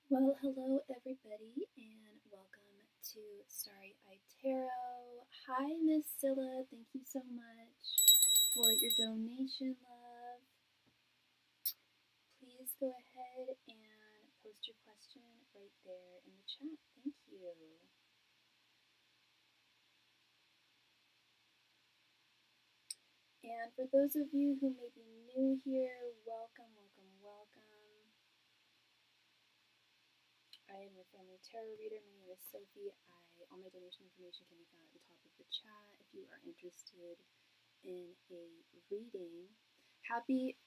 Well, hello everybody, and welcome to Starry Tarot. Hi, Miss Scylla. Thank you so much for your donation, love. Please go ahead and post your question right there in the chat. Thank you. And for those of you who may be new here, welcome, welcome, welcome. I am your family tarot reader. My name is Sophie. All my donation information can be found at the top of the chat if you are interested in a reading. Happy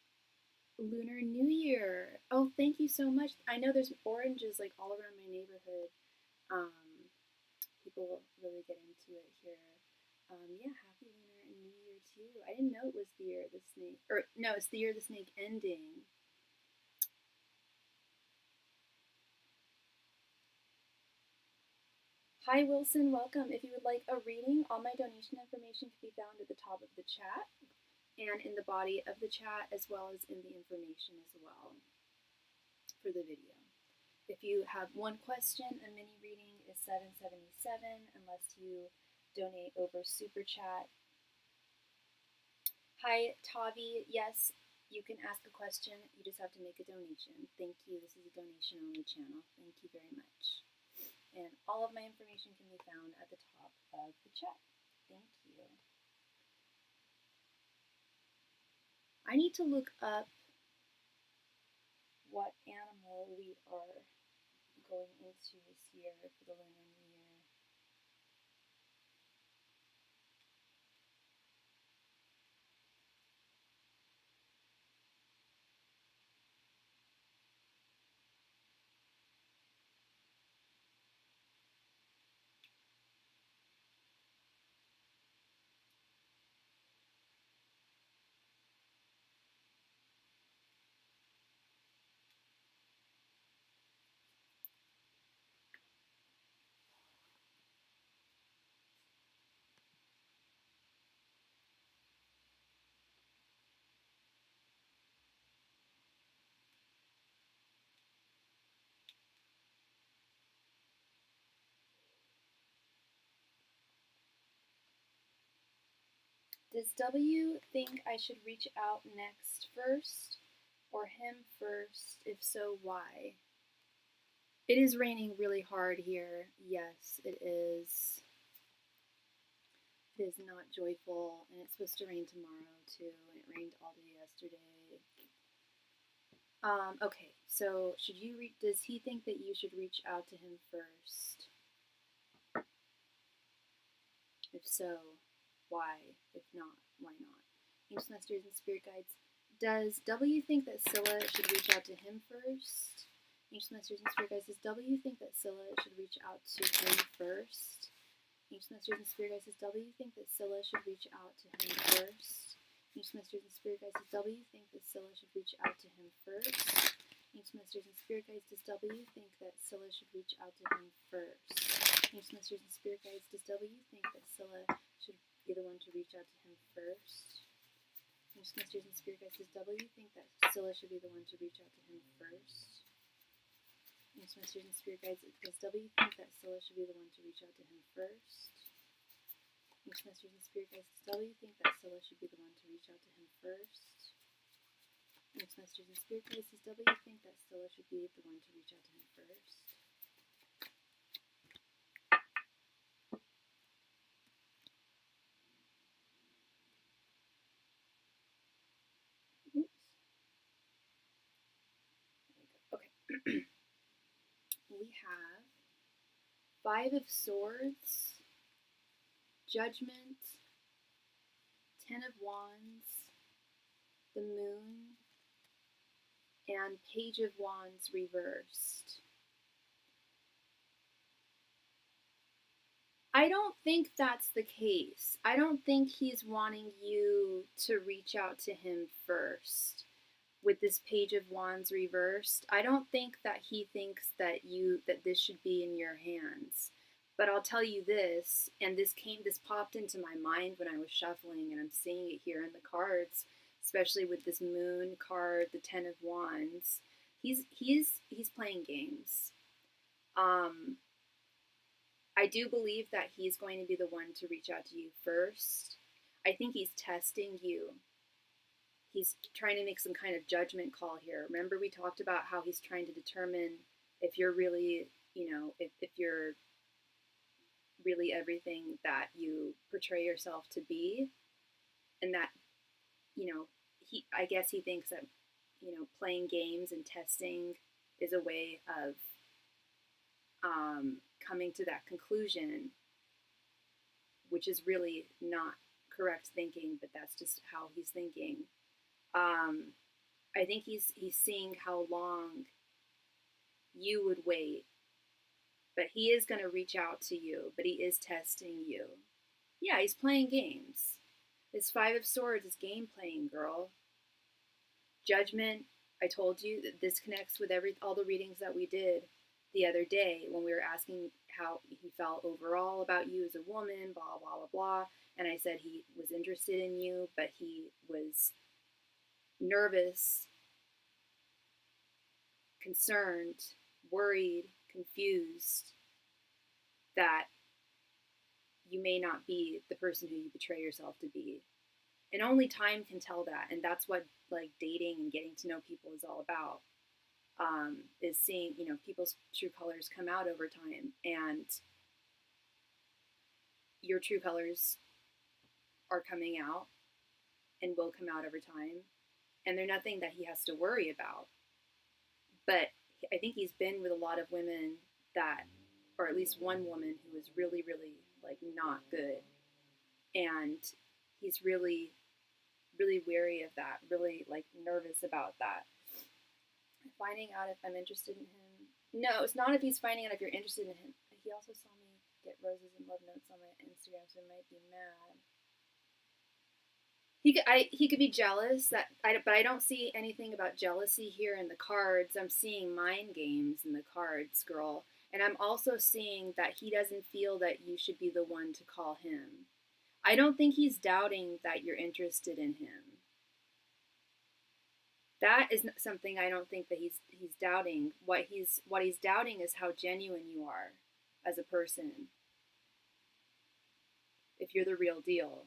Lunar New Year! Oh, thank you so much. I know there's oranges like all around my neighborhood. People really get into it here. Yeah, happy Lunar New Year too. I didn't know it was the year of the snake. Or no, it's the year of the snake ending. Hi Wilson, welcome. If you would like a reading, all my donation information can be found at the top of the chat and in the body of the chat, as well as in the information as well for the video. If you have one question, a mini reading is $7.77 unless you donate over SuperChat. Hi Tavi, yes, you can ask a question, you just have to make a donation. Thank you, this is a donation only channel. Thank you very much. And all of my information can be found at the top of the chat. Thank you. I need to look up what animal we are going into this year for the Lunar New Year. Does W think I should reach out next first or him first? If so, why? It is raining really hard here. Yes, it is. It is not joyful, and it's supposed to rain tomorrow too, and it rained all day yesterday. Okay, so does he think that you should reach out to him first? If so, why? If not, why not? Ancient Masters and Spirit Guides, does W think that Scylla should reach out to him first? Ancient Masters and Spirit Guides, does W think that Scylla should reach out to him first? Ancient Masters and Spirit Guides, does W think that Scylla should reach out to him first? Ancient Masters and Spirit Guides, does W think that Scylla should reach out to him first? Ancient Masters and Spirit Guides, does W think that Scylla should reach out to him first? Ancient Masters and Spirit Guides, does W think that Scylla should be the one to reach out to him first? Ancient Masters and Spirit Guides, does W think that Scylla should be the one to reach out to him first? Ancient Masters and Spirit Guides, does W think that Scylla should be the one to reach out to him first? Ancient Masters and Spirit Guides, does W think that Scylla should be the one to reach out to him first? Ancient Masters and Spirit Guides, does W think that Scylla should be the one to reach out to him first? Oops. Okay. We have 5 of Swords, Judgment, 10 of Wands, the Moon, and Page of Wands reversed. I don't think that's the case. I don't think he's wanting you to reach out to him first with this Page of Wands reversed. I don't think that he thinks that this should be in your hands. But I'll tell you this, and this popped into my mind when I was shuffling, and I'm seeing it here in the cards, especially with this Moon card, the 10 of Wands. He's playing games. I do believe that he's going to be the one to reach out to you first. I think he's testing you. He's trying to make some kind of judgment call here. Remember, we talked about how he's trying to determine if you're really, if you're really everything that you portray yourself to be. And that, I guess he thinks that, playing games and testing is a way of coming to that conclusion, which is really not correct thinking, but that's just how he's thinking. I think he's seeing how long you would wait, but he is going to reach out to you, but he is testing you. Yeah, he's playing games. His Five of Swords is game playing, girl. Judgment, I told you that this connects with all the readings that we did the other day when we were asking how he felt overall about you as a woman, blah, blah, blah, blah. And I said he was interested in you, but he was nervous, concerned, worried, confused that you may not be the person who you portray yourself to be. And only time can tell that. And that's what dating and getting to know people is all about. Is seeing, people's true colors come out over time. And your true colors are coming out and will come out over time. And they're nothing that he has to worry about. But I think he's been with a lot of women that, or at least one woman who was really, really not good. And he's really, really wary of that, really nervous about that. Finding out if I'm interested in him. No, it's not if he's finding out if you're interested in him. He also saw me get roses and love notes on my Instagram, so he might be mad. He could be jealous, but I don't see anything about jealousy here in the cards. I'm seeing mind games in the cards, girl. And I'm also seeing that he doesn't feel that you should be the one to call him. I don't think he's doubting that you're interested in him. That is something I don't think that he's doubting. What he's doubting is how genuine you are as a person. If you're the real deal.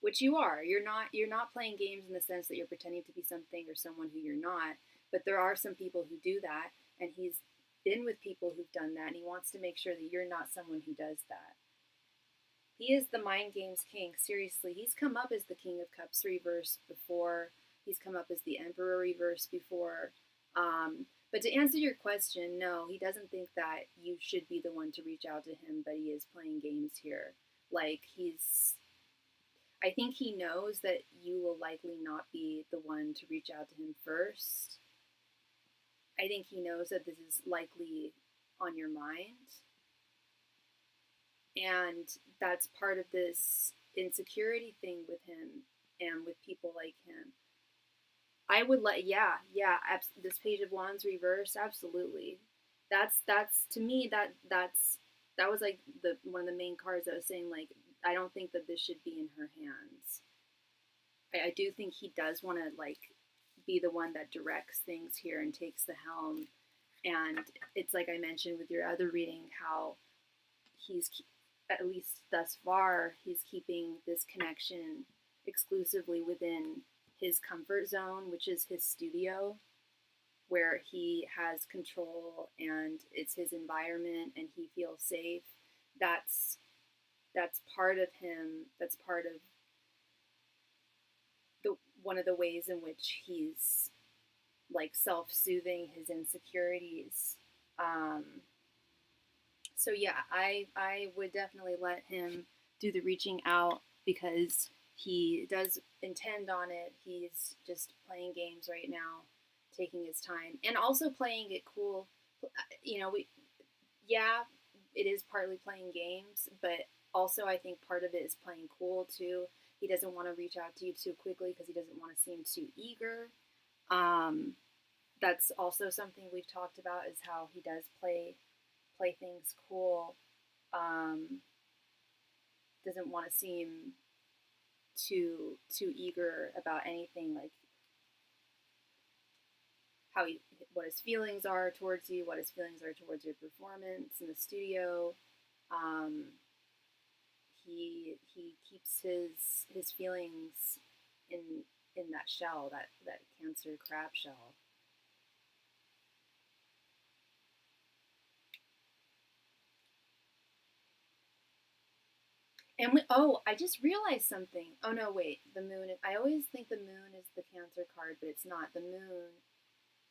Which you are. You're not playing games in the sense that you're pretending to be something or someone who you're not. But there are some people who do that, and he's been with people who've done that, and he wants to make sure that you're not someone who does that. He is the mind games king. Seriously, he's come up as the King of Cups reverse before. He's come up as the Emperor reverse before. But to answer your question, no, he doesn't think that you should be the one to reach out to him, but he is playing games here. I think he knows that you will likely not be the one to reach out to him first. I think he knows that this is likely on your mind. And that's part of this insecurity thing with him and with people like him. I would this Page of Wands reverse, absolutely. That's to me that was one of the main cards that was saying I don't think that this should be in her hands. I do think he does want to be the one that directs things here and takes the helm. And it's like I mentioned with your other reading, how he's, at least thus far, he's keeping this connection exclusively within his comfort zone, which is his studio, where he has control and it's his environment and he feels safe. That's part of him. That's part of one of the ways in which he's self-soothing his insecurities. So yeah, I would definitely let him do the reaching out because he does intend on it. He's just playing games right now, taking his time, and also playing it cool. It is partly playing games, but also I think part of it is playing cool too. He doesn't want to reach out to you too quickly because he doesn't want to seem too eager. That's also something we've talked about, is how he does play things cool. Doesn't want to seem too eager about anything. what his feelings are towards you, what his feelings are towards your performance in the studio. He keeps his feelings in that shell, that Cancer crab shell. And I just realized something. Oh no, wait, the moon. I always think the moon is the Cancer card, but it's not. The moon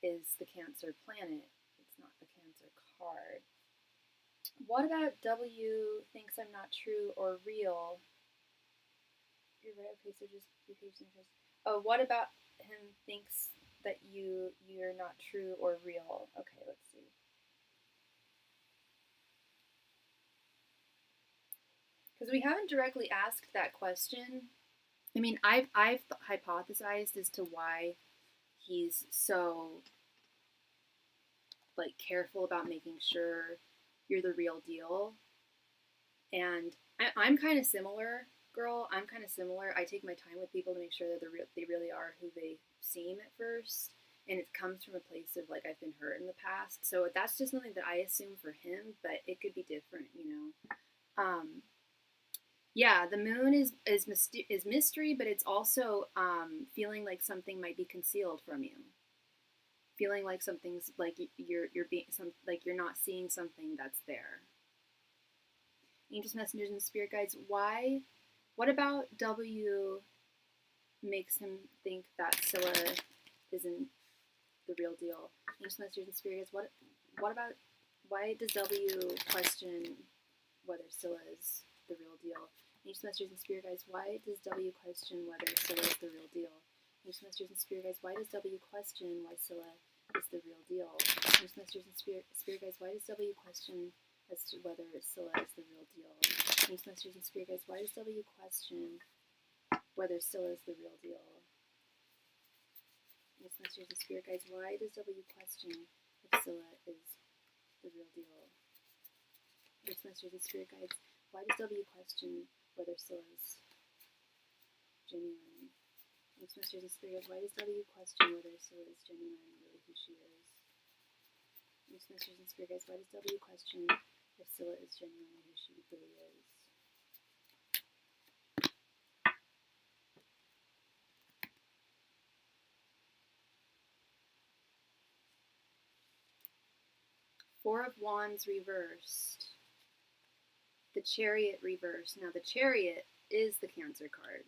is the Cancer planet. It's not the Cancer card. What about W thinks I'm not true or real? You're right. Okay, so just be patient. Oh, what about him thinks that you're not true or real? Okay, let's see. Because we haven't directly asked that question. I mean, I've hypothesized as to why he's so like careful about making sure you're the real deal. And I'm kind of similar, girl. I'm kind of similar. I take my time with people to make sure that they really are who they seem at first. And it comes from a place of like I've been hurt in the past. So that's just something that I assume for him, but it could be different, you know. Yeah, the moon is mystery, but it's also feeling like something might be concealed from you. Feeling like something's like you're being like you're not seeing something that's there. Angels, messengers, and spirit guides. Why? What about W makes him think that Scylla isn't the real deal? Angels, messengers, and spirit guides. What about? Why does W question whether Scylla is the real deal? Angels, messengers, and spirit guides. Why does W question whether Scylla is the real deal? Angels, messengers, and spirit guides. Why does W question why Scylla is the real deal? Angels, messengers, and spirit guides. Why does W question as to whether Scylla is the real deal? Angels, messengers, and spirit guides. Why does W question whether Scylla is the real deal? Angels, messengers, and spirit guides. Why does W question if Scylla is the real deal? Angels, messengers, and spirit guides. Why does W question whether Scylla is genuine? Angels, messengers, and spirit guides. Why does W question whether Scylla is genuine and really who she is? Angels, messengers, and spirit guides. Why does W question if Scylla is genuinely who she really is? Four of Wands reversed. The Chariot reversed. Now the Chariot is the Cancer card.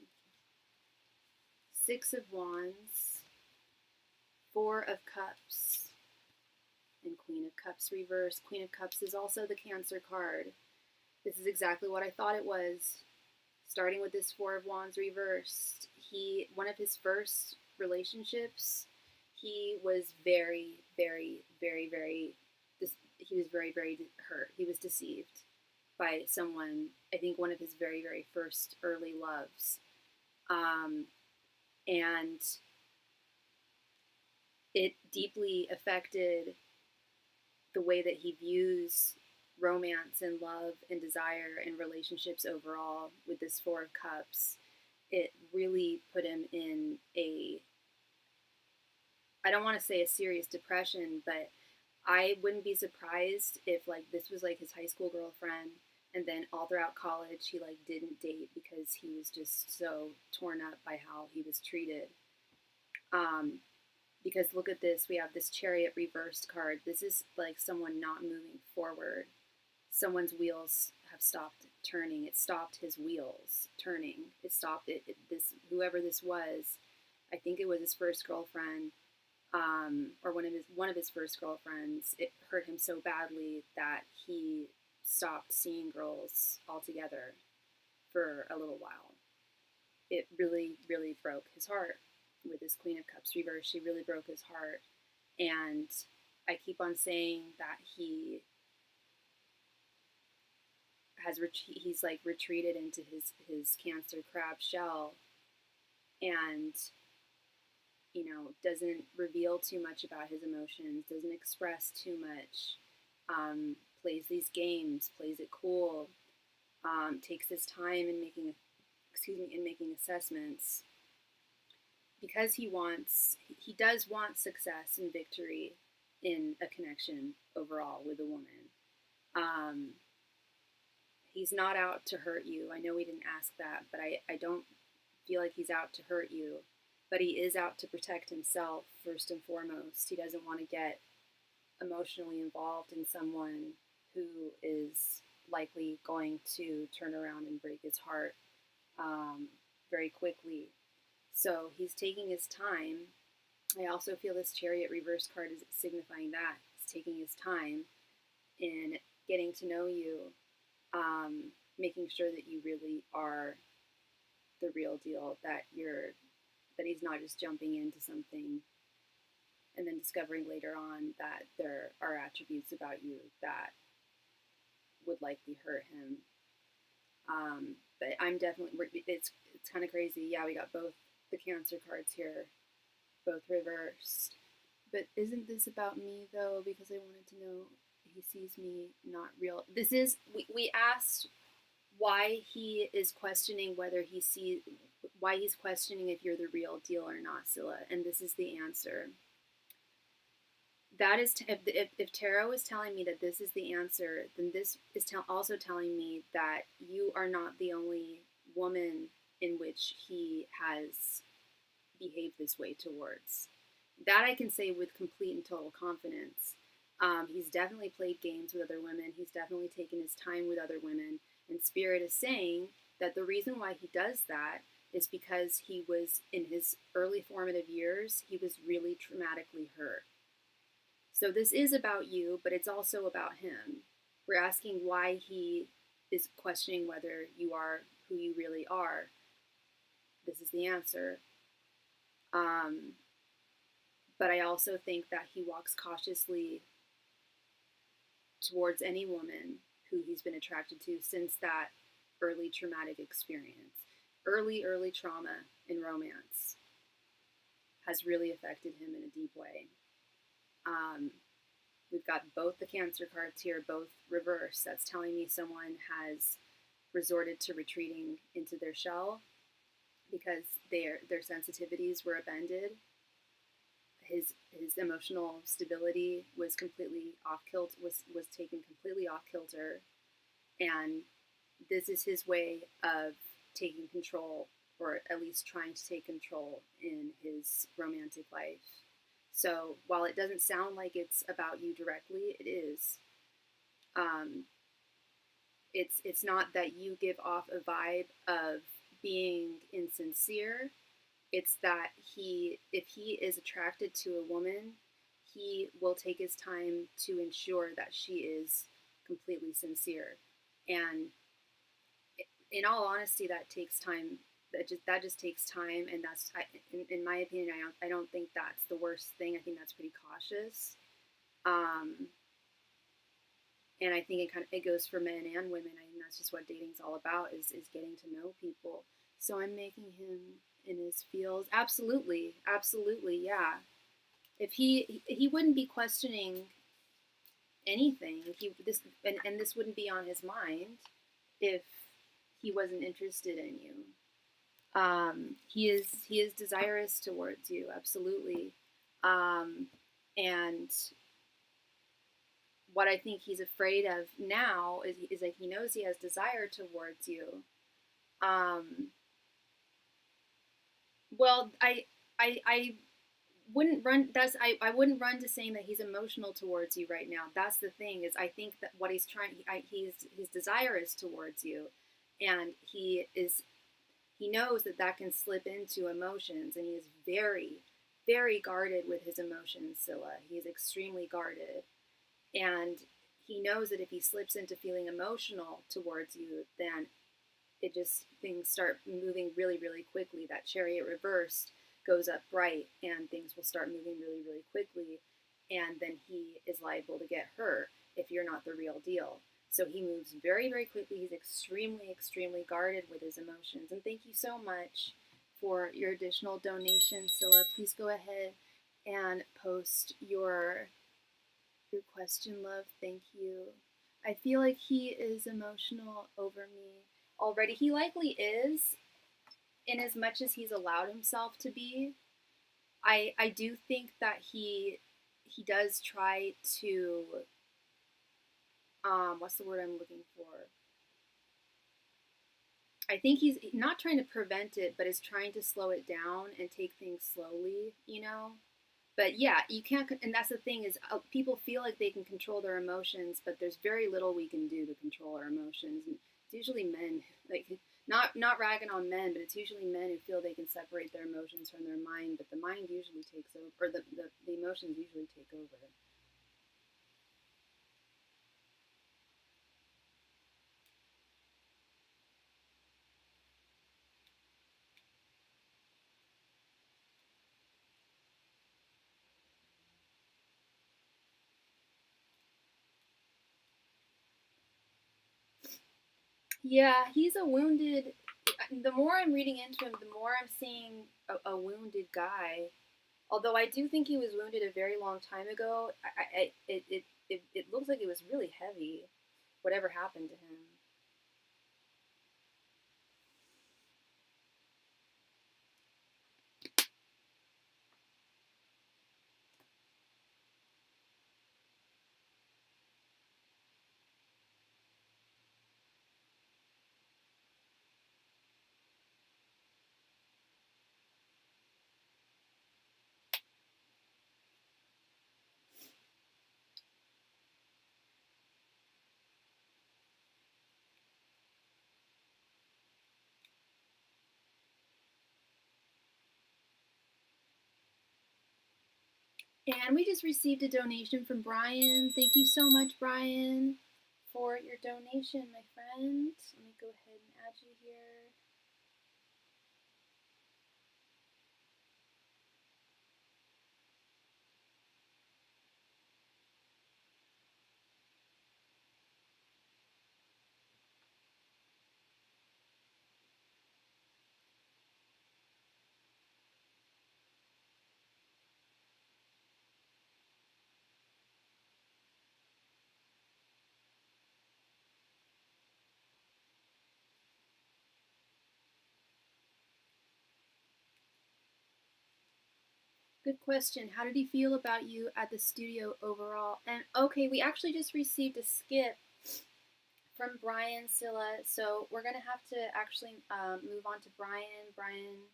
Six of Wands, Four of Cups, and Queen of Cups reversed. Queen of Cups is also the Cancer card. This is exactly what I thought it was. Starting with this Four of Wands reversed, one of his first relationships, he was very, very, very, very, he was very, very hurt. He was deceived by someone, I think one of his very, very first early loves. And it deeply affected the way that he views romance and love and desire and relationships overall with this Four of Cups. It really put him in I don't want to say a serious depression, but I wouldn't be surprised if like this was like his high school girlfriend, and then all throughout college he like didn't date because he was just so torn up by how he was treated. Because look at this, we have this Chariot reversed card. This is like someone not moving forward. Someone's wheels have stopped turning. It stopped his wheels turning. It stopped this whoever this was. I think it was his first girlfriend, or one of his first girlfriends. It hurt him so badly that he stopped seeing girls altogether for a little while. It really, really broke his heart. With this Queen of Cups reverse, she really broke his heart. And I keep on saying that he's like retreated into his Cancer crab shell, and doesn't reveal too much about his emotions, doesn't express too much, plays these games, plays it cool, takes his time in making assessments. because he does want success and victory in a connection overall with a woman. He's not out to hurt you. I know we didn't ask that, but I don't feel like he's out to hurt you. But he is out to protect himself first and foremost. He doesn't want to get emotionally involved in someone who is likely going to turn around and break his heart very quickly. So he's taking his time. I also feel this Chariot reverse card is signifying that. He's taking his time in getting to know you, making sure that you really are the real deal, that he's not just jumping into something and then discovering later on that there are attributes about you that would likely hurt him. But I'm definitely, it's kind of crazy. Yeah, we got both the Cancer cards here, both reversed. But isn't this about me, though? Because I wanted to know he sees me not real. This is, we asked why he is questioning why he's questioning if you're the real deal or not, Scylla. And this is the answer. That is, if tarot is telling me that this is the answer, then this is also telling me that you are not the only woman in which he has behaved this way towards. That I can say with complete and total confidence. He's definitely played games with other women. He's definitely taken his time with other women. And Spirit is saying that the reason why he does that is because he was, in his early formative years, he was really traumatically hurt. So this is about you, but it's also about him. We're asking why he is questioning whether you are who you really are. This is the answer. But I also think that he walks cautiously towards any woman who he's been attracted to since that early traumatic experience. Early trauma in romance has really affected him in a deep way. We've got both the Cancer cards here, both reversed. That's telling me someone has resorted to retreating into their shell because their sensitivities were upended. His emotional stability was completely off kilter, was taken completely off kilter, and this is his way of taking control, or at least trying to take control in his romantic life. So while it doesn't sound like it's about you directly, it is. It's not that you give off a vibe of being insincere. It's that if he is attracted to a woman, he will take his time to ensure that she is completely sincere. And in all honesty, that takes time. That just takes time, and that's, in my opinion, I don't think that's the worst thing. I think that's pretty cautious, and I think it goes for men and women. I think that's just what dating's all about, is getting to know people. So I'm making him in his feels. Absolutely, yeah. If he wouldn't be questioning anything, this wouldn't be on his mind if he wasn't interested in you. He is desirous towards you, absolutely. And what I think he's afraid of now is like, he knows he has desire towards you. Well, I wouldn't run. I wouldn't run to saying that he's emotional towards you right now. That's the thing, is I think that what he's trying, his desire is towards you, and he knows that can slip into emotions, and he is very, very guarded with his emotions, Scylla. He is extremely guarded, and he knows that if he slips into feeling emotional towards you, then things start moving really, really quickly. That Chariot reversed goes up bright, and things will start moving really, really quickly, and then he is liable to get hurt if you're not the real deal. So he moves very, very quickly. He's extremely, extremely guarded with his emotions. And thank you so much for your additional donation, Scylla. Please go ahead and post your question, love. Thank you. I feel like he is emotional over me already. He likely is, in as much as he's allowed himself to be. I do think that he does try to what's the word I'm looking for? I think he's not trying to prevent it, but is trying to slow it down and take things slowly, you know? But yeah, you can't, and that's the thing is people feel like they can control their emotions, but there's very little we can do to control our emotions. And it's usually men, like not ragging on men, but it's usually men who feel they can separate their emotions from their mind, but the mind usually takes over, or the emotions usually take over. Yeah, he's a wounded. The more I'm reading into him, the more I'm seeing a wounded guy. Although I do think he was wounded a very long time ago, it looks like it was really heavy, whatever happened to him. And we just received a donation from Brian. Thank you so much, Brian, for your donation, my friend. Let me go ahead and add you here. Good question. How did he feel about you at the studio overall? And okay, we actually just received a skip from Brian Silla, so we're gonna have to actually move on to Brian. Brian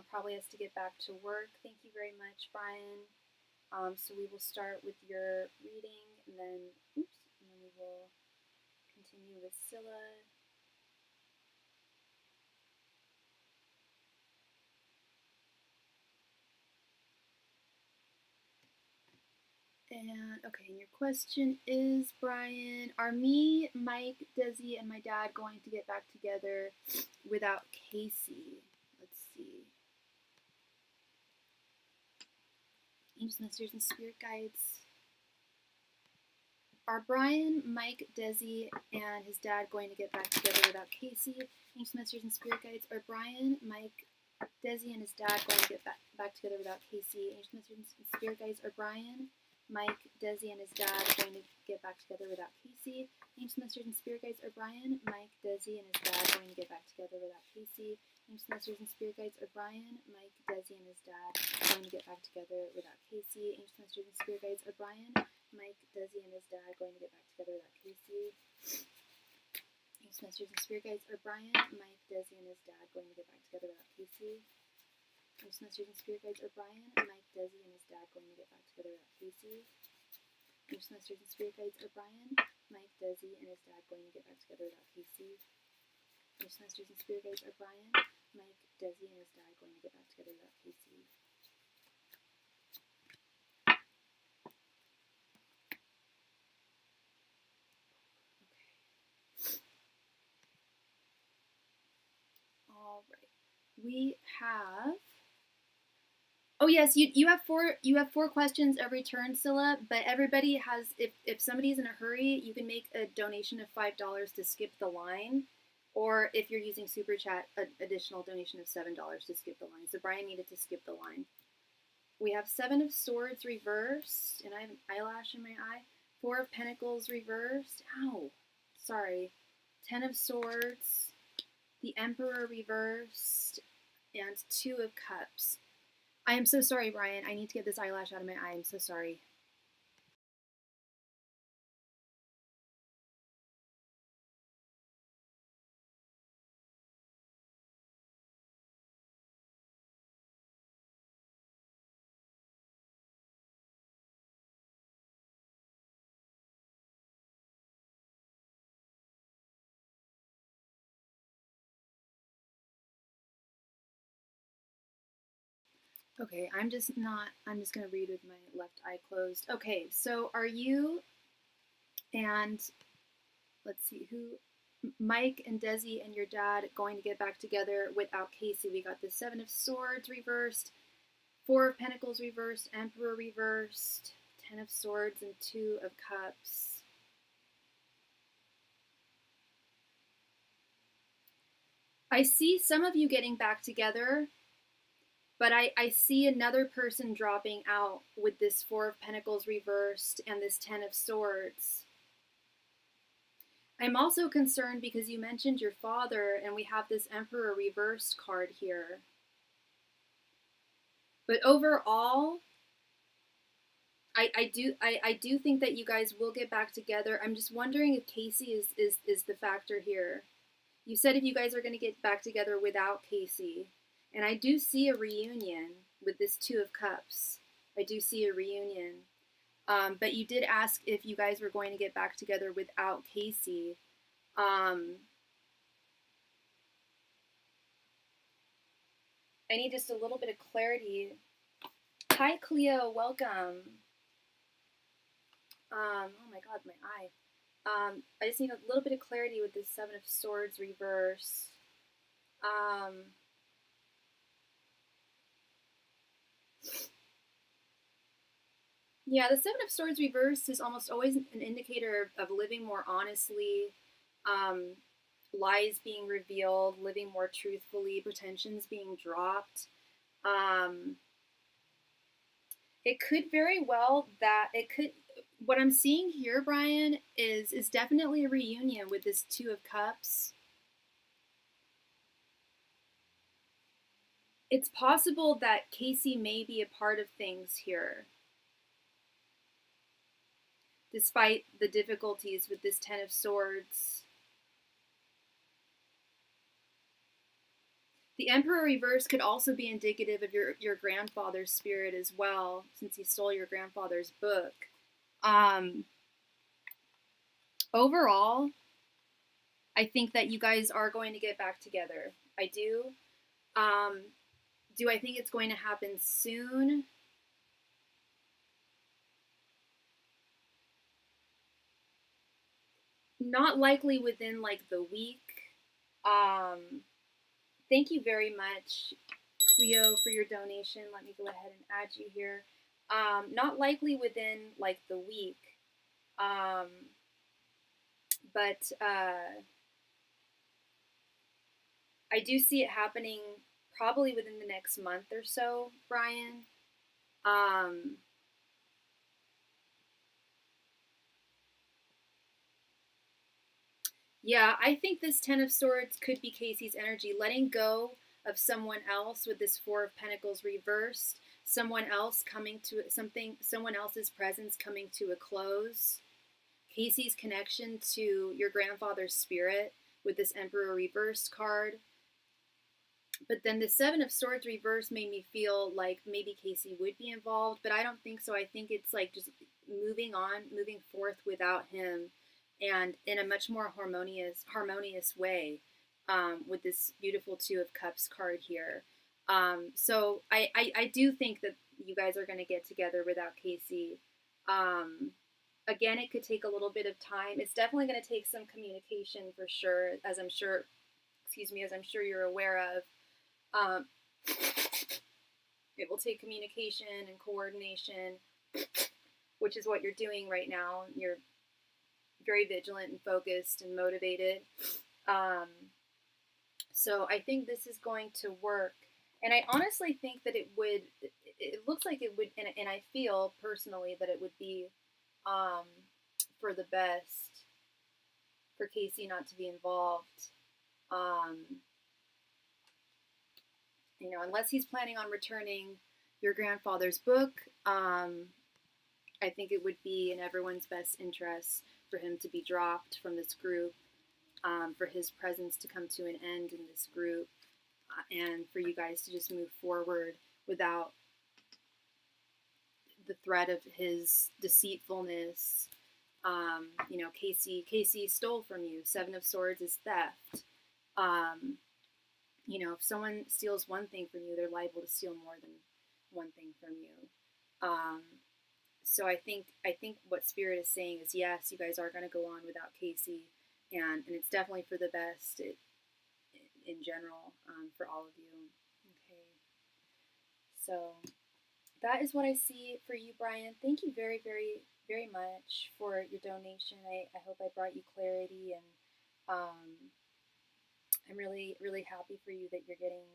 probably has to get back to work. Thank you very much, Brian. So we will start with your reading, and then and then we will continue with Scylla. And okay, and your question is, Brian, are me, Mike, Desi, and my dad going to get back together without Casey? Let's see. Angels, messengers, and spirit guides. Are Brian, Mike, Desi, and his dad going to get back together without Casey? Angels, messengers, and spirit guides. Are Brian, Mike, Desi, and his dad going to get back together without Casey? Angels, messengers, and spirit guides. Are Brian, Mike, Desi, and his dad going to get back together without Casey? Angels, messengers, and spirit guides. Are Brian, Mike, Desi, and his dad going to get back together without Casey? Angels, messengers, and spirit guides. Are Brian, Mike, Desi, and his dad going to get back together without Casey? Angels, messengers, and spirit guides. Are Brian, Mike, Desi, and his dad going to get back together without Casey? Angels, messengers, and spirit guides. Are Brian, Mike, Desi, and his dad going to get back together without Casey? Angels, messengers, and spirit guides. Are Brian, Mike, Desi, and his dad going to get back together without Casey? Angels, messengers, and spirit guides. Are Brian, Mike, Desi, and his dad going to get back together without Casey? Angels, messengers, and spirit guides. Are Brian, Mike, Desi, and his dad going to get back together without Casey? All right. We have. Oh yes, you have four questions every turn, Scylla. But everybody has if somebody's in a hurry, you can make a donation of $5 to skip the line, or if you're using SuperChat, an additional donation of $7 to skip the line. So Brian needed to skip the line. We have Seven of Swords reversed, and I have an eyelash in my eye. Four of Pentacles reversed. Ow, sorry. Ten of Swords, the Emperor reversed, and Two of Cups. I am so sorry, Brian. I need to get this eyelash out of my eye. I'm so sorry. Okay, I'm just going to read with my left eye closed. Okay, so are you and let's see Mike and Desi and your dad going to get back together without Casey? We got the 7 of Swords reversed, 4 of Pentacles reversed, Emperor reversed, 10 of Swords, and 2 of Cups. I see some of you getting back together, but I see another person dropping out with this 4 of Pentacles reversed and this 10 of Swords. I'm also concerned because you mentioned your father, and we have this Emperor reversed card here. But overall, I do think that you guys will get back together. I'm just wondering if Casey is the factor here. You said if you guys are going to get back together without Casey. And I do see a reunion with this 2 of Cups. I do see a reunion. But you did ask if you guys were going to get back together without Casey. I need just a little bit of clarity. Hi, Cleo. Welcome. Oh my God, my eye. I just need a little bit of clarity with this 7 of Swords reverse. Yeah, the 7 of Swords reversed is almost always an indicator of living more honestly, lies being revealed, living more truthfully, pretensions being dropped. It could very well what I'm seeing here, Brian, is definitely a reunion with this 2 of Cups. It's possible that Casey may be a part of things here, despite the difficulties with this 10 of Swords. The Emperor reverse could also be indicative of your grandfather's spirit as well, since he stole your grandfather's book. Overall, I think that you guys are going to get back together. I do. Do I think it's going to happen soon? Not likely within like the week. Thank you very much, Cleo, for your donation. Let me go ahead and add you here. Not likely within like the week. But I do see it happening probably within the next month or so, Brian. Yeah, I think this 10 of Swords could be Casey's energy, letting go of someone else with this 4 of Pentacles reversed, someone else coming to someone else's presence coming to a close. Casey's connection to your grandfather's spirit with this Emperor reversed card. But then the 7 of Swords reversed made me feel like maybe Casey would be involved, but I don't think so. I think it's like just moving forth without him, and in a much more harmonious way, with this beautiful 2 of Cups card here. So I do think that you guys are going to get together without Casey. Again, it could take a little bit of time. It's definitely going to take some communication for sure, as I'm sure you're aware of. It will take communication and coordination, which is what you're doing right now. You're very vigilant and focused and motivated. So I think this is going to work. And I honestly think that it looks like it would, and I feel personally that it would be for the best for Casey not to be involved. Unless he's planning on returning your grandfather's book. I think it would be in everyone's best interest for him to be dropped from this group, for his presence to come to an end in this group, and for you guys to just move forward without the threat of his deceitfulness. You know, Casey stole from you. Seven of Swords is theft. You know, if someone steals one thing from you, they're liable to steal more than one thing from you. So I think what Spirit is saying is, yes, you guys are going to go on without Casey, and it's definitely for the best in general, for all of you. Okay. So that is what I see for you, Brian. Thank you very, very, very much for your donation. I hope I brought you clarity, and I'm really, really happy for you that you're getting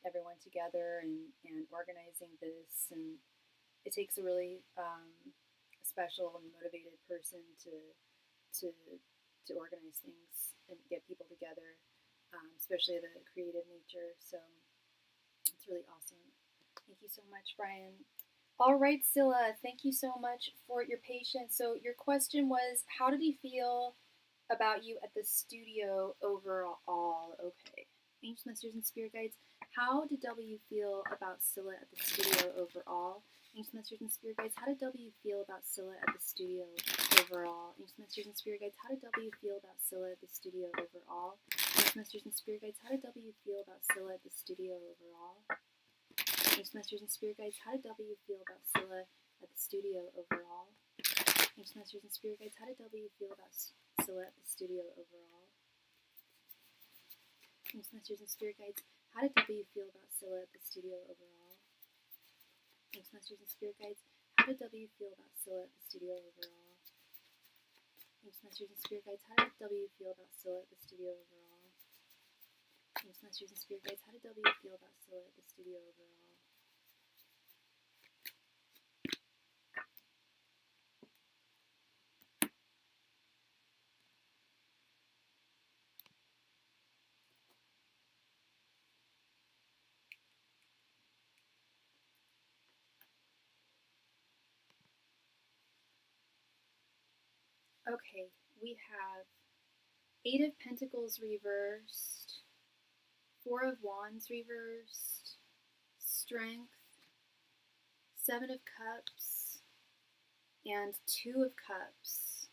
everyone together and organizing this. And it takes a really special and motivated person to organize things and get people together, especially the creative nature. So it's really awesome. Thank you so much, Brian. All right, Scylla, thank you so much for your patience. So your question was, how did he feel about you at the studio overall? Okay. Angels, Masters, and Spirit Guides, how did W feel about Scylla at the studio overall? Angels, Masters, and Spirit Guides, how did W feel about Scylla at the studio overall? Angels, Masters, and Spirit Guides, how did W feel about Scylla at the studio overall? Angels, Masters, and Spirit Guides, how did W feel about Scylla at the studio overall? Angels, Masters, and Spirit Guides, how did W feel about Scylla at the studio overall? Angels, Masters, and Spirit Guides, how did W feel about Scylla at the studio overall? Angels, Masters, and Spirit Guides, how did W feel about Scylla at the studio overall? Angels, Masters, and Spirit Guides, how did W feel about Scylla at the studio overall? Angels, Masters, and Spirit Guides, how did W feel about Scylla at the studio overall? Angels, Masters, and Spirit Guides, how did W feel about Scylla at the studio overall? Okay, we have Eight of Pentacles reversed, Four of Wands reversed, Strength, Seven of Cups, and Two of Cups.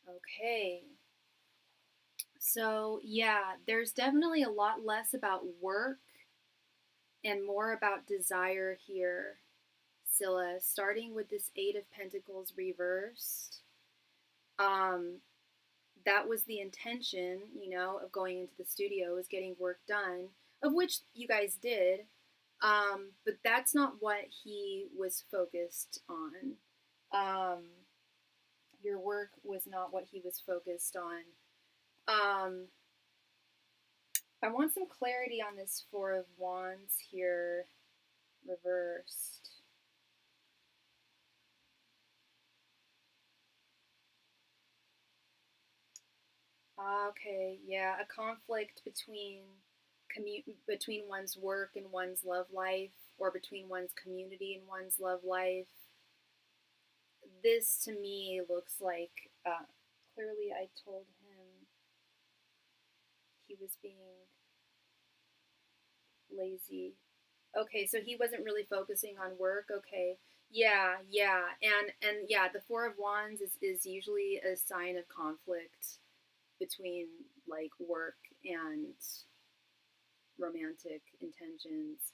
Okay. So, yeah, there's definitely a lot less about work and more about desire here, Scylla, starting with this Eight of Pentacles reversed. That was the intention, you know, of going into the studio, was getting work done, of which you guys did. But that's not what he was focused on. Your work was not what he was focused on. I want some clarity on this Four of Wands here, reversed. Okay, yeah, a conflict between one's work and one's love life, or between one's community and one's love life. This to me looks like, clearly I told him he was being lazy. Okay, so he wasn't really focusing on work. Okay, yeah, and yeah, the Four of Wands is usually a sign of conflict between like work and romantic intentions.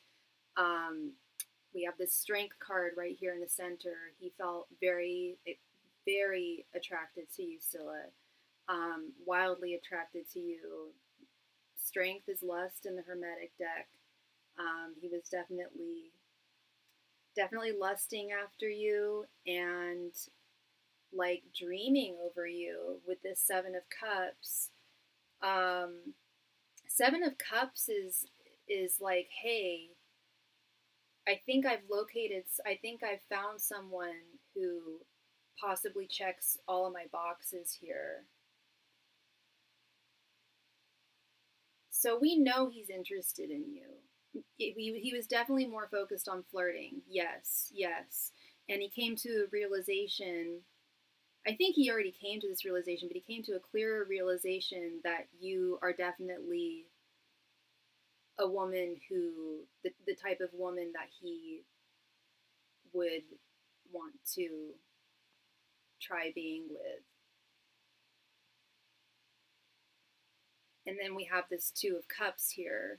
We have this Strength card right here in the center. He felt very, very attracted to you, Scylla. Wildly attracted to you. Strength is lust in the Hermetic deck. He was definitely lusting after you and like dreaming over you with this Seven of Cups. Seven of Cups is like, hey, I think I've found someone who possibly checks all of my boxes here. So we know he's interested in you, he was definitely more focused on flirting. Yes, yes. And he came to a realization. I think he already came to this realization, but he came to a clearer realization that you are definitely a woman who, the type of woman that he would want to try being with. And then we have this Two of Cups here,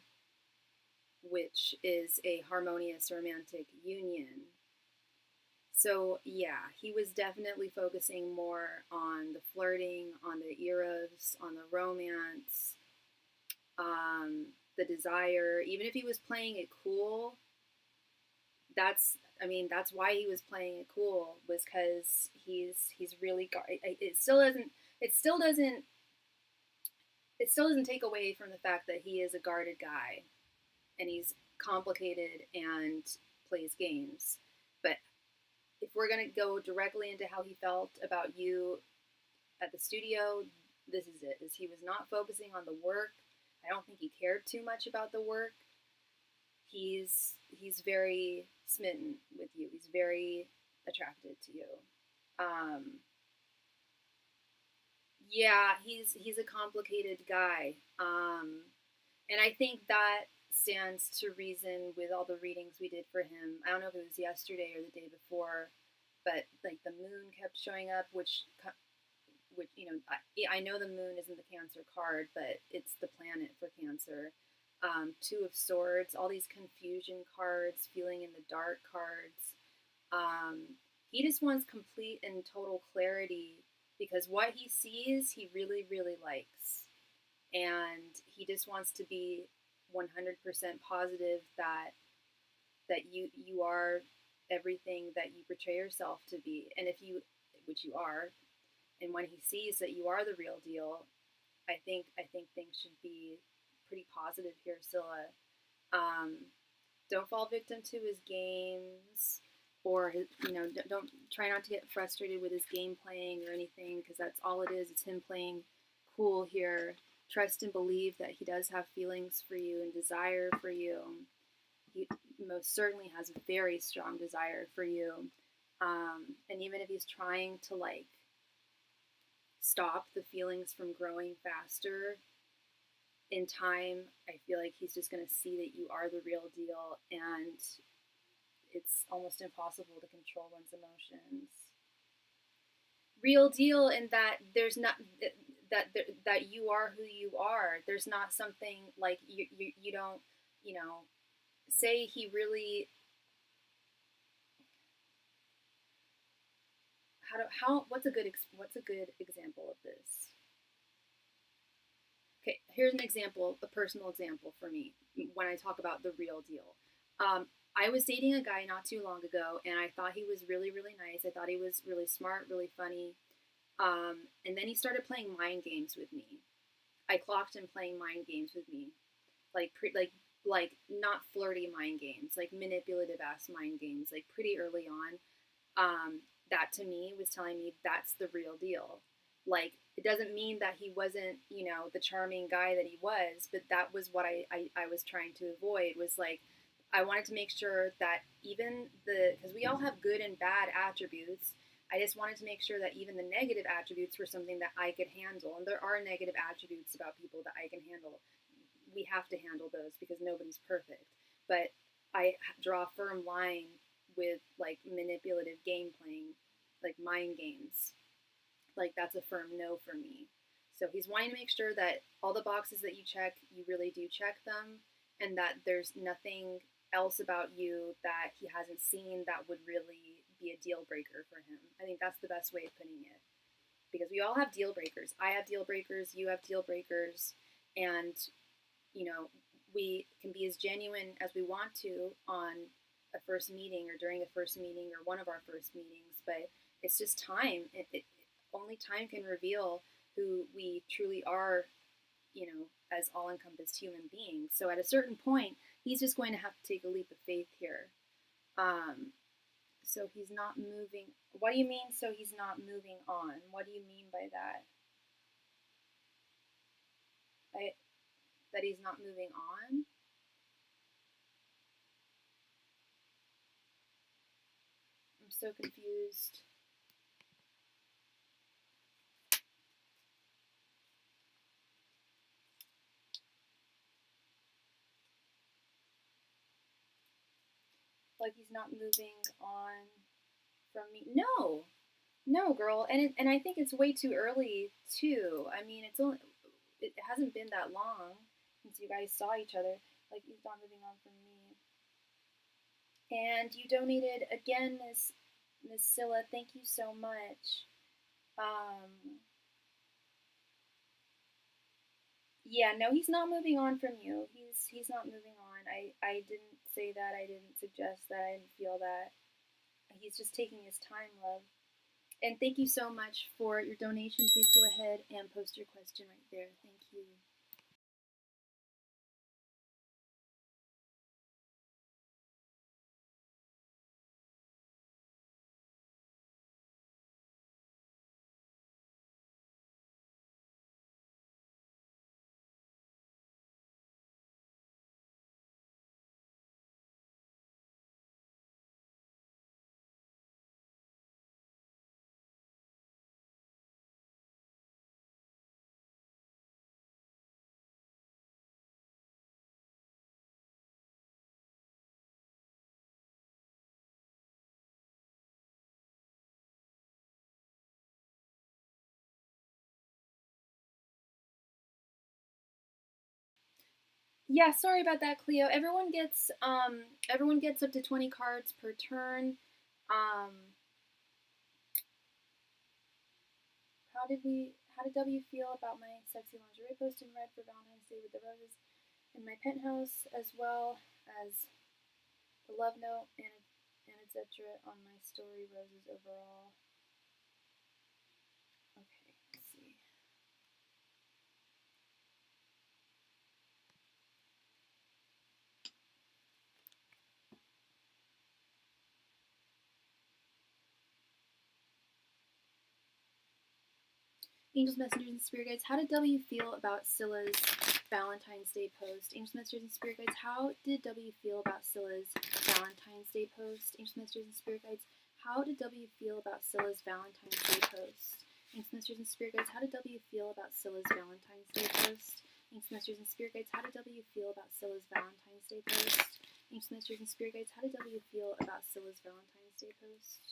which is a harmonious romantic union. So yeah, he was definitely focusing more on the flirting, on the eros, on the romance, the desire. Even if he was playing it cool, that's why he was playing it cool, was because he's really it still doesn't it still doesn't take away from the fact that he is a guarded guy and he's complicated and plays games. But if we're going to go directly into how he felt about you at the studio, this is it. Is he was not focusing on the work. I don't think he cared too much about the work. He's very smitten with you. He's very attracted to you. Um, yeah, he's a complicated guy. And I think that stands to reason with all the readings we did for him. I don't know if it was yesterday or the day before, but like the moon kept showing up, which I know the moon isn't the Cancer card, but it's the planet for Cancer. Two of Swords, all these confusion cards, feeling in the dark cards. He just wants complete and total clarity because what he sees, he really, really likes. And he just wants to be 100% positive that you are everything that you portray yourself to be. And which you are, and when he sees that you are the real deal, I think things should be pretty positive here, Scylla. Don't fall victim to his games, or don't try not to get frustrated with his game playing or anything, because that's all it is. It's him playing cool here. Trust and believe that he does have feelings for you and desire for you. He most certainly has a very strong desire for you. And even if he's trying to stop the feelings from growing faster, in time, I feel like he's just going to see that you are the real deal, and it's almost impossible to control one's emotions. Real deal in that there's not that you are who you are. There's not something like you don't say he really how what's a good example of this? Okay, here's an example, a personal example for me when I talk about the real deal. I was dating a guy not too long ago, and I thought he was really, really nice. I thought he was really smart, really funny. And then he started playing mind games with me. I clocked him playing mind games with me, like not flirty mind games, like manipulative ass mind games, like pretty early on. That to me was telling me that's the real deal. Like, it doesn't mean that he wasn't, the charming guy that he was, but that was what I was trying to avoid, was like, I wanted to make sure that because we all have good and bad attributes, I just wanted to make sure that even the negative attributes were something that I could handle. And there are negative attributes about people that I can handle. We have to handle those because nobody's perfect. But I draw a firm line with like manipulative game playing, like mind games. Like, that's a firm no for me. So he's wanting to make sure that all the boxes that you check, you really do check them, and that there's nothing else about you that he hasn't seen that would really be a deal breaker for him. I think that's the best way of putting it. Because we all have deal breakers. I have deal breakers, you have deal breakers, and we can be as genuine as we want to on a first meeting or during a first meeting or one of our first meetings, but it's just time. Only time can reveal who we truly are, as all-encompassed human beings. So at a certain point, he's just going to have to take a leap of faith here. So he's not moving. What do you mean, so he's not moving on? What do you mean by that? That he's not moving on? so confused. Like he's not moving on from me. No, no, girl. And I think it's way too early too. I mean, it hasn't been that long since you guys saw each other. Like he's not moving on from me. And you donated again, Miss Scylla. Thank you so much. Yeah, no, he's not moving on from you. He's not moving on. I didn't say that. I didn't suggest that. I didn't feel that. He's just taking his time, love. And thank you so much for your donation. Please go ahead and post your question right there. Thank you. Yeah, sorry about that, Cleo. Everyone gets up to 20 cards per turn. How did W feel about my sexy lingerie post in red for Valentine's Day with the roses in my penthouse, as well as the love note and etc. on my story, roses overall. Okay, let's see. Angels, messengers, and spirit guides, how did W feel about Scylla's Valentine's Day post? Angels, messengers, and spirit guides, how did W feel about Scylla's Valentine's Day post? Angels, messengers, and spirit guides, how did W feel about Scylla's Valentine's Day post? Angels, messengers, and spirit guides, how did W feel about Scylla's Valentine's Day post? Angels, messengers, and spirit guides, how did W feel about Scylla's Valentine's Day post? Angels, messengers, and spirit guides, how did W feel about Scylla's Valentine's Day post?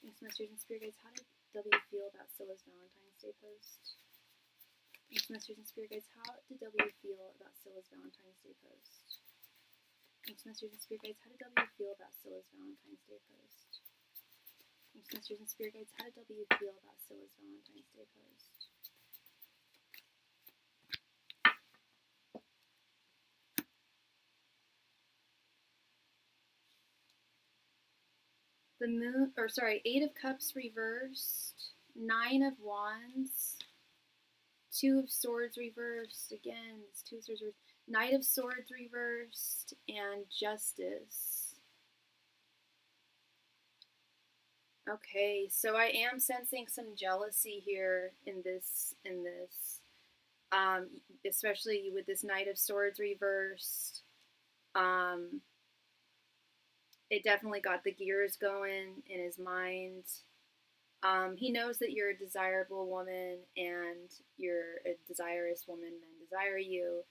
Angels, messengers, and spirit guides, how did W feel about Scylla's Valentine's Day post? Angels, messengers, and spirit guides, how did W feel about Scylla's Valentine's Day post? Angels, messengers, and spirit guides, how did W feel about Scylla's Valentine's Day post? Angels, messengers, and spirit guides, how did W feel about Scylla's Valentine's Day post? The moon, or sorry, 8 of Cups reversed, 9 of Wands, 2 of Swords reversed, again, it's 2 of Swords reversed, Knight of Swords reversed, and Justice. Okay, so I am sensing some jealousy here in this, especially with this Knight of Swords reversed. It definitely got the gears going in his mind. He knows that you're a desirable woman and you're a desirous woman, men desire you,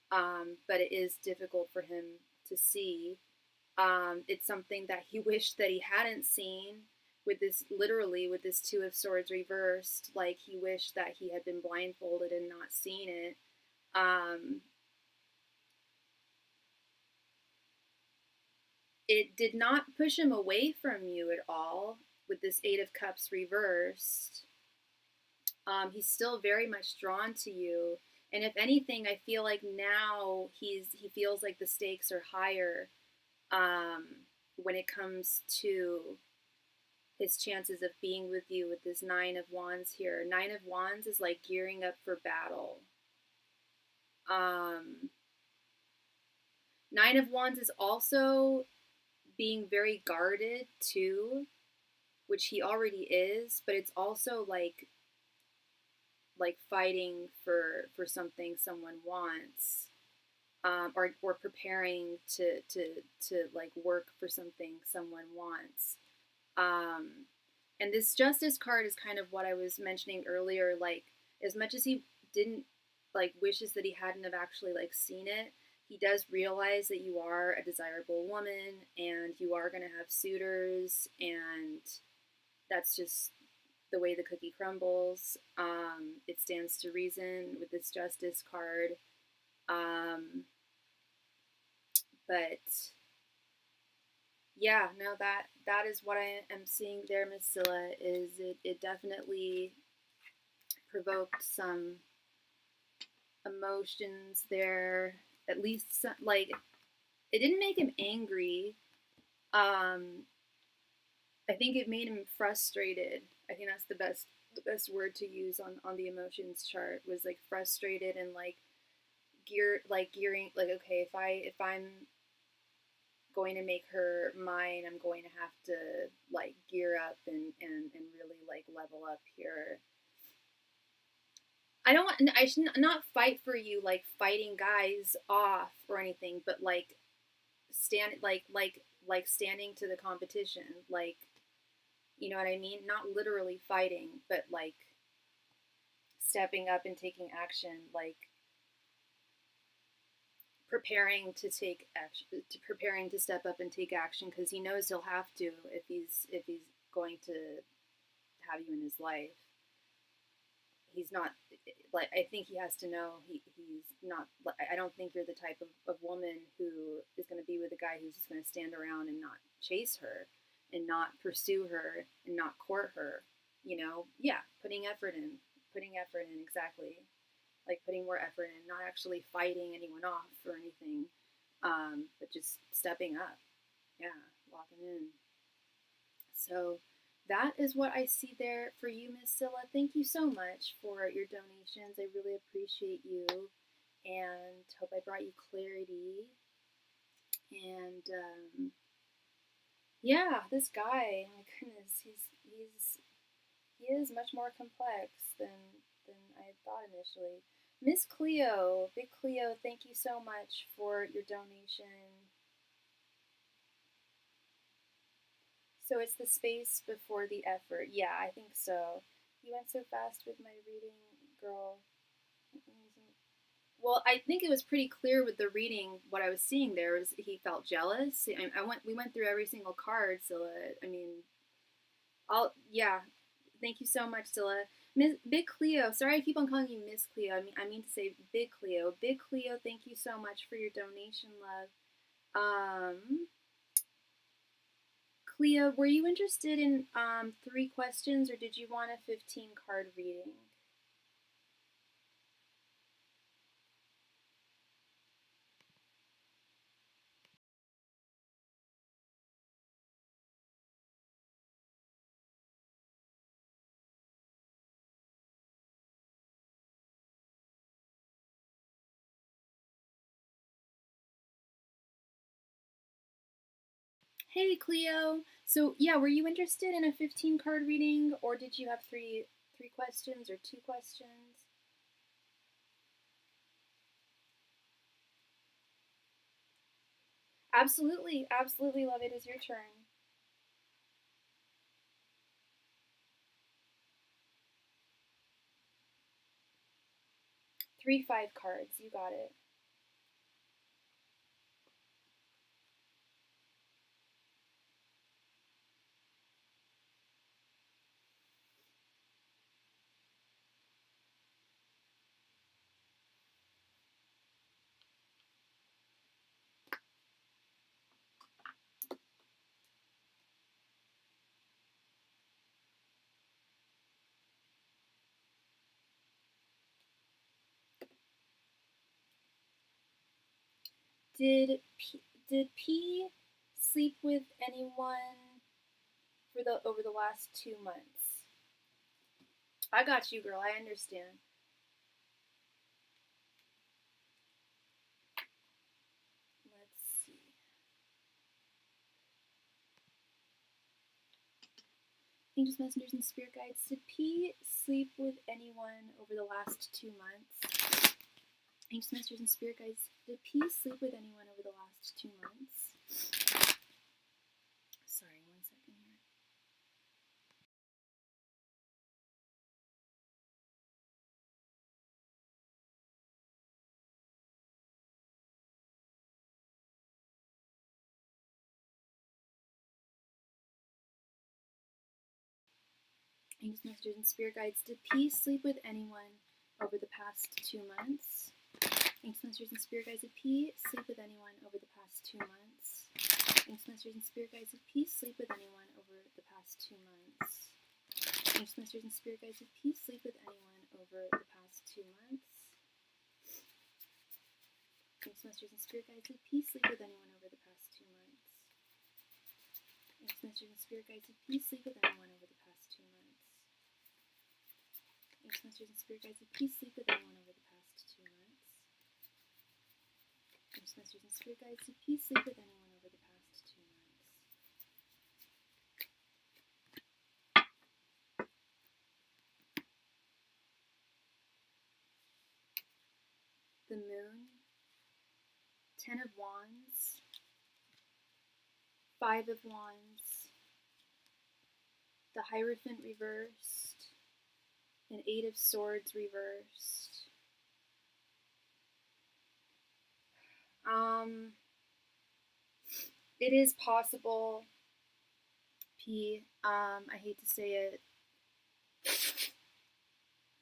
but it is difficult for him to see. It's something that he wished that he hadn't seen with this, literally with this 2 of Swords reversed. Like he wished that he had been blindfolded and not seen it. It did not push him away from you at all with this 8 of Cups reversed. He's still very much drawn to you. And if anything, I feel like now he feels like the stakes are higher when it comes to his chances of being with you with this 9 of Wands here. 9 of Wands is like gearing up for battle. 9 of Wands is also being very guarded too, which he already is, but it's also like fighting for something someone wants, or preparing to like work for something someone wants. And this Justice card is kind of what I was mentioning earlier. Like, as much as he didn't, like, wishes that he hadn't have actually, like, seen it, he does realize that you are a desirable woman and you are going to have suitors, and that's just the way the cookie crumbles. It stands to reason with this Justice card. But yeah, no, that is what I am seeing there, Miss Scylla, is it definitely provoked some emotions there. At least, some, like, it didn't make him angry. I think it made him frustrated. I think that's the best word to use on the emotions chart, was like frustrated and like gearing, like, okay, if I'm going to make her mine, I'm going to have to like gear up and really like level up here. I should not fight for you, like fighting guys off or anything, but like standing to the competition, like, you know what I mean? Not literally fighting, but like stepping up and taking action, like preparing to take action, preparing to step up and take action, because he knows he'll have to if he's going to have you in his life. He's not, like, I think he has to know he's not, I don't think you're the type of woman who is going to be with a guy who's just going to stand around and not chase her and not pursue her and not court her, you know? Yeah, putting effort in, exactly. Like putting more effort in, not actually fighting anyone off or anything, but just stepping up. Yeah, locking in. So that is what I see there for you, Miss Scylla. Thank you so much for your donations. I really appreciate you, and hope I brought you clarity. And yeah, this guy, my goodness, he is much more complex than I thought initially. Miss Cleo, Big Cleo, thank you so much for your donation. So it's the space before the effort. Yeah, I think so. You went so fast with my reading, girl. Well, I think it was pretty clear with the reading. What I was seeing there was he felt jealous. We went through every single card, Scylla. I mean, yeah. Thank you so much, Scylla. Miss Big Cleo. Sorry, I keep on calling you Miss Cleo. I mean to say Big Cleo. Big Cleo. Thank you so much for your donation, love. Cleo, were you interested in 3 questions, or did you want a 15-card reading? Hey, Cleo. So, yeah, were you interested in a 15-card reading, or did you have three questions or 2 questions? Absolutely, absolutely, love, it is your turn. 3 5 cards, you got it. Did P sleep with anyone for the over the last 2 months? I got you, girl. I understand. Let's see. Angels, messengers, and spirit guides. Did P sleep with anyone over the last 2 months? Angels, messengers, and spirit guides. Did P sleep with anyone over the last 2 months? Sorry, 1 second here. Angels, masters, and spirit guides, did peace sleep with anyone over the past 2 months? Angels, masters, and spirit guides, did peace sleep with anyone over the past 2 months? Angels, masters, and spirit guides, did peace sleep with anyone over the past 2 months? Angels, masters, and spirit guides, did peace sleep with anyone over the past 2 months? Angels, masters, and spirit guides, did peace sleep with anyone over the past 2 months? Angels, masters, and spirit guides, did peace sleep with anyone over the past 2 months? Angels, masters, and spirit guides, did peace sleep with anyone over the past 2 months? Angels, masters, and spirit guides, did peace sleep with anyone over the past 2 months? The moon, 10 of wands, 5 of wands, the Hierophant reversed, and 8 of swords reversed. It is possible, P, I hate to say it,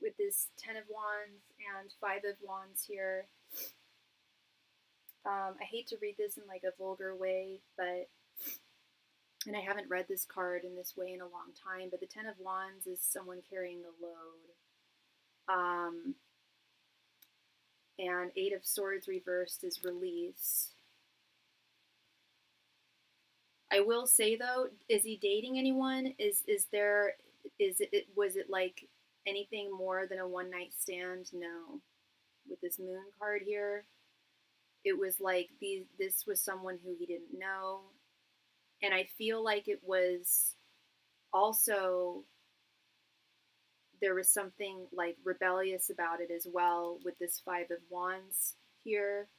with this 10 of wands and 5 of wands here. I hate to read this in like a vulgar way, and I haven't read this card in this way in a long time, but the 10 of wands is someone carrying a load. And 8 of swords reversed is release. I will say though, is he dating anyone? Was it like anything more than a one night stand? No. With this moon card here, it was like this was someone who he didn't know. And I feel like it was also, there was something like rebellious about it as well with this 5 of wands here.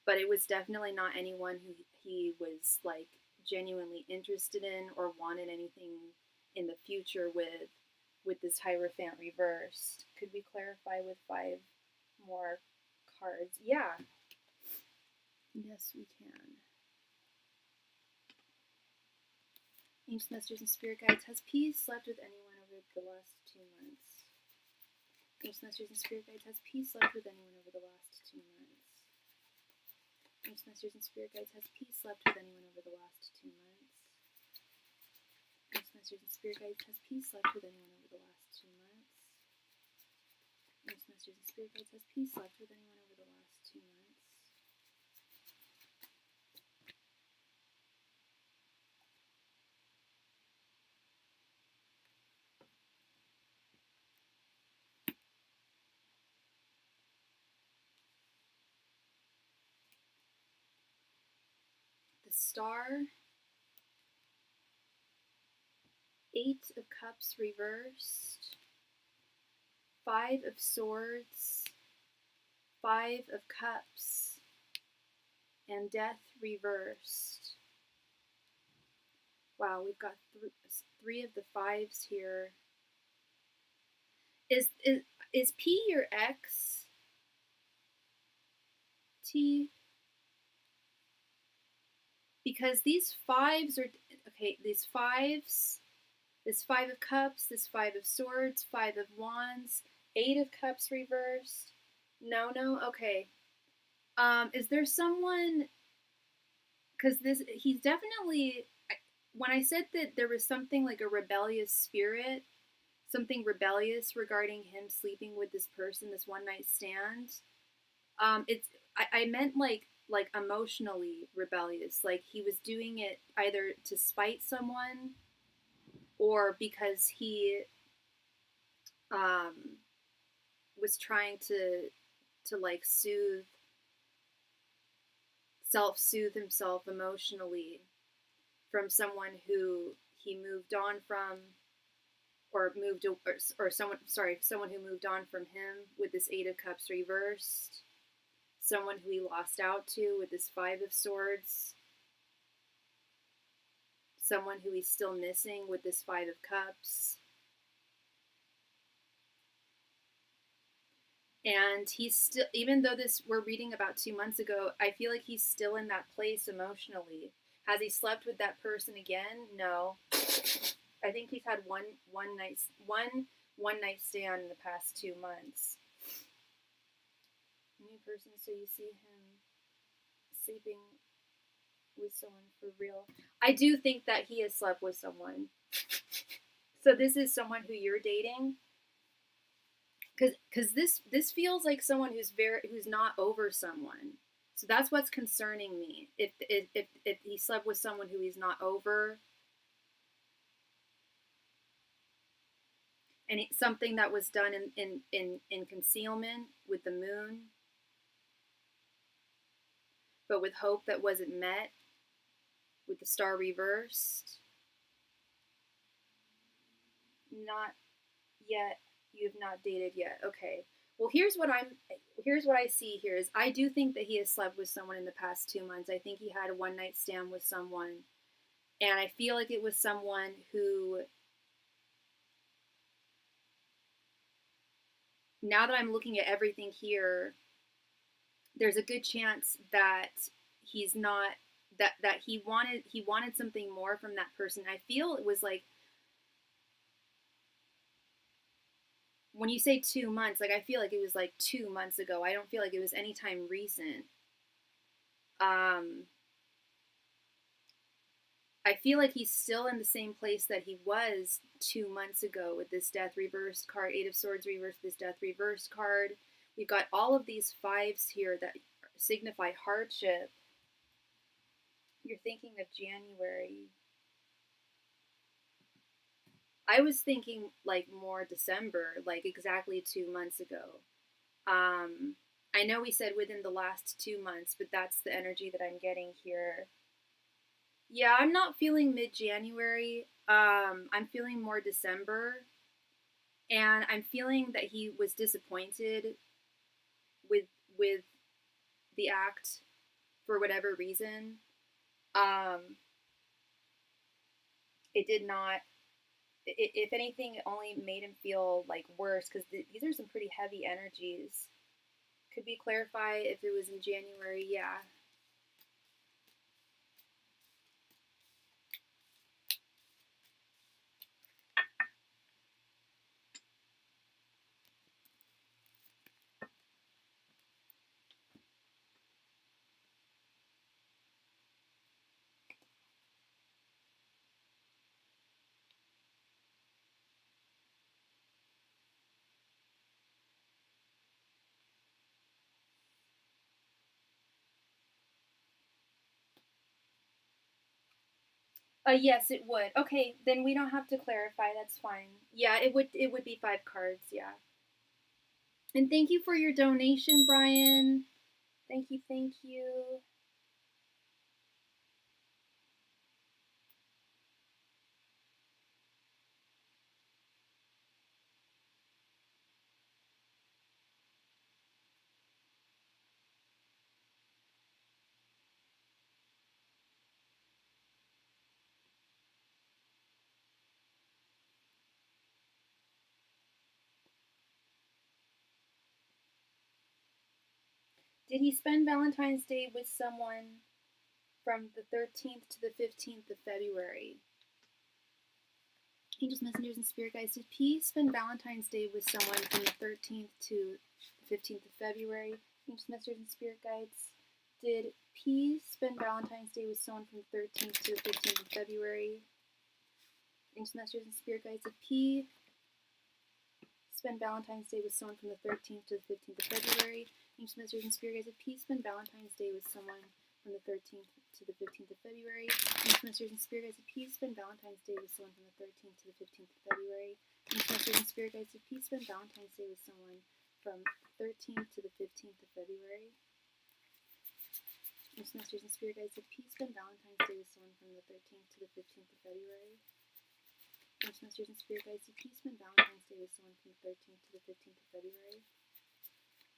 But it was definitely not anyone who he was like genuinely interested in or wanted anything in the future with this Hierophant reversed. Could we clarify with 5 more cards? Yeah. Yes, we can. Angels, masters, and spirit guides, has peace slept with anyone over the last 2 months? Angels, masters, and spirit guides, has peace slept with anyone over the last 2 months? Angels, masters, and spirit guides, has peace slept with anyone over the last 2 months? Angels, masters, and spirit guides, has peace slept with anyone over the last 2 months? Angels, masters, and spirit guides, has peace slept with anyone over the last 2 months? The Star, 8 of Cups reversed, 5 of Swords, 5 of Cups, and Death reversed. Wow, we've got 3 of the 5s here. Is P your ex? T? Because these 5s are, okay, these 5s, this 5 of Cups, this 5 of Swords, 5 of Wands, 8 of Cups reversed. No, okay. Is there someone, because he's definitely, when I said that there was something like a rebellious spirit, something rebellious regarding him sleeping with this person, this one night stand, I meant like emotionally rebellious, like he was doing it either to spite someone or because he was trying to like self-soothe himself emotionally from someone who he moved on from, someone who moved on from him with this 8 of Cups reversed, someone who he lost out to with this 5 of Swords, someone who he's still missing with this 5 of Cups. And he's still, even though we're reading about 2 months ago, I feel like he's still in that place emotionally. Has he slept with that person again? No. I think he's had one night stand in the past 2 months. New person, so you see him sleeping with someone for real. I do think that he has slept with someone. So this is someone who you're dating. Because this feels like someone who's not over someone. So that's what's concerning me. If he slept with someone who he's not over, and it's something that was done in concealment with the moon, but with hope that wasn't met, with the star reversed. Not yet. You have not dated yet. Okay. Well, here's what I see here is I do think that he has slept with someone in the past 2 months. I think he had a one night stand with someone, and I feel like it was someone who, now that I'm looking at everything here, there's a good chance that he's not, that he wanted something more from that person. I feel it was like, when you say 2 months, like I feel like it was like 2 months ago. I don't feel like it was anytime recent. I feel like he's still in the same place that he was 2 months ago with this death reversed card, 8 of Swords reversed, this death reversed card. We've got all of these fives here that signify hardship. You're thinking of January. I was thinking like more December, like exactly 2 months ago. I know we said within the last 2 months, but that's the energy that I'm getting here. Yeah, I'm not feeling mid-January. I'm feeling more December. And I'm feeling that he was disappointed with the act for whatever reason. It did not, if anything, it only made him feel like worse, because these are some pretty heavy energies. Could we clarify if it was in January? Yeah. Yes, it would. Okay, then we don't have to clarify. That's fine. Yeah, it would be 5 cards. Yeah. And thank you for your donation, Brian. Thank you. Thank you. Did he spend Valentine's Day with someone from the 13th to the 15th of February? Angels, messengers, and spirit guides, did P spend Valentine's Day with someone from the 13th to the 15th of February? Angels, messengers, and spirit guides, did P spend Valentine's Day with someone from the 13th to the 15th of February? Angels, messengers, and spirit guides, did P spend Valentine's Day with someone from the 13th to the 15th of February? Angels, messengers, and spirit guides, did P spend Valentine's Day with someone from the 13th to the 15th of February? Angels, messengers, and spirit guides, did P spend Valentine's Day with someone from the 13th to the 15th of February? Angels, messengers, and spirit guides, did P spend Valentine's Day with someone from 13th to the 15th of February? Angels, messengers, and spirit guides, did P spend Valentine's Day with someone from the 13th to the 15th of February? Angels, messengers, and spirit guides, did P spend Valentine's Day with someone from the 13th to the 15th of February?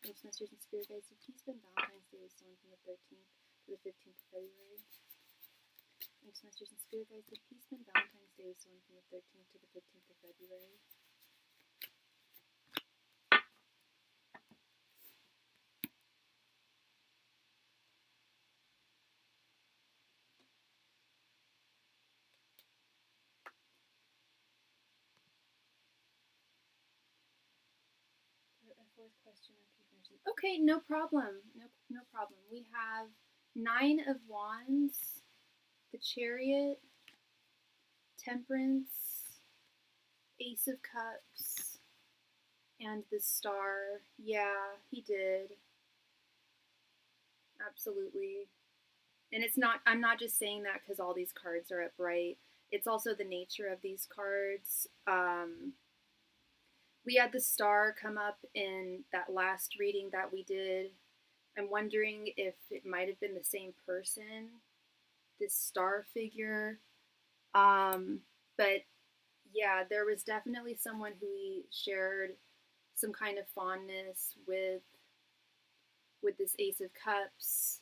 Angels, messengers, and spirit guides, did P spend Valentine's Day with someone from the 13th to the 15th of February? Angels, messengers, and spirit guides, did P spend Valentine's Day with someone from the 13th to the 15th of February? fourth question. Okay, no problem. No problem. We have 9 of Wands, the Chariot, Temperance, Ace of Cups, and the Star. Yeah, he did. Absolutely. And it's not, I'm not just saying that because all these cards are upright. It's also the nature of these cards. We had the Star come up in that last reading that we did. I'm wondering if it might have been the same person, this Star figure. But yeah, there was definitely someone who we shared some kind of fondness with this Ace of Cups.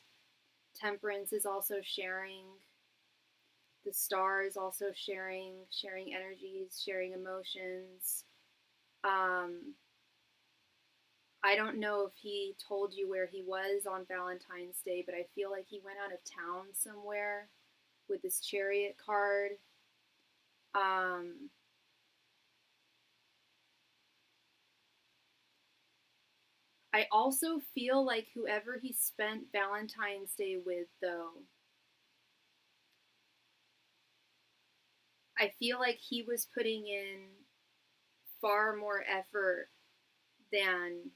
Temperance is also sharing. The Star is also sharing energies, sharing emotions. I don't know if he told you where he was on Valentine's Day, but I feel like he went out of town somewhere with this Chariot card. I also feel like whoever he spent Valentine's Day with, though, I feel like he was putting in far more effort than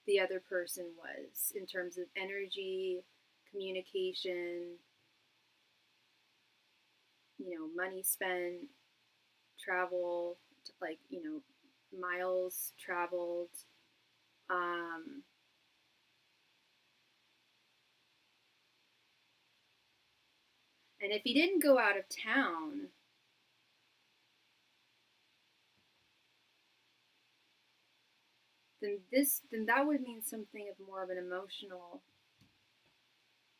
the other person was in terms of energy, communication, money spent, travel, like, miles traveled. And if he didn't go out of town, then that would mean something of more of an emotional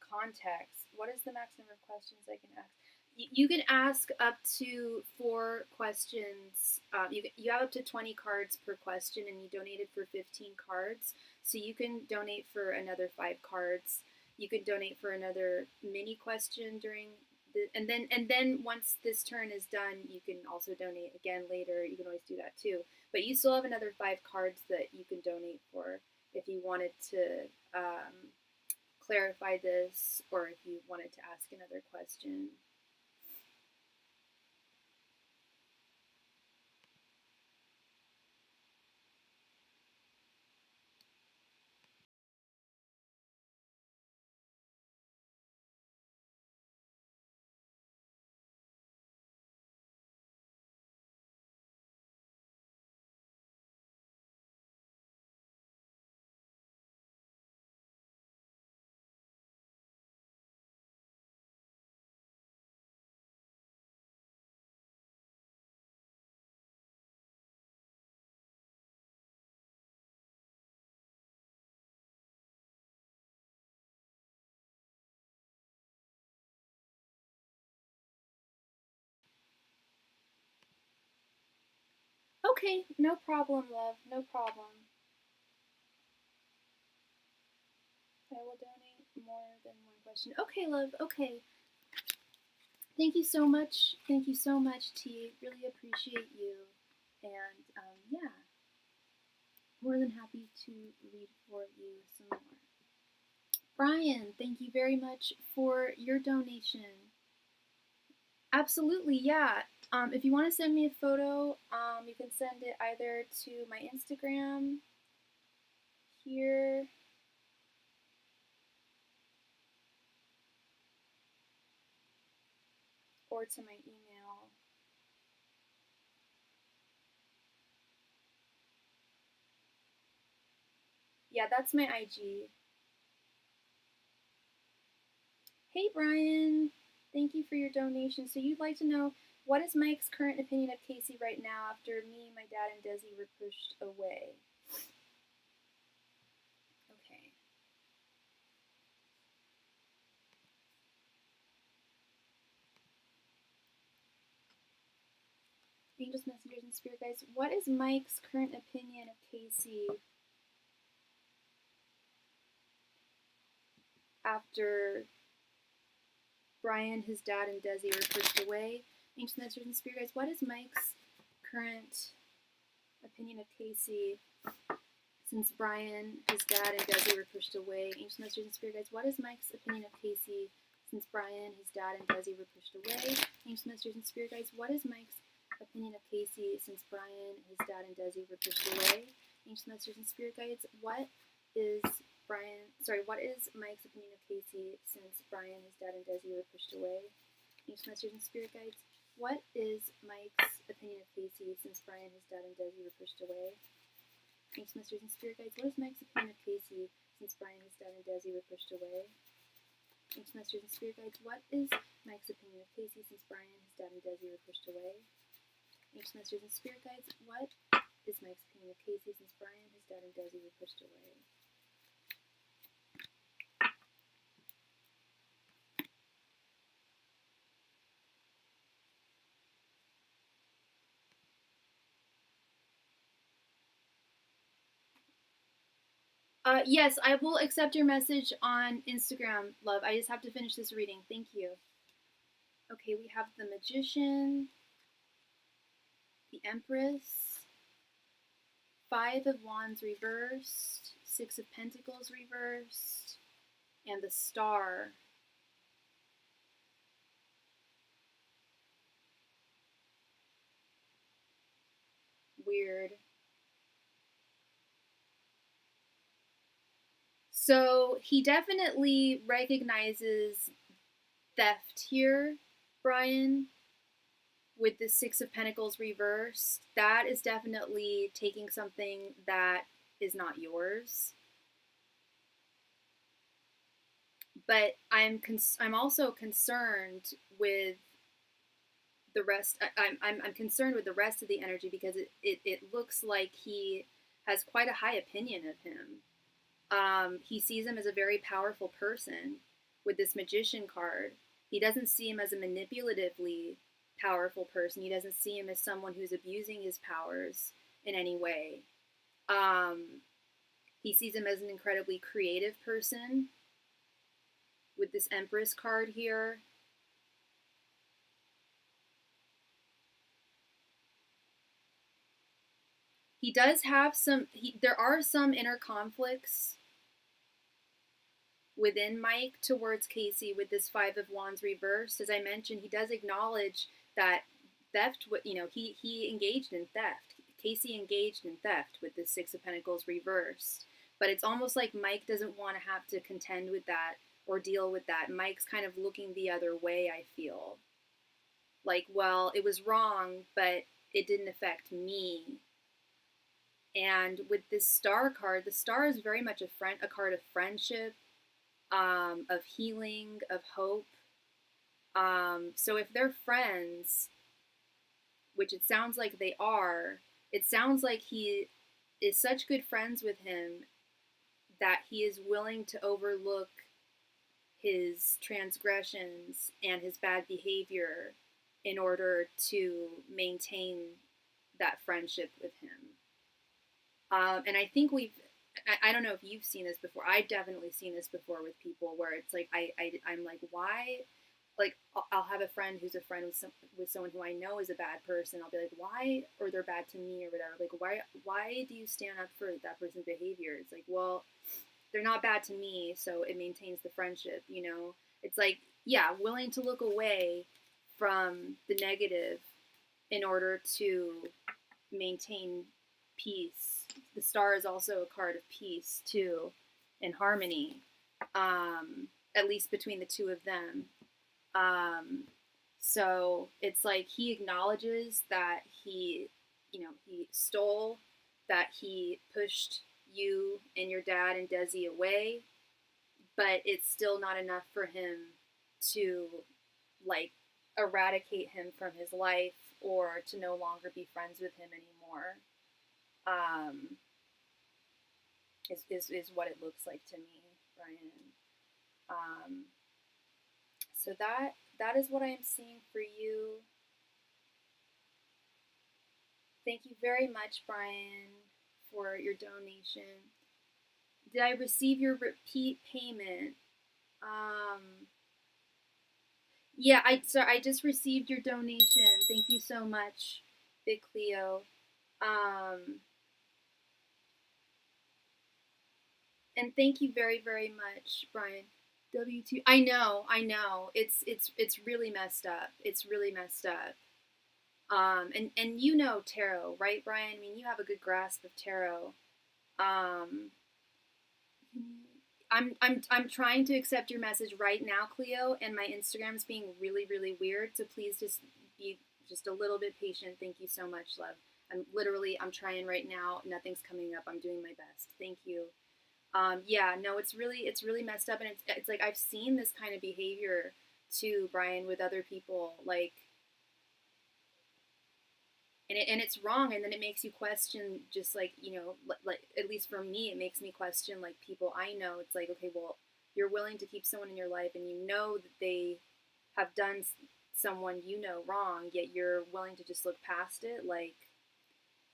context. What is the max number of questions I can ask? You can ask up to 4 questions. You have up to 20 cards per question, and you donated for 15 cards. So you can donate for another 5 cards. You can donate for another mini question during and then once this turn is done, you can also donate again later. You can always do that too. But you still have another 5 cards that you can donate for if you wanted to clarify this, or if you wanted to ask another question. Okay, no problem, love. No problem. I will donate more than 1 question. Okay, love. Okay. Thank you so much. Thank you so much, T. Really appreciate you. And yeah, more than happy to read for you some more. Brian, thank you very much for your donation. Absolutely, yeah. If you want to send me a photo, you can send it either to my Instagram here, or to my email. Yeah, that's my IG. Hey, Brian. Thank you for your donation. So you'd like to know, what is Mike's current opinion of Casey right now after me, my dad, and Desi were pushed away? Okay. Angels, messengers, and spirit guides, what is Mike's current opinion of Casey after Brian, his dad, and Desi were pushed away? Angels, messengers, and spirit guides, what is Mike's current opinion of Casey since Brian, his dad, and Desi were pushed away? Ancient Masters and Spirit Guides, what is Mike's opinion of Casey since Brian, his dad, and Desi were pushed away? Ancient Masters and Spirit Guides, what is Mike's opinion of Casey since Brian, his dad, and Desi were pushed away? Ancient Masters and Spirit Guides, what is Mike's opinion of Casey since Brian, his dad, and Desi were pushed away? Ancient Masters and Spirit Guides, what is Mike's opinion of Casey since Brian, his dad, and Desi were pushed away? Ancient Masters and Spirit Guides, what is Mike's opinion of Casey since Brian, his dad, and Desi were pushed away? Ancient Masters and Spirit Guides, what is Mike's opinion of Casey since Brian, his dad, and Desi were pushed away? Ancient Masters and Spirit Guides, what is Mike's opinion of Casey since Brian, his dad, and Desi were pushed away? Yes, I will accept your message on Instagram, love. I just have to finish this reading. Thank you. Okay, we have the Magician, the Empress, Five of Wands reversed, Six of Pentacles reversed, and the Star. Weird. So he definitely recognizes theft here, Brian, with the Six of Pentacles reversed. That is definitely taking something that is not yours. But I'm also concerned with the rest. I'm concerned with the rest of the energy because it looks like he has quite a high opinion of him. He sees him as a very powerful person with this Magician card. He doesn't see him as a manipulatively powerful person. He doesn't see him as someone who's abusing his powers in any way. He sees him as an incredibly creative person with this Empress card here. He does have there are some inner conflicts within Mike towards Casey with this Five of Wands reversed. As I mentioned, he does acknowledge that theft, he engaged in theft. Casey engaged in theft with the Six of Pentacles reversed. But it's almost like Mike doesn't want to have to contend with that or deal with that. Mike's kind of looking the other way, I feel. Like, well, it was wrong, but it didn't affect me. And with this Star card, the Star is very much a card of friendship, of healing, of hope. So if they're friends, which it sounds like they are, it sounds like he is such good friends with him that he is willing to overlook his transgressions and his bad behavior in order to maintain that friendship with him. And I think I don't know if you've seen this before. I've definitely seen this before with people where it's like, I'm like, why? Like, I'll have a friend who's a friend with someone who I know is a bad person. I'll be like, why? Or they're bad to me or whatever. Like, why do you stand up for that person's behavior? It's like, well, they're not bad to me, so it maintains the friendship, you know? It's like, yeah, willing to look away from the negative in order to maintain peace. The Star is also a card of peace, too, and harmony, at least between the two of them. So it's like he acknowledges that he stole, that he pushed you and your dad and Desi away, but it's still not enough for him to, like, eradicate him from his life or to no longer be friends with him anymore. Is what it looks like to me, Brian. So that is what I am seeing for you. Thank you very much, Brian, for your donation. Did I receive your repeat payment? Yeah, I just received your donation. Thank you so much, Big Cleo. And thank you very, very much, Brian. W2. I know. It's really messed up. It's really messed up. And you know tarot, right, Brian? I mean, you have a good grasp of tarot. Um, I'm trying to accept your message right now, Cleo, and my Instagram's being really, really weird. So please just be just a little bit patient. Thank you so much, love. I'm trying right now. Nothing's coming up. I'm doing my best. Thank you. Yeah, no, it's really messed up, and it's like I've seen this kind of behavior too, Brian, with other people, like, and it's wrong, and then it makes you question, just like, like, at least for me, it makes me question, like, people I know. It's like, okay, well, you're willing to keep someone in your life, and you know that they have done someone wrong, yet you're willing to just look past it. Like,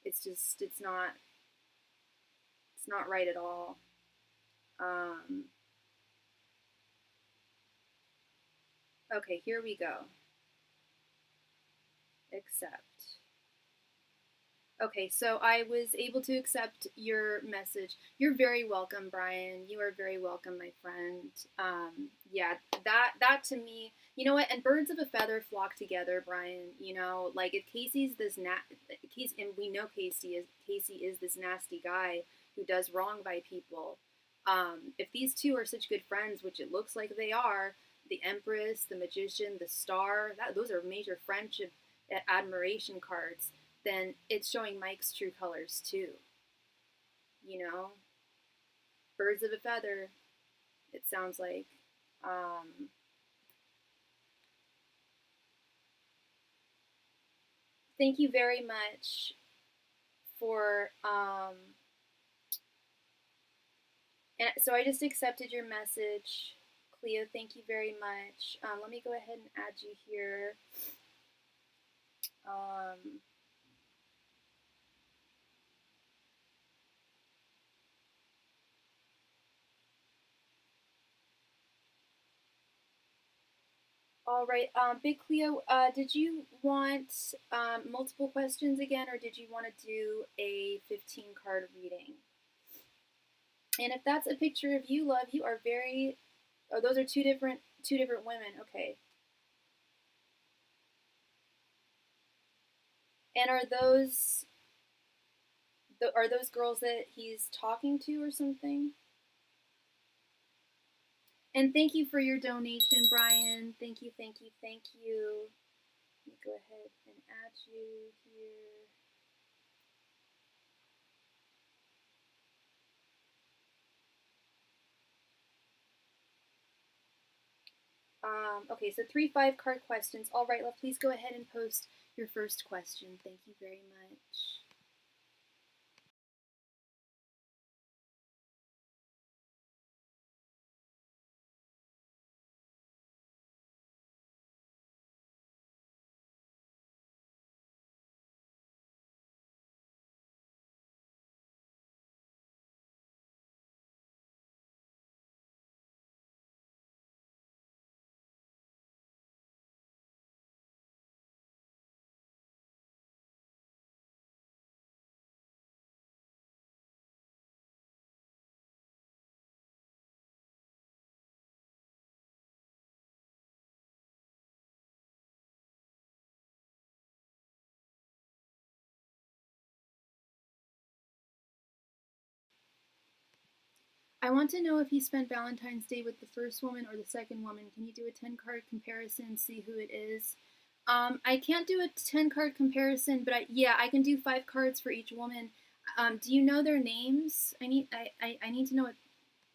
it's not right at all. Um, okay, here we go. Accept. Okay, so I was able to accept your message. You're very welcome, Brian. You are very welcome, my friend. Yeah, that to me, you know what? And birds of a feather flock together, Brian. Like, if Casey's this Casey, and we know Casey is this nasty guy who does wrong by people. If these two are such good friends, which it looks like they are, the Empress, the Magician, the Star, those are major friendship admiration cards. Then it's showing Mike's true colors too. You know, birds of a feather. It sounds like. Um, Thank you very much for. And so I just accepted your message, Cleo. Thank you very much. Let me go ahead and add you here. Um, all right, Big Cleo, did you want multiple questions again, or did you want to do a 15 card reading? And if that's a picture of you, love, you are very. Oh, those are two different women. Okay. And are those girls that he's talking to or something? And thank you for your donation, Brian. Thank you, thank you, thank you. Let me go ahead and add you here. Okay, so 3 5 card questions. All right, love, please go ahead and post your first question. Thank you very much. I want to know if he spent Valentine's Day with the first woman or the second woman. Can you do a 10 card comparison and see who it is? I can't do a 10 card comparison, but I can do 5 cards for each woman. Do you know their names? I need to know it.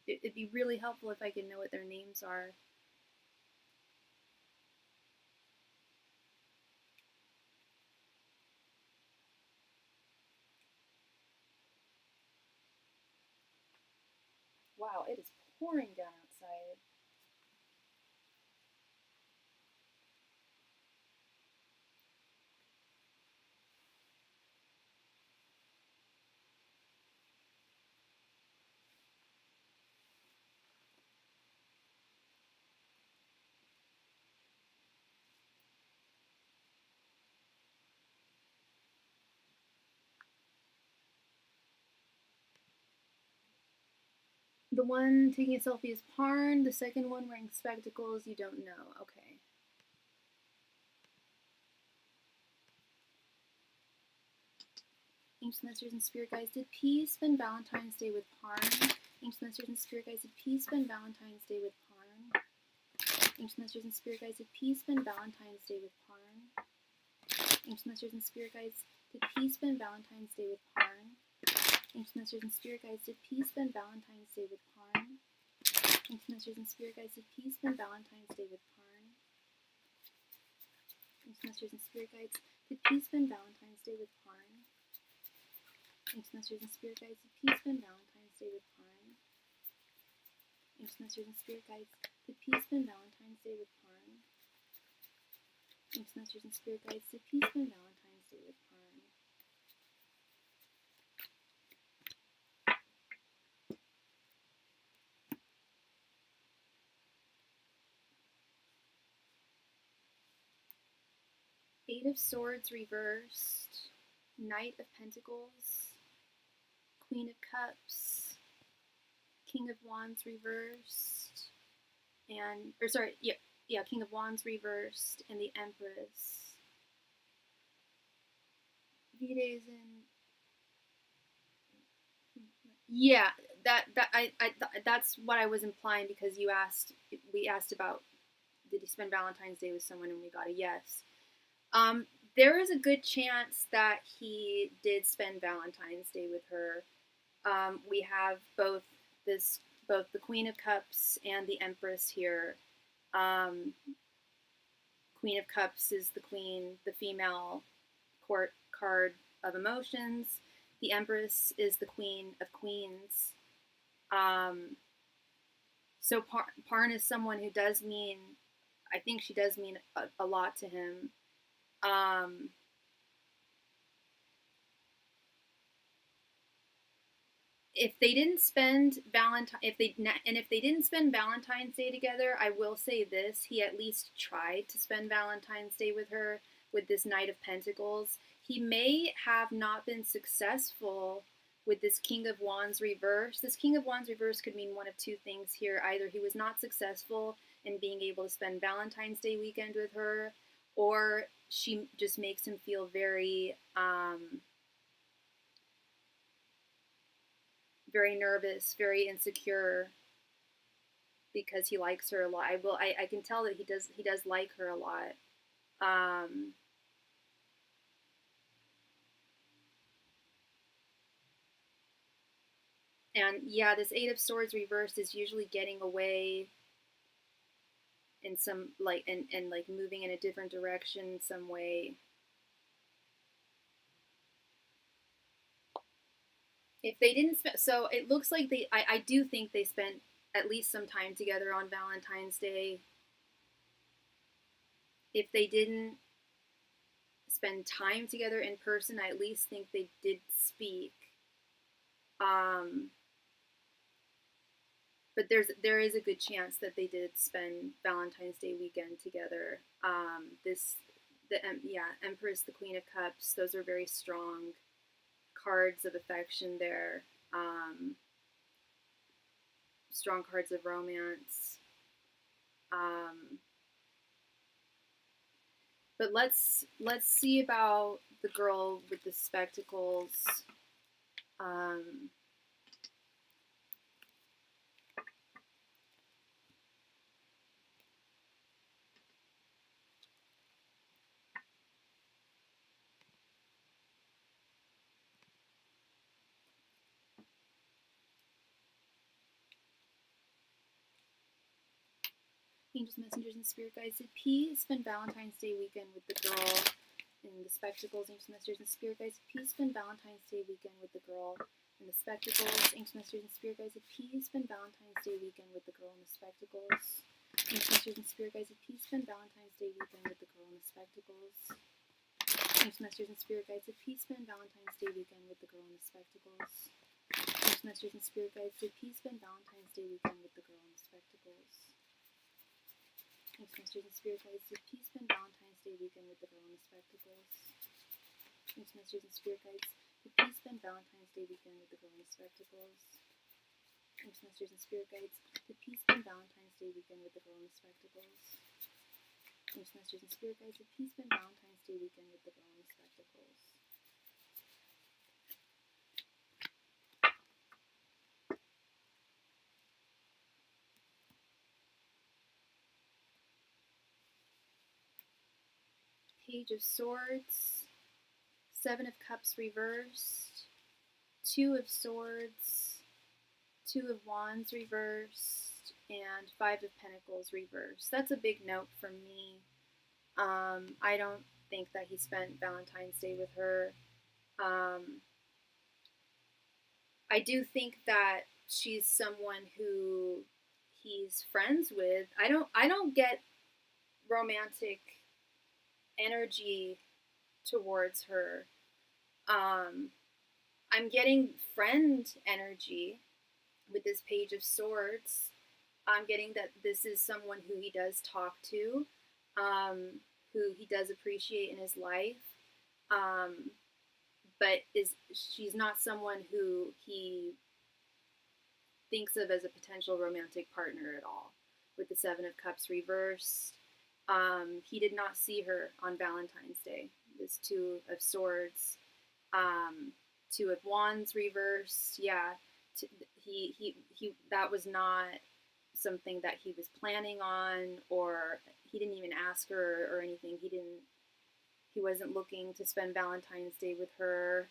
It'd be really helpful if I could know what their names are. Wow, it is pouring down outside. The one taking a selfie is Parn. The second one wearing spectacles, you don't know. Okay. Ancient Masters and Spirit Guides, did P spend Valentine's Day with Parn? Ancient Masters and Spirit Guides, did P spend Valentine's Day with Parn? Ancient Masters and Spirit Guides, did P spend Valentine's Day with Parn? Ancient Masters and Spirit Guides, did P spend Valentine's Day with Parn? Ancient Masters and Spirit Guides, did P spend Valentine's Day with Parn? Ancient Masters and Spirit Guides, did P spend Valentine's Day with Parn? Ancient Masters and Spirit Guides, did P spend Valentine's Day with Parn? Ancient Masters and Spirit Guides, did P spend Valentine's Day with Parn? Ancient Masters and Spirit Guides, did P spend Valentine's Day with Parn? Ancient Masters and Spirit Guides, did P spend Valentine's Day with Parn? 8 of Swords reversed, Knight of Pentacles, Queen of Cups, King of Wands reversed, and, King of Wands reversed, and the Empress. V-Days in, yeah, that's what I was implying, because we asked about, did he spend Valentine's Day with someone, and we got a yes. There is a good chance that he did spend Valentine's Day with her. We have both the Queen of Cups and the Empress here. Queen of Cups is the female court card of emotions. The Empress is the Queen of Queens. So Parn is someone who does mean, I think she does mean a lot to him. If they didn't spend Valentine's Day together, I will say this: he at least tried to spend Valentine's Day with her with this Knight of Pentacles. He may have not been successful with this King of Wands reverse. This King of Wands reverse could mean one of two things here: either he was not successful in being able to spend Valentine's Day weekend with her, or she just makes him feel very very nervous, very insecure, because he likes her a lot. I can tell that he does like her a lot. And yeah, this 8 of Swords reversed is usually getting away in some, like, and like moving in a different direction some way. If they didn't so it looks like I do think they spent at least some time together on Valentine's Day. If they didn't spend time together in person, I at least think they did speak. But there is a good chance that they did spend Valentine's Day weekend together. Empress, the Queen of Cups, those are very strong cards of affection there. Strong cards of romance. But let's see about the girl with the spectacles. Angels, Messengers, and Spirit Guides, did P spend Valentine's Day weekend with the girl in the spectacles? Angels, Messengers, and Spirit Guides, did P spend Valentine's Day weekend with the girl in the spectacles? Angels, Messengers, and Spirit Guides, did P spend Valentine's Day weekend with the girl in the spectacles? Angels, Messengers, and Spirit Guides, did P spend Valentine's Day weekend with the girl in the spectacles? Angels, Messengers, and Spirit Guides, did P spend Valentine's Day weekend with the girl in the spectacles? Angels, Messengers, and Spirit Guides, did P spend Valentine's Day weekend with the girl in the spectacles? Angels, Masters, and Spirit Guides, did P spend Valentine's Day weekend with the girl in the spectacles? Angels, Masters, and Spirit Guides, did P spend Valentine's Day weekend with the girl in the spectacles? Ancient Masters and Spirit Guides, the peace been Valentine's Day weekend with the girl in the spectacles. Ancient Masters and Spirit Guides, the peace been Valentine's Day weekend with the girl in the spectacles. Page of Swords, Seven of Cups reversed, Two of Swords, Two of Wands reversed, and Five of Pentacles reversed. That's a big note from me. I don't think that he spent Valentine's Day with her. I do think that she's someone who he's friends with. I don't get romantic energy towards her. I'm getting friend energy with this Page of Swords. I'm getting that this is someone who he does talk to, who he does appreciate in his life, but she's not someone who he thinks of as a potential romantic partner at all. With the Seven of Cups reversed, he did not see her on Valentine's Day. This Two of Swords, Two of Wands reversed. Yeah, he that was not something that he was planning on, or he didn't even ask her or anything. He wasn't looking to spend Valentine's Day with her.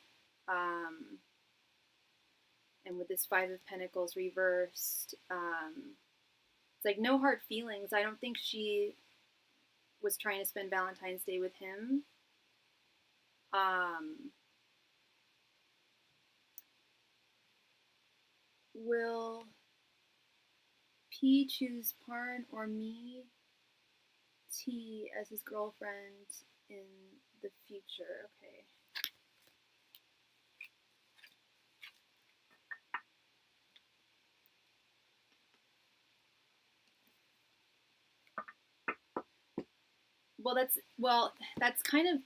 And with this Five of Pentacles reversed, it's like no hard feelings. I don't think she was trying to spend Valentine's Day with him. Will P choose Parn or me, T, as his girlfriend in the future? Okay. That's kind of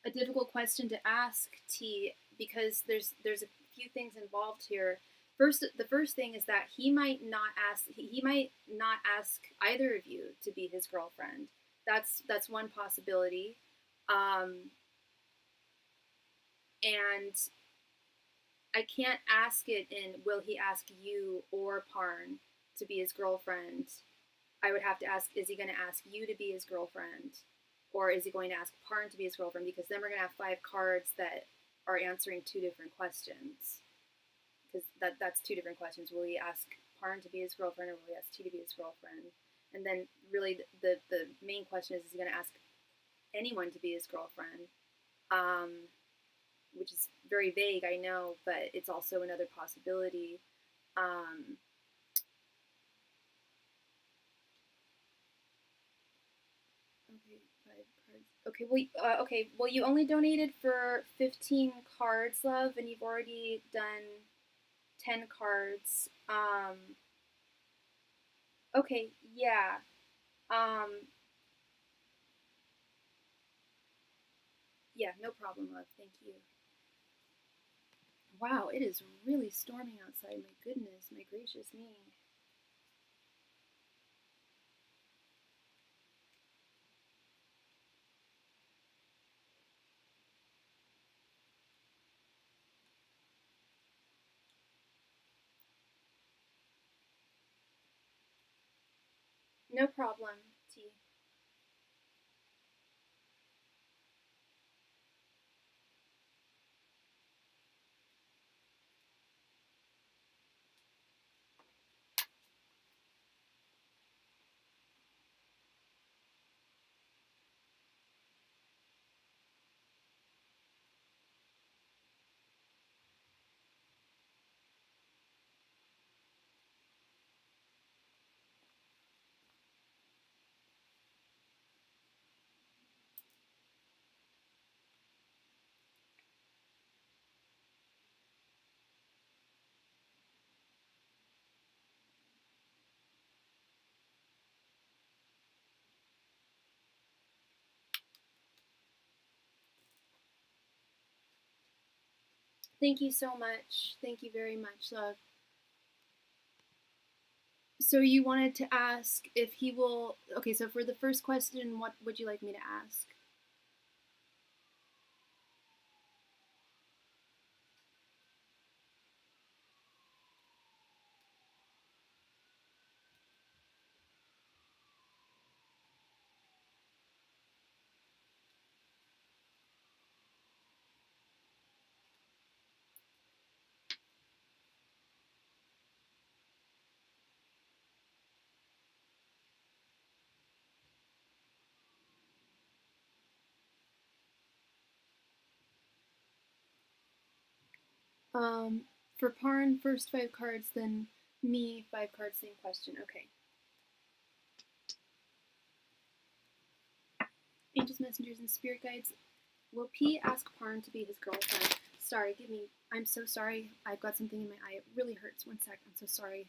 a difficult question to ask, T, because there's a few things involved here. The first thing is that he might not ask either of you to be his girlfriend. That's one possibility. And I can't ask it in will he ask you or Parn to be his girlfriend. I would have to ask, is he going to ask you to be his girlfriend? Or is he going to ask Parn to be his girlfriend? Because then we're going to have 5 cards that are answering 2 different questions. Because that's 2 different questions. Will he ask Parn to be his girlfriend, or will he ask T to be his girlfriend? And then really the main question is he going to ask anyone to be his girlfriend? Which is very vague, I know, but it's also another possibility. Okay, 5 cards. Okay, well, you only donated for 15 cards, love, and you've already done 10 cards. Okay, yeah. Yeah, no problem, love. Thank you. Wow, it is really storming outside. My goodness, my gracious me. No problem, T. Thank you so much. Thank you very much, love. So you wanted to ask if he will. Okay, so for the first question, what would you like me to ask? For Parn, first 5 cards, then me, 5 cards, same question. Okay. Angels, messengers, and spirit guides. Will P ask Parn to be his girlfriend? Sorry, give me. I'm so sorry. I've got something in my eye. It really hurts. One sec. I'm so sorry.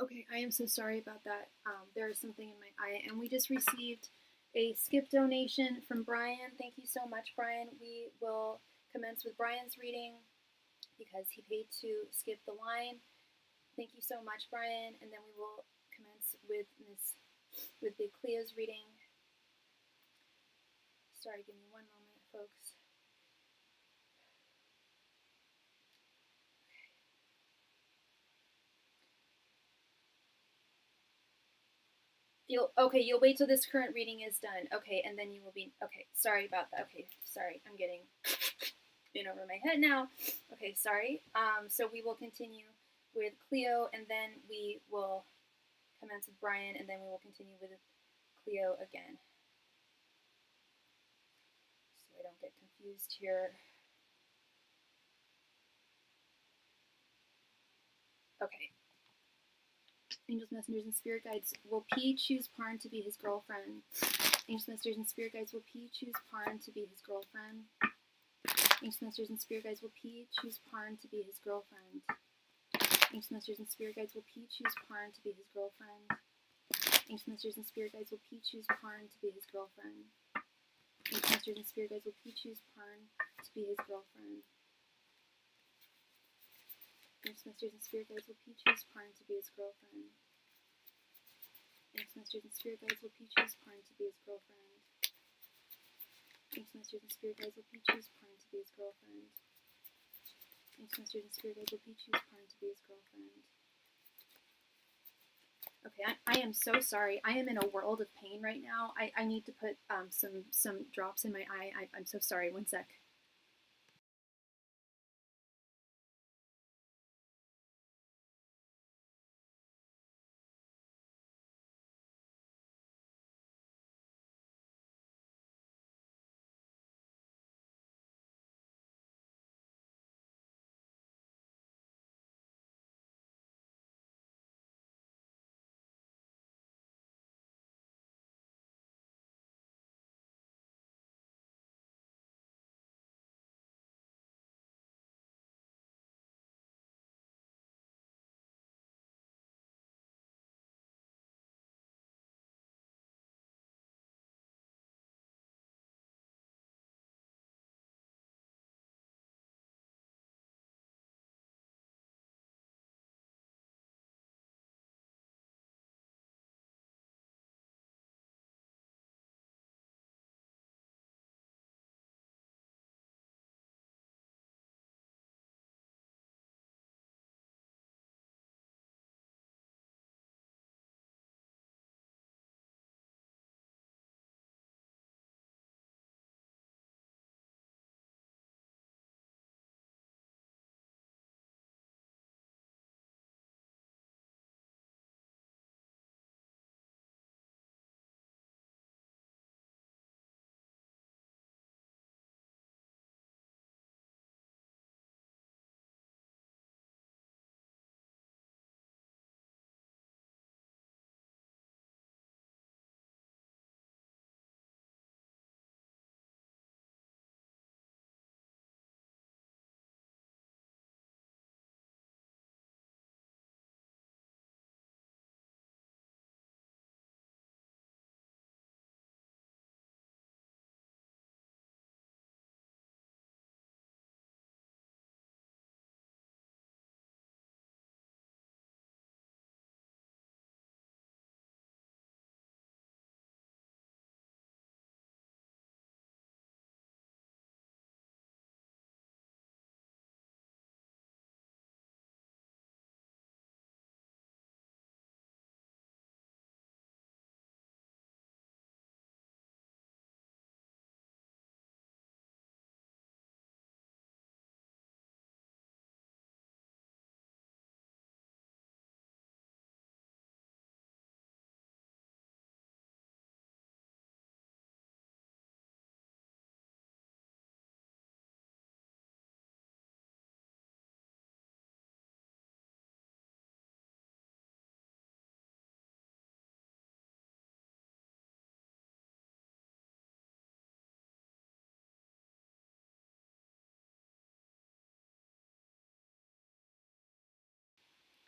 Okay, I am so sorry about that. There is something in my eye, and we just received a skip donation from Brian. Thank you so much, Brian. We will commence with Brian's reading because he paid to skip the line. Thank you so much, Brian, and then we will commence with Big Cleo's reading. Sorry, give me one moment, folks. You'll wait till this current reading is done. Okay, and then you will be okay. Sorry about that. Okay, sorry. I'm getting in over my head now. Okay, sorry. So we will continue with Cleo, and then we will commence with Brian, and then we will continue with Cleo again. So I don't get confused here. Okay. Angels, messengers, and spirit guides. Will P choose Parn to be his girlfriend? Angels, messengers, and spirit guides. Will P choose Parn to be his girlfriend? Angels, messengers, and spirit guides. Will P choose Parn to be his girlfriend? Angels, messengers, and spirit guides. Will P choose Parn to be his girlfriend? Angels, messengers, and spirit guides. Will P choose Parn to be his girlfriend? Angels, messengers, and spirit guides. Will P choose Parn to be his girlfriend? Angels, messengers, and spirit guides. Will P choose Parn to be his girlfriend? Angels, messengers, and spirit guides. Will P choose Parn to be his girlfriend? Angels, messengers, and spirit guides. Will P choose Parn to be his girlfriend? Angels, messengers, and spirit guides. Will P choose Parn to be his girlfriend? Okay, I am so sorry. I am in a world of pain right now. I need to put some drops in my eye. I'm so sorry. One sec.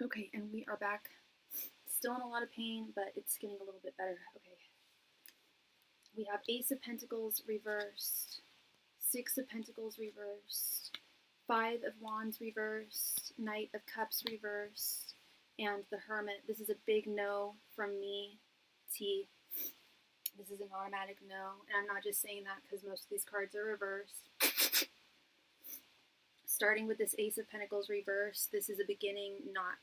Okay, and we are back. Still in a lot of pain, but it's getting a little bit better. Okay. We have Ace of Pentacles reversed, Six of Pentacles reversed, Five of Wands reversed, Knight of Cups reversed, and the Hermit. This is a big no from me, T. This is an automatic no, and I'm not just saying that because most of these cards are reversed. Starting with this Ace of Pentacles reversed, this is a beginning, not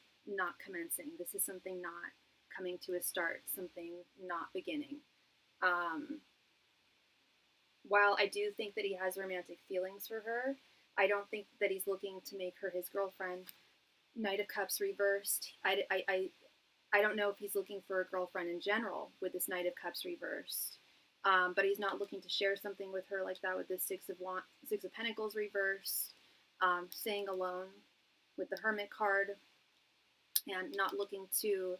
commencing. This is something not coming to a start, something not beginning. While I do think that he has romantic feelings for her, I don't think that he's looking to make her his girlfriend. Knight of Cups reversed. I don't know if he's looking for a girlfriend in general with this Knight of Cups reversed. But he's not looking to share something with her like that with this Six of Pentacles reversed. Staying alone with the Hermit card, and not looking to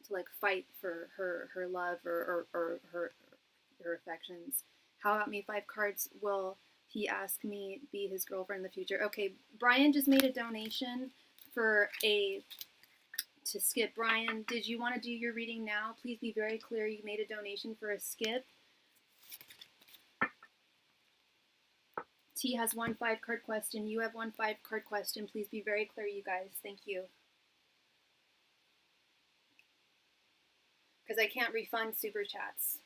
like fight for her love or her affections. How about me? 5 cards. Will he ask me be his girlfriend in the future? Okay, Brian just made a donation to skip. Brian, did you want to do your reading now? Please be very clear. You made a donation for a skip. T has 1 5-card question. You have 1 5-card question. Please be very clear, you guys. Thank you. Because I can't refund super chats.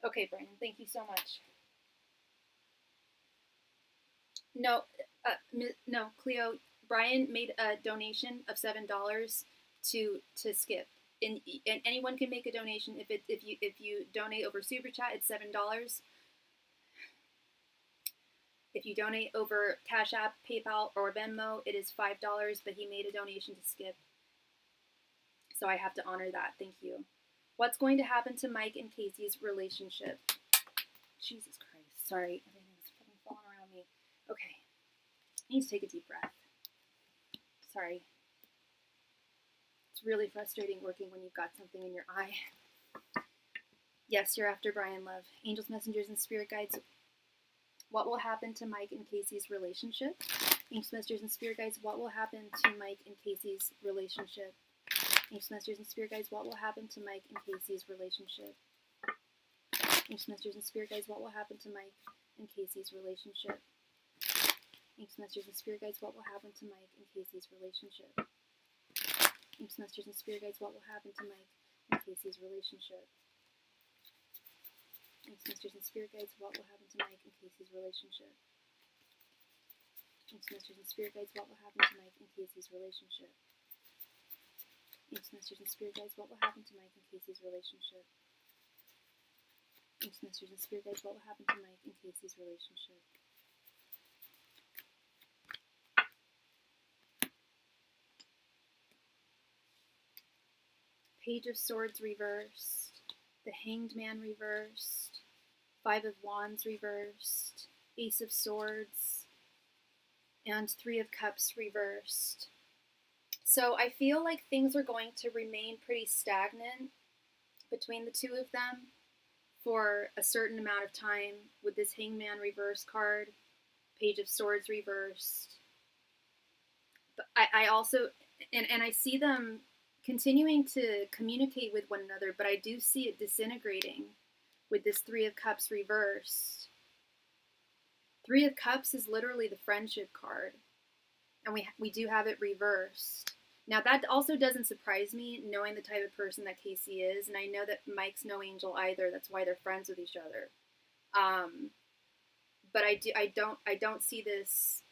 Okay, Brian, thank you so much. No, Cleo, Brian made a donation of $7 to skip. And anyone can make a donation. If you donate over super chat, it's $7. If you donate over Cashapp, PayPal, or Venmo, it is $5. But he made a donation to skip, so I have to honor that. Thank you. What's going to happen to Mike and Casey's relationship? Jesus Christ! Sorry, everything's fucking falling around me. Okay, I need to take a deep breath. Sorry. It's really frustrating working when you've got something in your eye. Yes, you're after Brian, love. Angels, messengers, and spirit guides. What will happen to Mike and Casey's relationship? Angels, messengers, and spirit guides. What will happen to Mike and Casey's relationship? Angels, messengers, and spirit guides. What will happen to Mike and Casey's relationship? Angels, messengers, and spirit guides. What will happen to Mike and Casey's relationship? Angels, messengers, and spirit guides. What will happen to Mike and Casey's relationship? Angels, messengers, and spirit guides. What will happen to Mike and Casey's relationship? Angels, messengers, and spirit guides. What will happen to Mike and Casey's relationship? Angels, messengers, and spirit guides. What will happen to Mike and Casey's relationship? Angels, messengers, and spirit guides. What will happen to Mike and Casey's relationship? Angels, messengers, and spirit guides. What will happen to Mike and Casey's relationship? Page of Swords reversed, the Hanged Man reversed, 5 of Wands reversed, Ace of Swords, and 3 of Cups reversed. So I feel like things are going to remain pretty stagnant between the two of them for a certain amount of time with this Hanged Man reverse card, Page of Swords reversed. But I also, and I see them continuing to communicate with one another, but I do see it disintegrating with this 3 of Cups reversed. 3 of Cups is literally the friendship card, and we do have it reversed. Now that also doesn't surprise me, knowing the type of person that Casey is, and I know that Mike's no angel either. That's why they're friends with each other. But I don't see this.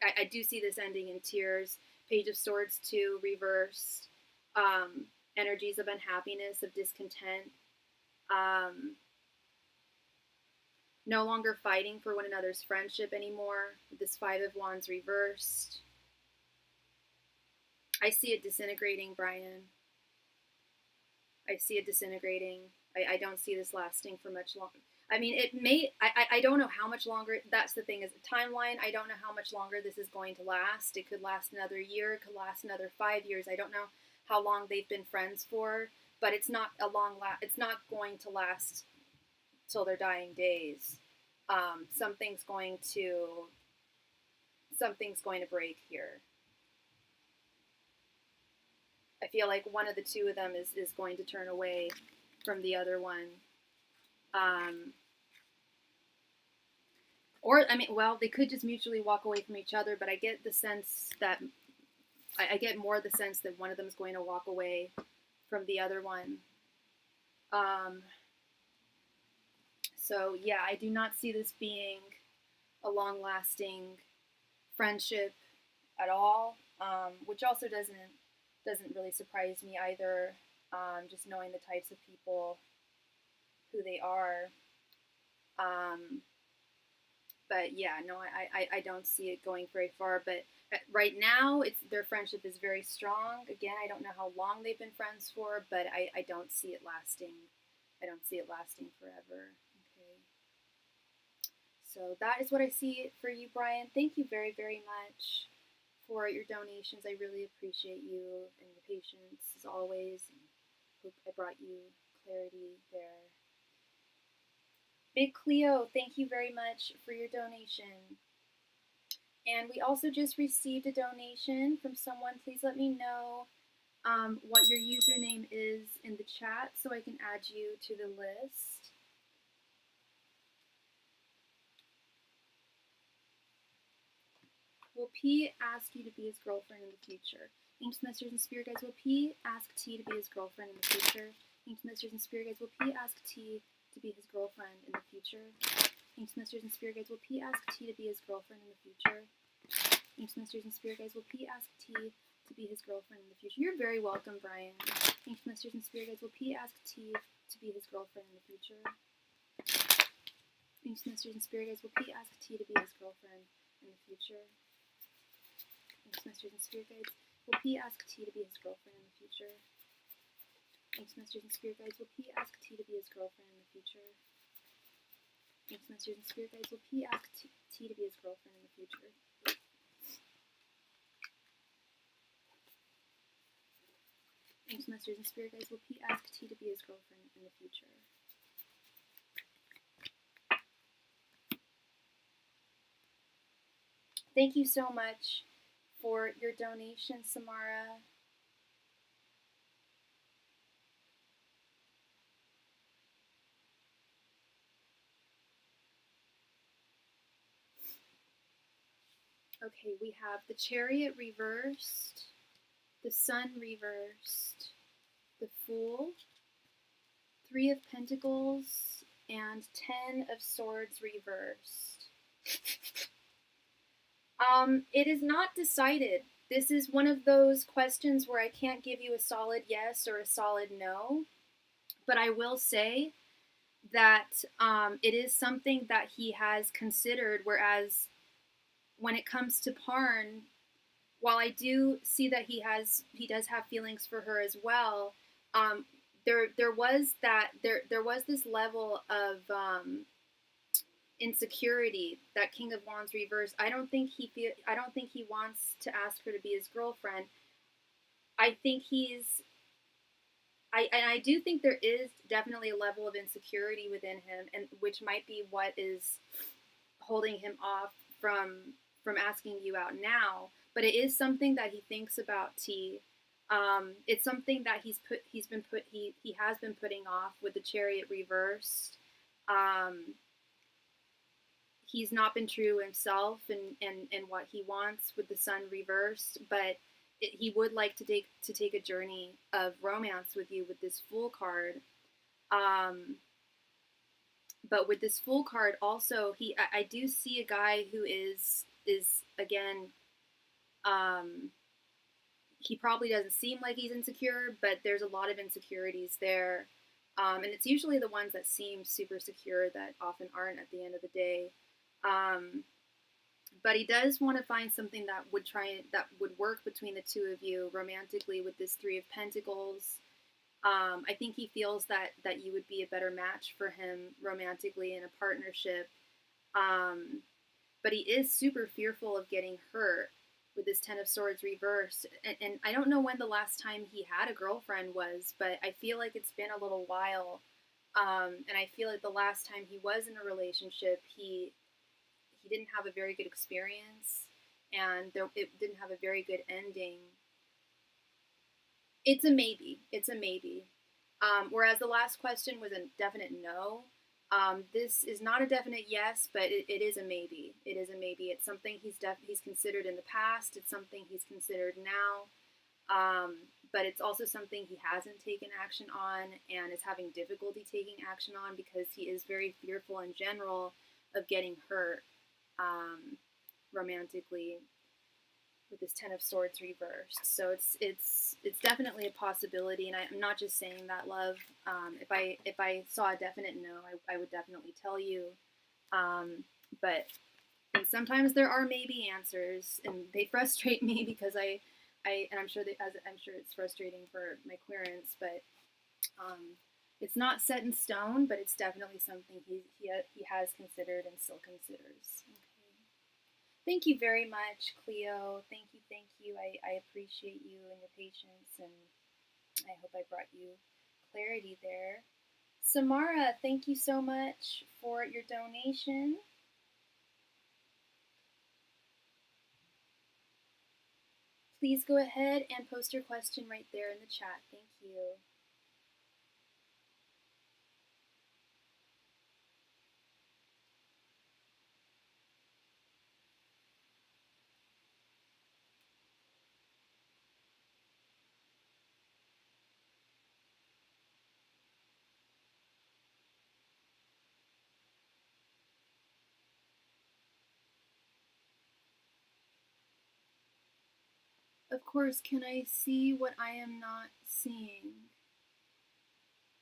I do see this ending in tears. Page of Swords 2 reversed. Energies of unhappiness, of discontent. No longer fighting for one another's friendship anymore. This 5 of Wands reversed. I see it disintegrating, Brian. I see it disintegrating. I don't see this lasting for much longer. I mean, it may, I don't know how much longer. That's the thing, is a timeline. I don't know how much longer this is going to last. It could last another year. It could last another 5 years. I don't know how long they've been friends for. but it's not it's not going to last till their dying days. Something's going to break here. I feel like one of the two of them is going to turn away from the other one. Or, I mean, well, they could just mutually walk away from each other, but I get the sense that, I get more the sense that one of them is going to walk away from the other one. So, yeah, I do not see this being a long-lasting friendship at all, which also doesn't really surprise me either, just knowing the types of people who they are. But yeah, no, I don't see it going very far. But right now, their friendship is very strong. Again, I don't know how long they've been friends for, but I don't see it lasting. I don't see it lasting forever. Okay. So that is what I see for you, Brian. Thank you very, very much for your donations. I really appreciate you and your patience as always. And hope I brought you clarity there. Big Cleo, thank you very much for your donation. And we also just received a donation from someone. Please let me know what your username is in the chat so I can add you to the list. Will P ask you to be his girlfriend in the future? Ancient Masters and Spirit Guides, will P ask T to be his girlfriend in the future? Ancient Masters and Spirit Guides, will P ask T to be his girlfriend in the future? Ancient Masters and Spirit Guides, will P ask T to be his girlfriend in the future? Ancient Masters and Spirit Guides, will P ask T to be his girlfriend in the future? You're very welcome, Brian. Ancient Masters and Spirit Guides, will P ask T to be his girlfriend in the future? Ancient Masters and Spirit Guides, will P ask T to be his girlfriend in the future? Ancient Masters and Spirit Guides, will P ask T to be his girlfriend in the future? Ancient Masters and Spirit Guides, will P ask T to be his girlfriend in the future? Ancient Masters and Spirit Guides, will P ask T to be his girlfriend in the future? Ancient Masters and Spirit Guides, will P ask T to be his girlfriend in the future? Thank you so much for your donation, Samara. Okay, we have the Chariot reversed, the Sun reversed, the Fool, 3 of Pentacles, and 10 of Swords reversed. It is not decided. This is one of those questions where I can't give you a solid yes or a solid no, but I will say that it is something that he has considered, whereas when it comes to Parn, while I do see that he does have feelings for her as well, there was this level of insecurity, that King of Wands reverse. I don't think he wants to ask her to be his girlfriend. I do think there is definitely a level of insecurity within him, and which might be what is holding him off from asking you out now. But it is something that he thinks about, T. It's something that he has been putting off with the Chariot reversed. He's not been true to himself and what he wants with the Sun reversed, but he would like to take a journey of romance with you with this Fool card. But with this Fool card also, I do see a guy who is again, he probably doesn't seem like he's insecure, but there's a lot of insecurities there. And it's usually the ones that seem super secure that often aren't at the end of the day. But he does want to find something that would work between the two of you romantically with this 3 of Pentacles. I think he feels that you would be a better match for him romantically in a partnership. But he is super fearful of getting hurt. with this Ten of Swords reversed. And I don't know when the last time he had a girlfriend was, but I feel like it's been a little while. And I feel like the last time he was in a relationship, he didn't have a very good experience, and it didn't have a very good ending. It's a maybe. It's a maybe. Whereas the last question was a definite no. This is not a definite yes, but it is a maybe. It is a maybe. It's something he's considered in the past. It's something he's considered now. But it's also something he hasn't taken action on and is having difficulty taking action on because he is very fearful in general of getting hurt romantically with this Ten of Swords reversed. So it's definitely a possibility, and I'm not just saying that, love. If I saw a definite no, I would definitely tell you. But and sometimes there are maybe answers, and they frustrate me because and I'm sure it's frustrating for my clearance, but it's not set in stone, but it's definitely something he has considered and still considers. Okay. Thank you very much, Cleo. Thank you. I appreciate you and your patience, and I hope I brought you clarity there. Samara, thank you so much for your donation. Please go ahead and post your question right there in the chat. Thank you. Of course, can I see what I am not seeing?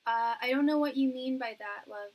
I don't know what you mean by that, love.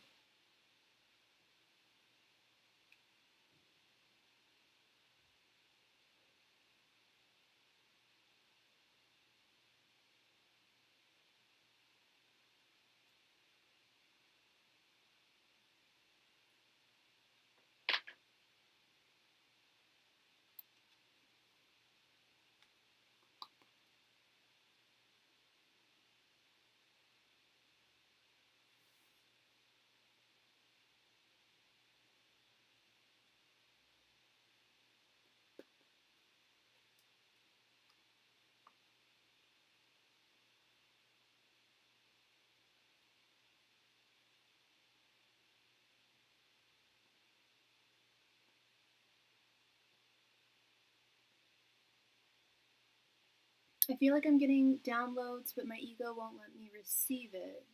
I feel like I'm getting downloads, but my ego won't let me receive it.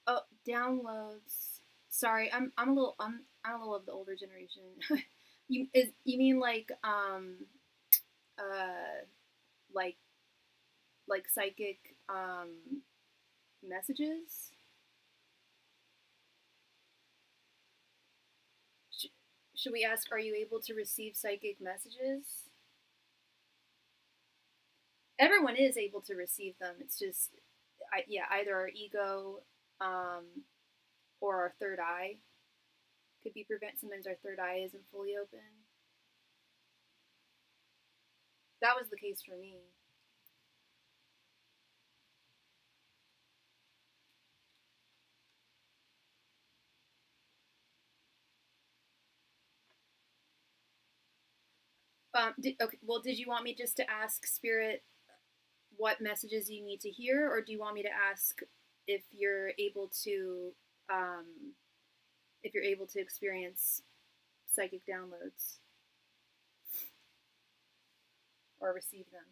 Oh, downloads. Sorry, I'm a little of the older generation. you mean like like psychic messages? Should we ask, are you able to receive psychic messages? Everyone is able to receive them. It's just, either our ego or our third eye could be prevent. Sometimes our third eye isn't fully open. That was the case for me. Did you want me just to ask Spirit what messages you need to hear, or do you want me to ask if you're able to experience psychic downloads or receive them?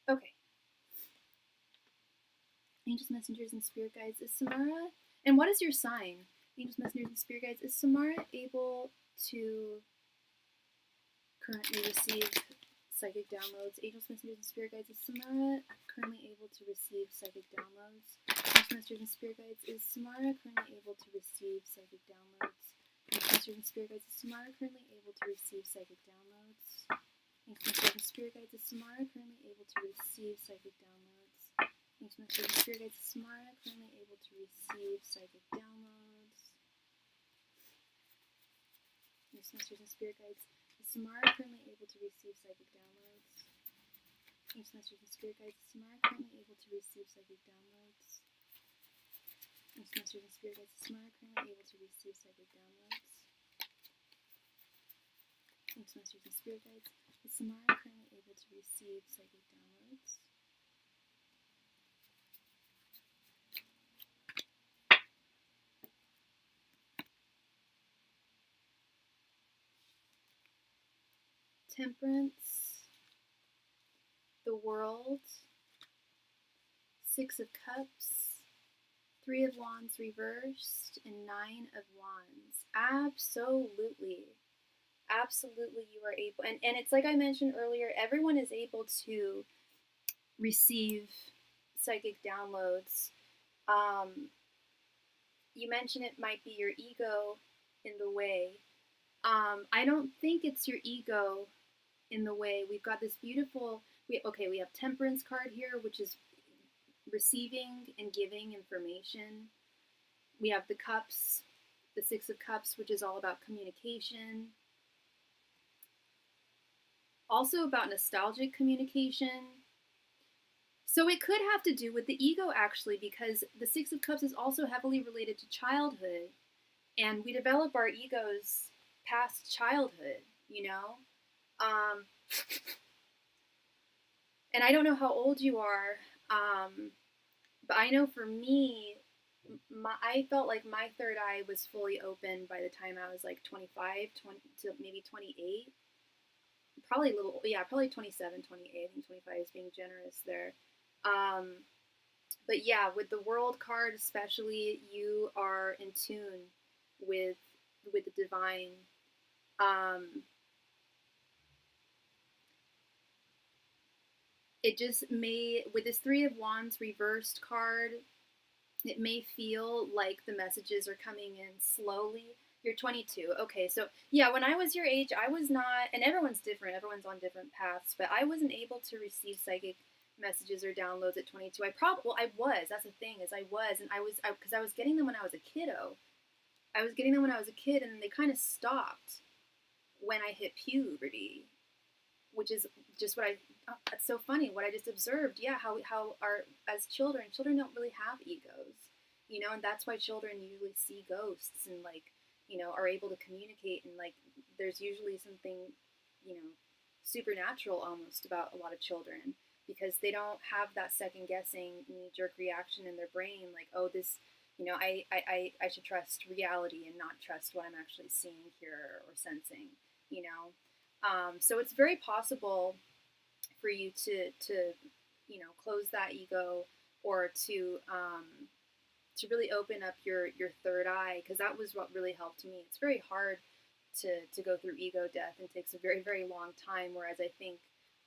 Okay. Angels, messengers, and spirit guides. Is Samara, and what is your sign? Angels, messengers, and spirit guides. Is Samara able to currently receive psychic downloads. Angels, messengers, and spirit guides. Is Samara currently able to receive psychic downloads? Angels, messengers, and spirit guides. Is Samara currently able to receive psychic downloads? Angels, messengers, and spirit guides. Is Samara currently able to receive psychic downloads? Angels, messengers, and spirit guides. Is Samara currently able to receive psychic downloads? Angels, messengers, and spirit guides. Is Samara currently able to receive psychic downloads? Angels, messengers, and spirit guides. Is Samara currently able to receive psychic downloads? Angels, messengers, and spirit guides. Is Samara currently able to receive psychic downloads? Angels, messengers, and spirit guides. Is Samara currently able to receive psychic downloads? Angels, messengers, and spirit guides. Is Samara currently able to receive psychic downloads? Temperance, the World, Six of Cups, Three of Wands reversed, and Nine of Wands. Absolutely. Absolutely, you are able. And it's like I mentioned earlier, everyone is able to receive psychic downloads. You mentioned it might be your ego in the way. I don't think it's your ego in the way. We've got this beautiful, we have Temperance card here, which is receiving and giving information. We have the Cups, the Six of Cups, which is all about communication. Also about nostalgic communication. So it could have to do with the ego, actually, because the Six of Cups is also heavily related to childhood. And we develop our egos past childhood, you know? And I don't know how old you are, but I know for me, I felt like my third eye was fully open by the time I was like 25, 20 to maybe 28. Probably a little, yeah, probably 27, 28. I think 25 is being generous there. But yeah, with the World card especially, you are in tune with the divine. It just may, with this Three of Wands reversed card, it may feel like the messages are coming in slowly. You're 22. Okay, so yeah, when I was your age, I was not, and everyone's different, everyone's on different paths, but I wasn't able to receive psychic messages or downloads at 22. I was, that's the thing, is I was, and because I was getting them when I was a kiddo. I was getting them when I was a kid, and they kind of stopped when I hit puberty, which is just what it's so funny, what I just observed. Yeah, how our, as children don't really have egos, you know, and that's why children usually see ghosts and, like, you know, are able to communicate, and like there's usually something, you know, supernatural almost about a lot of children, because they don't have that second guessing knee-jerk reaction in their brain, like, oh, this, you know, I should trust reality and not trust what I'm actually seeing, here, or sensing, you know. So it's very possible for you to you know, close that ego, or to really open up your third eye, because that was what really helped me. It's very hard to go through ego death, and takes a very, very long time, whereas I think,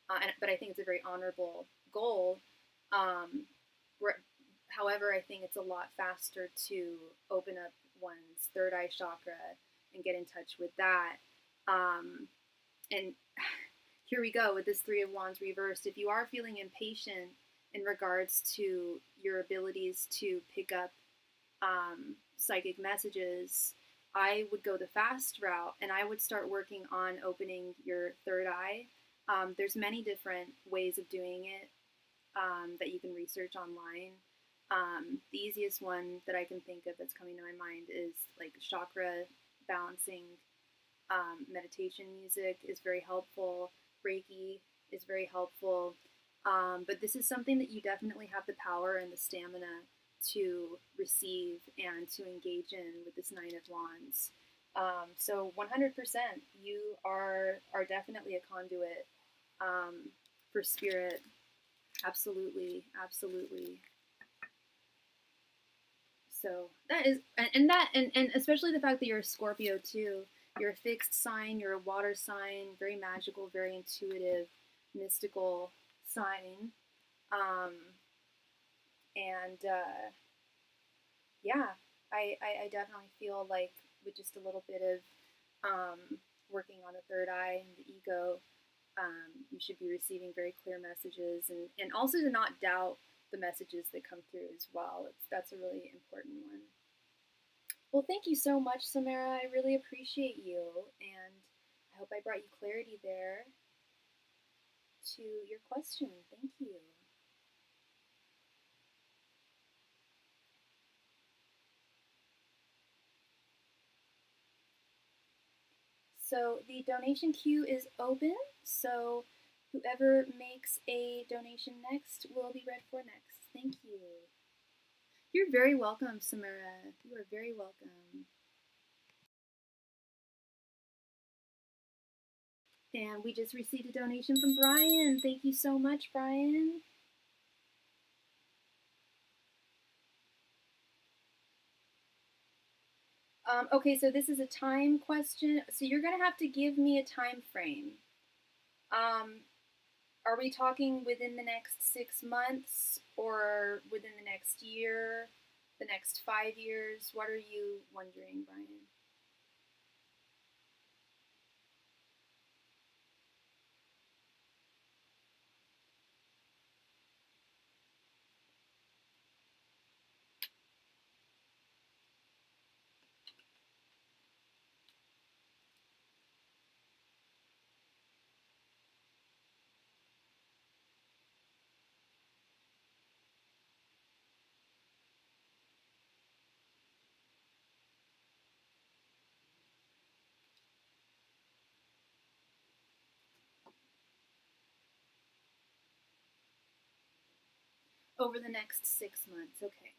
but I think it's a very honorable goal. However, I think it's a lot faster to open up one's third eye chakra and get in touch with that. And here we go with this Three of Wands reversed. If you are feeling impatient in regards to your abilities to pick up psychic messages, I would go the fast route, and I would start working on opening your third eye. There's many different ways of doing it that you can research online. The easiest one that I can think of that's coming to my mind is like chakra balancing. Meditation music is very helpful. Reiki is very helpful. But this is something that you definitely have the power and the stamina to receive and to engage in with this Nine of Wands. So 100%, you are definitely a conduit for spirit. Absolutely, absolutely. So that is, and especially the fact that you're a Scorpio too. You're a fixed sign, you're a water sign, very magical, very intuitive. mystical sign. Yeah, I definitely feel like with just a little bit of working on the third eye and the ego, you should be receiving very clear messages, and also to not doubt the messages that come through as well. That's a really important one. Well, thank you so much, Samara. I really appreciate you, and I hope I brought you clarity there to your question. Thank you. So the donation queue is open, so whoever makes a donation next will be read for next. Thank you. You're very welcome, Samara. You are very welcome. And we just received a donation from Brian. Thank you so much, Brian. Okay, so this is a time question. So you're going to have to give me a time frame. Are we talking within the next 6 months or within the next year, the next 5 years? What are you wondering, Brian? Over the next 6 months, okay.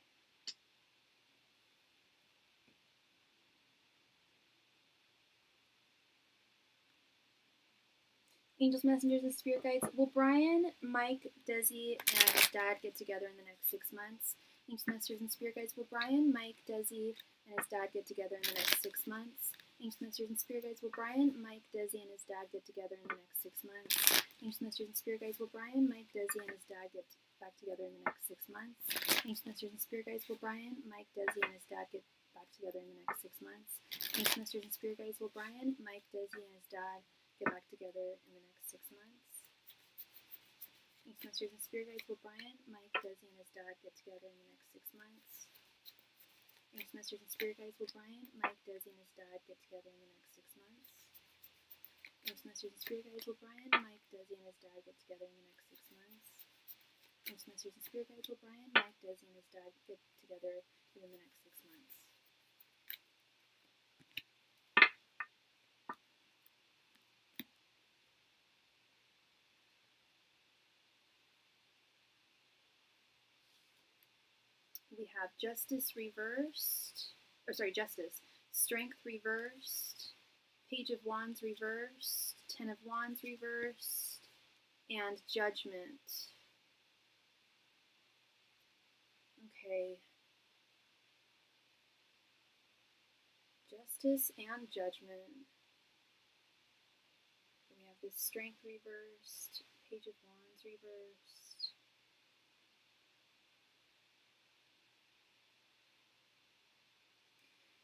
Angels, messengers, and spirit guides. Will Brian, Mike, Desi, and his dad get together in the next 6 months? Angels, messengers, and spirit guides. Will Brian, Mike, Desi, and his dad get together in the next 6 months? Angels, messengers, and spirit guides. Will Brian, Mike, Desi, and his dad get together in the next 6 months? Angels, messengers, and spirit guides. Will Brian, Mike, Desi, and his dad get back together in the next 6 months? Angels, messengers, and spirit guides. Will Brian, Mike, Desi, and his dad get back together in the next 6 months? Angels, messengers, and spirit guides. Will Brian, Mike, Desi, and his dad get back together in the next 6 months? Angels, messengers, and spirit guides. Will Brian, Mike, Desi, and his dad get together in the next 6 months? Angels, messengers, and spirit guides. Will Brian, Mike, Desi, and his dad get together in the next 6 months? Angels, messengers, and spirit guides. Will Brian, Mike, Desi, and his dad get together in the next 6 months? Angels, messengers, and spirit guides. Will Brian, Mike, Desi, and his dad get together within the next 6 months? We have Justice reversed, Justice, Strength reversed, Page of Wands reversed, Ten of Wands reversed, and Judgment. Okay. Justice and Judgment. We have this Strength reversed, Page of Wands reversed.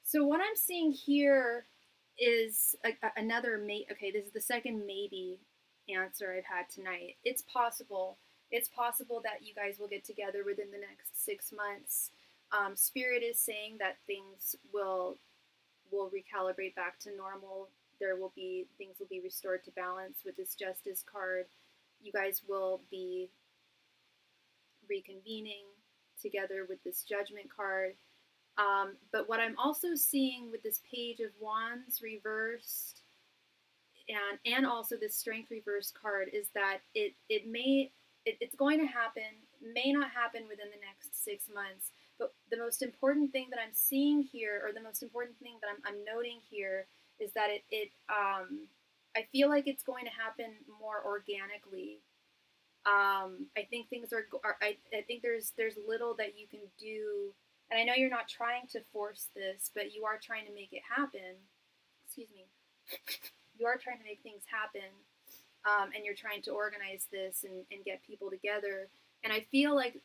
So what I'm seeing here is another okay, this is the second maybe answer I've had tonight. It's possible. It's possible that you guys will get together within the next 6 months. Spirit is saying that things will recalibrate back to normal. Things will be restored to balance with this Justice card. You guys will be reconvening together with this Judgment card. But what I'm also seeing with this Page of Wands reversed and also this Strength reversed card is that it's going to happen, may not happen within the next 6 months. But the most important thing that I'm seeing here, or the most important thing that I'm noting here, is that I feel like it's going to happen more organically. I think things are I think there's little that you can do, and I know you're not trying to force this, but you are trying to make it happen. Excuse me. You are trying to make things happen. and you're trying to organize this and get people together. And I feel like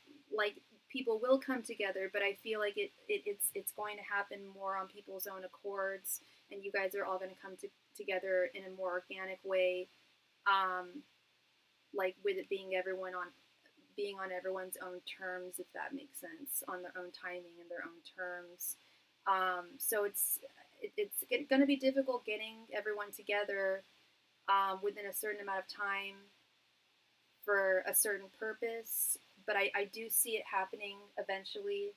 people will come together, but I feel like it's going to happen more on people's own accords, and you guys are all going to come together in a more organic way, like with it being on everyone's own terms, if that makes sense, on their own timing and their own terms. So it's going to be difficult getting everyone together within a certain amount of time for a certain purpose, but I do see it happening eventually.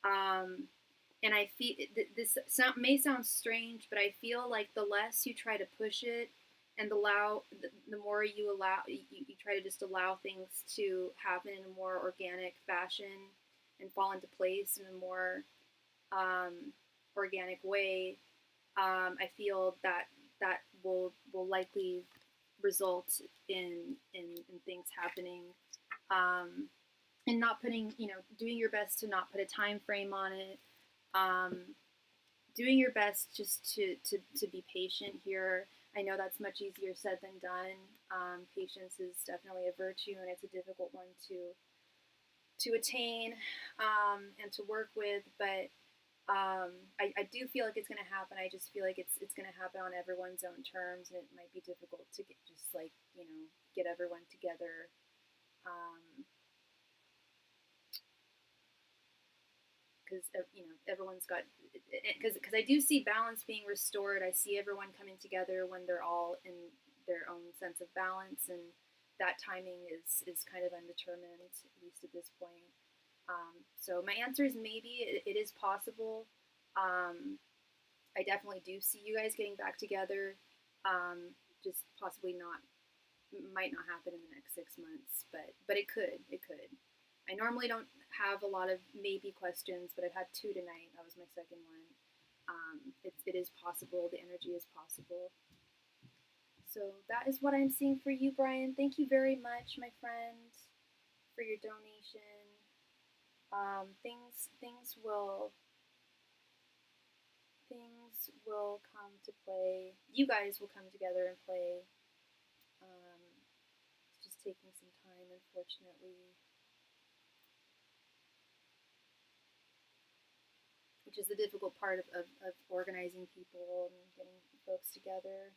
And I feel may sound strange, but I feel like the less you try to push it, and the more you try to just allow things to happen in a more organic fashion and fall into place in a more organic way. I feel that will likely result in things happening, and not putting, doing your best to not put a time frame on it, doing your best just to be patient here. I know that's much easier said than done. Patience is definitely a virtue, and it's a difficult one to attain and to work with, but I do feel like it's going to happen. I just feel like it's going to happen on everyone's own terms, and it might be difficult to get everyone together. Because everyone's got, because I do see balance being restored. I see everyone coming together when they're all in their own sense of balance, and that timing is kind of undetermined, at least at this point. So my answer is maybe it is possible. I definitely do see you guys getting back together. Just possibly might not happen in the next 6 months, but it could. I normally don't have a lot of maybe questions, but I've had 2 tonight. That was my second one. It is possible. The energy is possible. So that is what I'm seeing for you, Brian. Thank you very much, my friend, for your donation. Things will come to play. You guys will come together and play. It's just taking some time, unfortunately. Which is the difficult part of organizing people and getting folks together.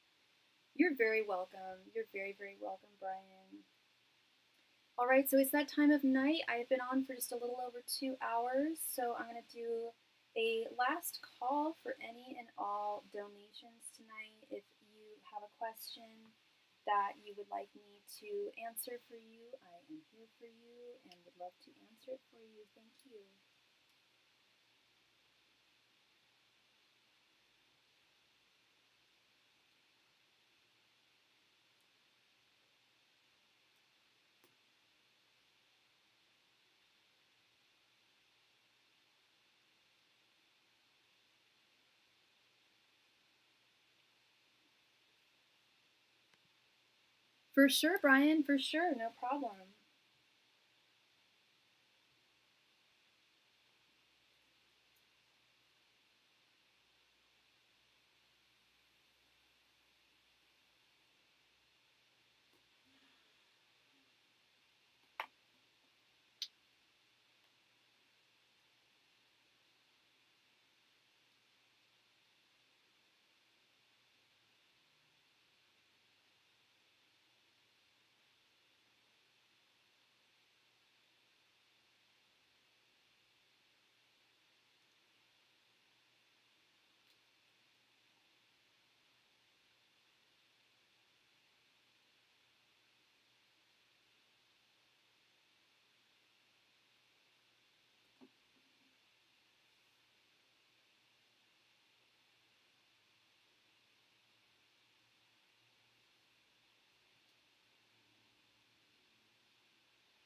You're very welcome. You're very, very welcome, Brian. All right, so it's that time of night. I've been on for just a little over 2 hours, so I'm going to do a last call for any and all donations tonight. If you have a question that you would like me to answer for you, I am here for you and would love to answer it for you. Thank you. For sure, Brian, for sure, no problem.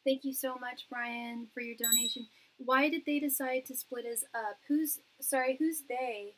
Thank you so much, Brian, for your donation. Why did they decide to split us up? Who's they?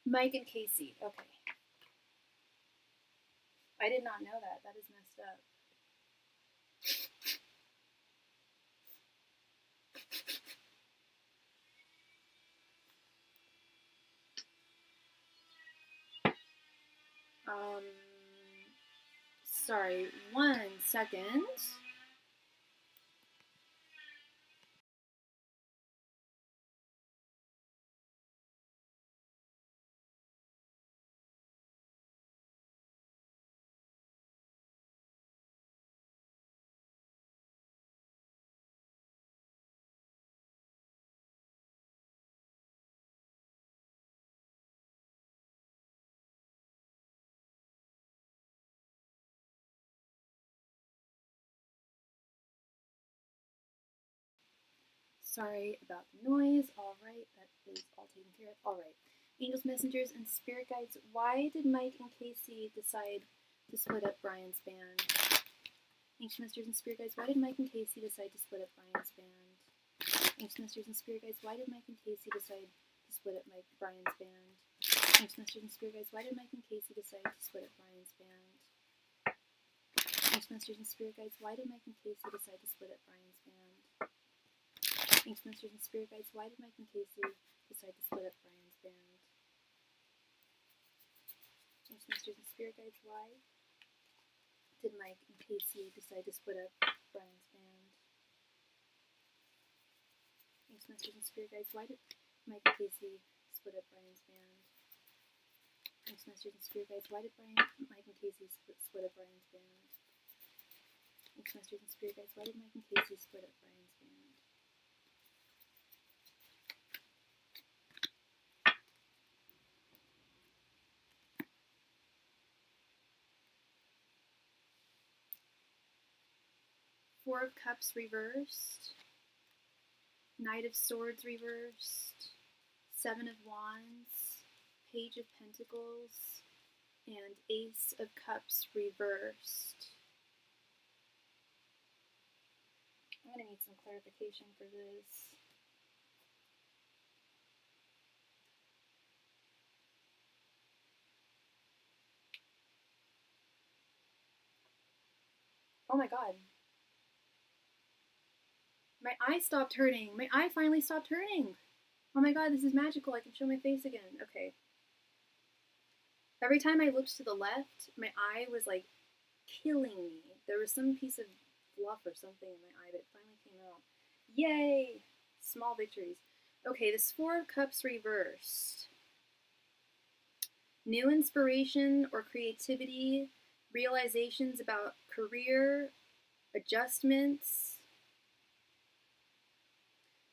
Mike and Casey. Okay. I did not know that. That is messed up. Sorry, 1 second. Sorry about the noise. Alright, that is all taken care of. Alright. Angels, messengers, and spirit guides. Why did Mike and Casey decide to split up Brian's band? Ancient messengers and spirit guides. Why did Mike and Casey decide to split up Brian's band? Ancient messengers and spirit guides. Why did Mike and Casey decide to split up Brian's band? Ancient messengers and spirit guides. Why did Mike and Casey decide to split up Brian's band? Ancient messengers and spirit guides. Why did Mike and Casey decide to split up Brian's band? Ancient messengers and spirit guides. Why did Mike and Casey decide to split up Brian's band? Ancient messengers and spirit guides. Why did Mike and Casey decide to split up Brian's band? Ancient messengers and spirit guides. Why did Mike and Casey split up Brian's band? Ancient messengers and spirit guides. Why did Mike and Casey split up Brian's band? Ancient messengers and spirit guides. Why did Mike and Casey split up Brian's band? Four of Cups reversed, Knight of Swords reversed, Seven of Wands, Page of Pentacles, and Ace of Cups reversed. I'm going to need some clarification for this. Oh my god. My eye stopped hurting. My eye finally stopped hurting. Oh my god, this is magical. I can show my face again. Okay. Every time I looked to the left, my eye was like killing me. There was some piece of fluff or something in my eye, but it finally came out. Yay! Small victories. Okay, this Four of Cups reversed. New inspiration or creativity, realizations about career, adjustments,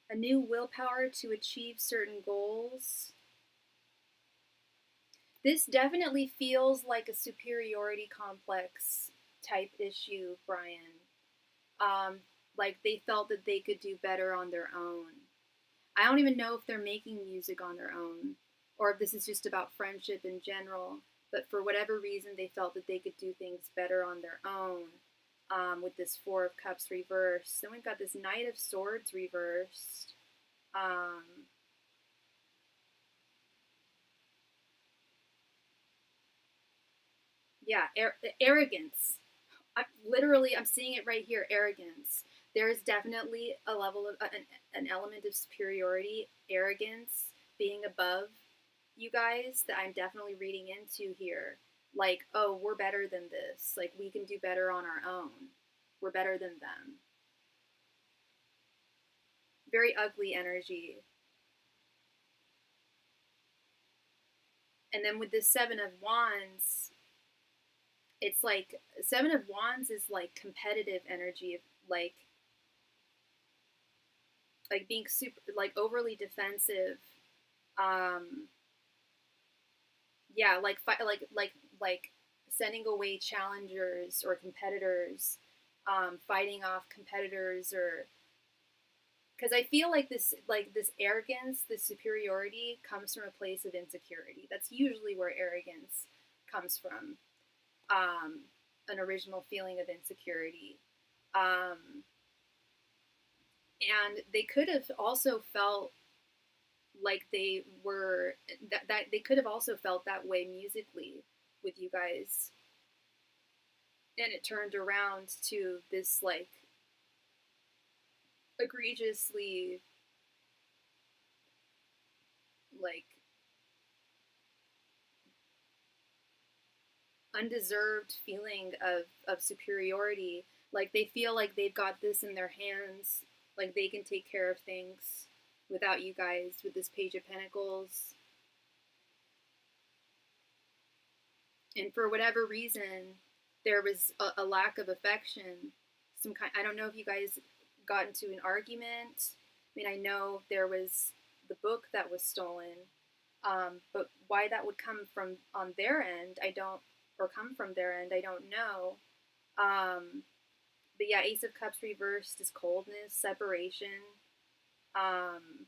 a new willpower to achieve certain goals. This definitely feels like a superiority complex type issue, Brian. Like they felt that they could do better on their own. I don't even know if they're making music on their own, or if this is just about friendship in general, but for whatever reason they felt that they could do things better on their own, with this Four of Cups reversed. Then we've got this Knight of Swords reversed. Yeah, arrogance. I'm seeing it right here, arrogance. There's definitely a level of, an element of superiority, arrogance, being above you guys that I'm definitely reading into here. Like, oh, we're better than this. Like, we can do better on our own. We're better than them. Very ugly energy. And then with this Seven of Wands, it's like, Seven of Wands is like competitive energy, like being super, like overly defensive. Yeah, like sending away challengers or competitors, fighting off competitors, or because I feel like this arrogance, this superiority comes from a place of insecurity. That's usually where arrogance comes from. An original feeling of insecurity. And they could have also felt like they were, that they could have also felt that way musically with you guys. And it turned around to this like egregiously like undeserved feeling of superiority. Like they feel like they've got this in their hands, like they can take care of things without you guys with this Page of Pentacles. And for whatever reason, there was a lack of affection. Some kind, I don't know if you guys got into an argument. I mean, I know there was the book that was stolen, but why that would come from on their end, I don't, or come from their end, I don't know. But yeah, Ace of Cups reversed is coldness, separation. And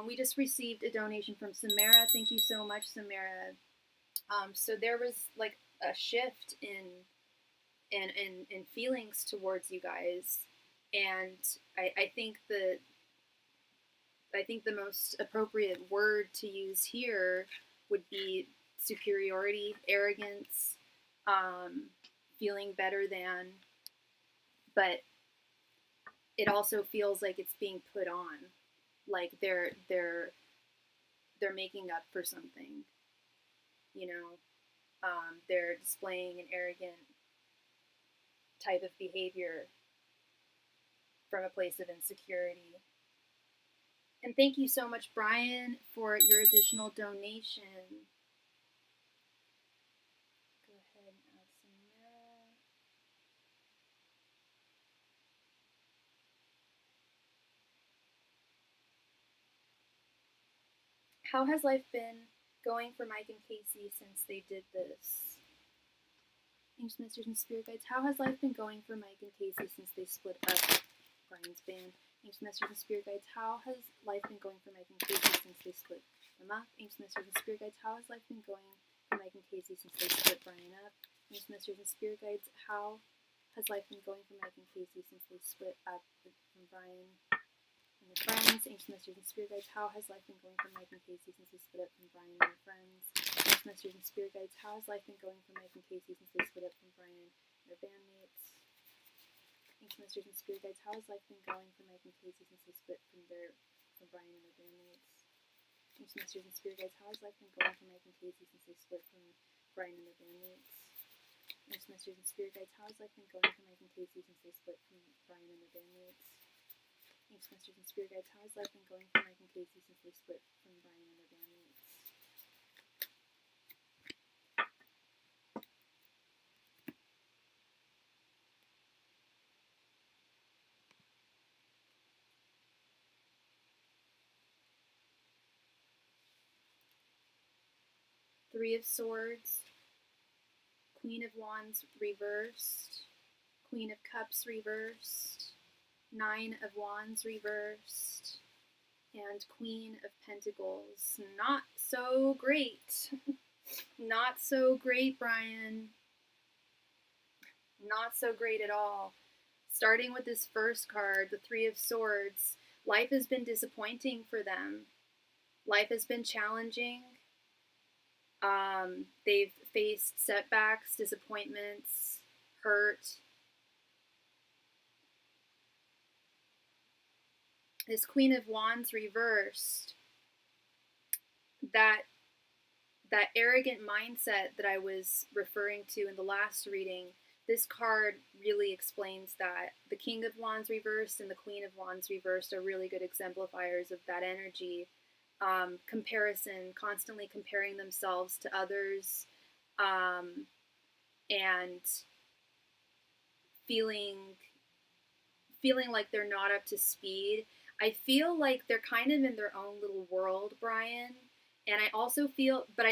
we just received a donation from Samara. Thank you so much, Samara. So there was like a shift in feelings towards you guys, and I think the most appropriate word to use here would be superiority, arrogance, feeling better than, but it also feels like it's being put on, like they're making up for something, you know. They're displaying an arrogant type of behavior from a place of insecurity. And thank you so much, Brian, for your additional donation. Go ahead and add Samara. How has life been going for Mike and Casey since they did this? Ancient Masters and Spirit Guides, how has life been going for Mike and Casey since they split up Brian's band? Ancient Masters and Spirit Guides, how has life been going for Mike and Casey since they split them up? Ancient Masters and Spirit Guides, how has life been going for Mike and Casey since they split Brian up? Ancient Masters and Spirit Guides, how has life been going for Mike and Casey since they split up from Brian and their friends? Ancient Masters and Spirit Guides, how has life been going for Mike and Casey since they split up from Brian and their friends? Ancient Masters and Spirit Guides, how has life been going for Mike and Casey since they split up from Brian and their bandmates? Ancient Masters and Spirit Guides, how has life been going for Mike and Casey since they split from Brian and their bandmates? Ancient Masters and Spirit Guides, how has life been going for Mike and Casey since they split from Brian and their bandmates? Ancient Masters and Spirit Guides, how has life been going for Mike and Casey since they split from Brian and their bandmates? Ancient Masters and Spirit Guides, how has life been going for Mike and Casey since they split from Brian and their bandmates? Three of Swords, Queen of Wands reversed, Queen of Cups reversed, Nine of Wands reversed, and Queen of Pentacles. Not so great. Not so great, Brian. Not so great at all. Starting with this first card, the Three of Swords, life has been disappointing for them. Life has been challenging. They've faced setbacks, disappointments, hurt. This Queen of Wands reversed, that arrogant mindset that I was referring to in the last reading, this card really explains that. The King of Wands reversed and the Queen of Wands reversed are really good exemplifiers of that energy. Comparison, constantly comparing themselves to others, and feeling like they're not up to speed. I feel like they're kind of in their own little world, Brian. And I also feel, but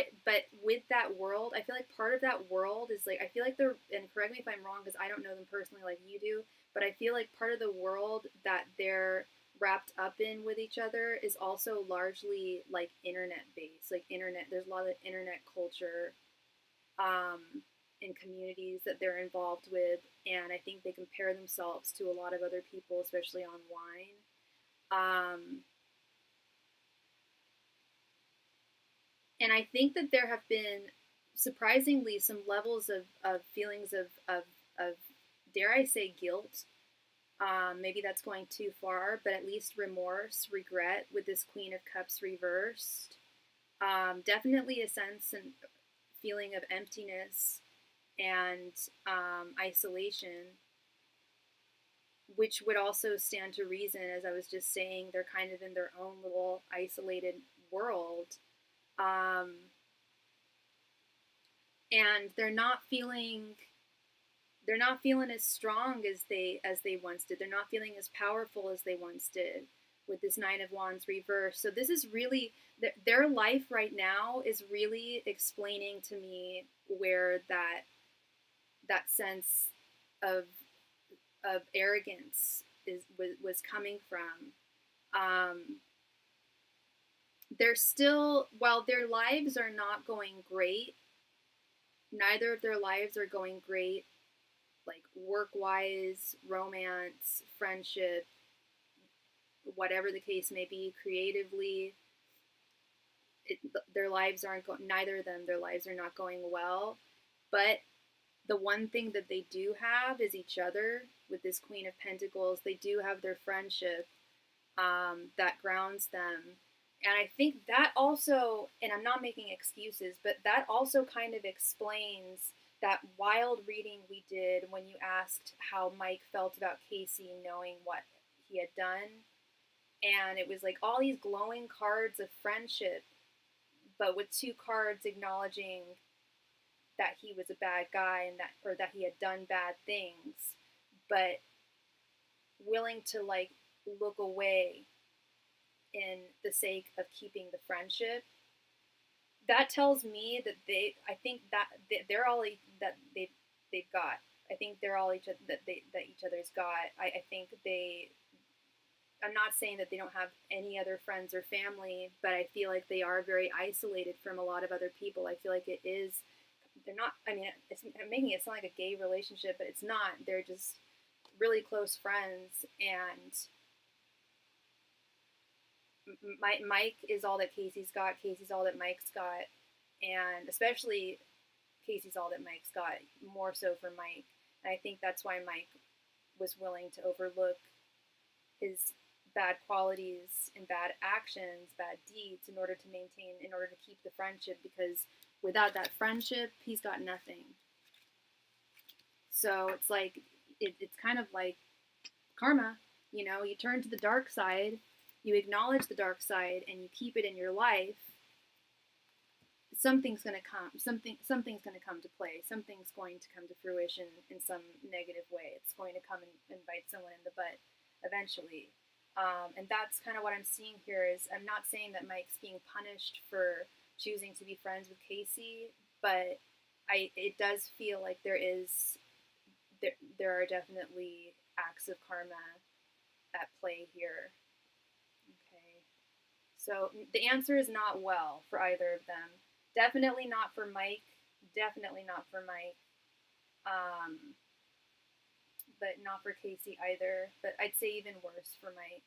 with that world, I feel like part of that world is like, I feel like they're, and correct me if I'm wrong because I don't know them personally like you do, but I feel like part of the world that they're wrapped up in with each other is also largely like internet based, like internet. There's a lot of internet culture, and communities that they're involved with, and I think they compare themselves to a lot of other people, especially online. And I think that there have been surprisingly some levels of feelings of, dare I say, guilt. Maybe that's going too far, but at least remorse, regret with this Queen of Cups reversed. Definitely a sense and feeling of emptiness and isolation, which would also stand to reason, as I was just saying, they're kind of in their own little isolated world. And they're not feeling as strong as they once did. They're not feeling as powerful as they once did with this Nine of Wands reverse. So this is really their life right now is really explaining to me where that sense of arrogance was coming from. They're still, while their lives are not going great, neither of their lives are going great, like work-wise, romance, friendship, whatever the case may be, creatively. Their lives aren't going, neither of them, their lives are not going well. But the one thing that they do have is each other. With this Queen of Pentacles, they do have their friendship that grounds them. And I think that also, and I'm not making excuses, but that also kind of explains that wild reading we did when you asked how Mike felt about Casey knowing what he had done. And it was like all these glowing cards of friendship, but with two cards acknowledging that he was a bad guy and that he had done bad things, but willing to like look away in the sake of keeping the friendship. That tells me that I think that they're all that they've got. I think they're all each that each other's got. I think I'm not saying that they don't have any other friends or family, but I feel like they are very isolated from a lot of other people. I feel like it is. They're not. I mean, I'm making it sound like a gay relationship, but it's not. They're just really close friends, and Mike is all that Casey's got. Casey's all that Mike's got, and especially Casey's all that Mike's got. More so for Mike, and I think that's why Mike was willing to overlook his bad qualities and bad actions, bad deeds, in order to keep the friendship. Because without that friendship, he's got nothing. So it's like it's kind of like karma. You know, you turn to the dark side, you acknowledge the dark side, and you keep it in your life. Something's going to come. Something's going to come to play. Something's going to come to fruition in some negative way. It's going to come and bite someone in the butt eventually. And that's kind of what I'm seeing here. Is I'm not saying that Mike's being punished for choosing to be friends with Casey, but it does feel like there are definitely acts of karma at play here. Okay, so the answer is not well for either of them. Definitely not for Mike. Definitely not for Mike. But not for Casey either. But I'd say even worse for Mike.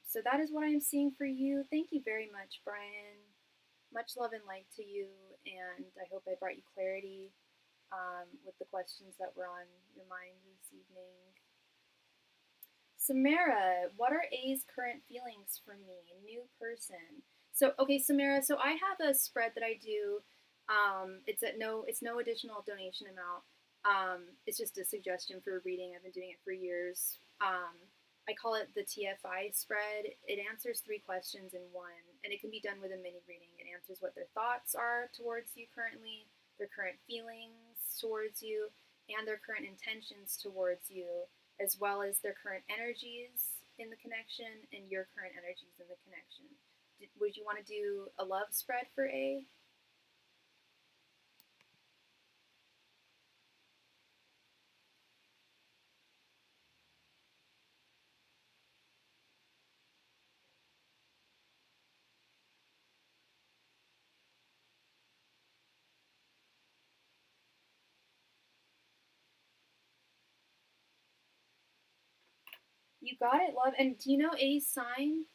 So that is what I'm seeing for you. Thank you very much, Brian. Much love and light to you, and I hope I brought you clarity with the questions that were on your mind this evening. Samara, what are A's current feelings for me? New person. So, okay, Samara, so I have a spread that I do. It's no additional donation amount. It's just a suggestion for a reading. I've been doing it for years. I call it the TFI spread. It answers 3 questions in one, and it can be done with a mini reading. It answers what their thoughts are towards you currently, their current feelings towards you, and their current intentions towards you, as well as their current energies in the connection and your current energies in the connection. Would you want to do a love spread for A? You got it, love. And do you know A's sign?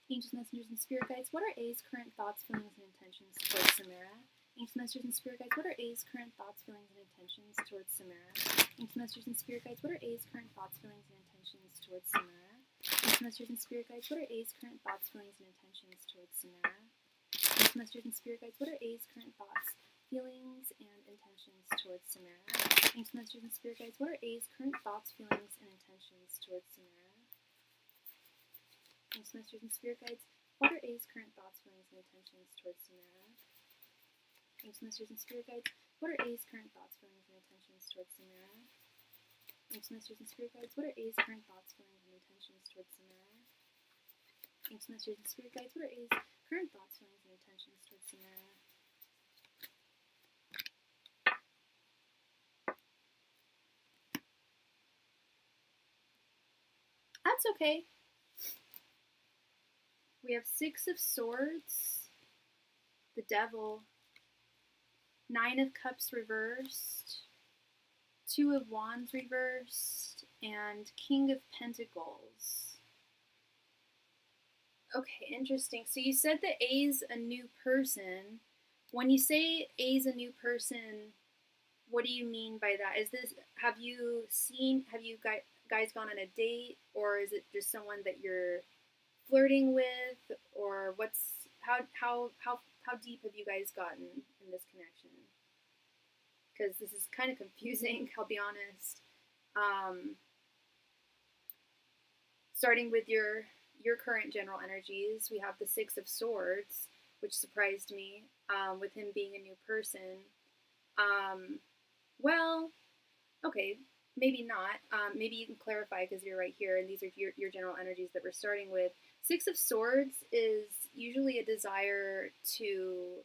Angels, messengers, and spirit guides, what are A's current thoughts, feelings, and intentions towards Samara? Angels, messengers, and spirit guides, what are A's current thoughts, feelings, and intentions towards Samara? Angels, messengers, and spirit guides, what are A's current thoughts, feelings, and intentions towards Samara? Angels, messengers, and spirit guides, what are A's current thoughts, feelings, and intentions towards Samara? Angels, messengers, and spirit guides, what are A's current thoughts, feelings, and intentions towards Samara? Angels, messengers, and spirit guides, what are A's current thoughts, feelings, and intentions towards Samara? Angels, messengers, and spirit guides, what are A's current thoughts, feelings, and intentions towards Samara? Angels, messengers, and spirit guides, what are A's current thoughts, feelings, and intentions towards Samara? Angels, messengers, and spirit guides, what are A's current thoughts, feelings, and intentions towards Samara? Angels, messengers, and spirit guides, what are A's current thoughts, feelings, and intentions towards Samara? That's okay. We have 6 of Swords, the Devil, 9 of Cups reversed, 2 of Wands reversed, and King of Pentacles. Okay, interesting. So you said that A's a new person. When you say A's a new person, what do you mean by that? Is this, have you guys gone on a date, or is it just someone that you're flirting with, or how deep have you guys gotten in this connection? Because this is kind of confusing, I'll be honest. Starting with your current general energies, we have the 6 of Swords, which surprised me, with him being a new person. Well, okay, maybe not. Maybe you can clarify because you're right here, and these are your general energies that we're starting with. 6 of Swords is usually a desire to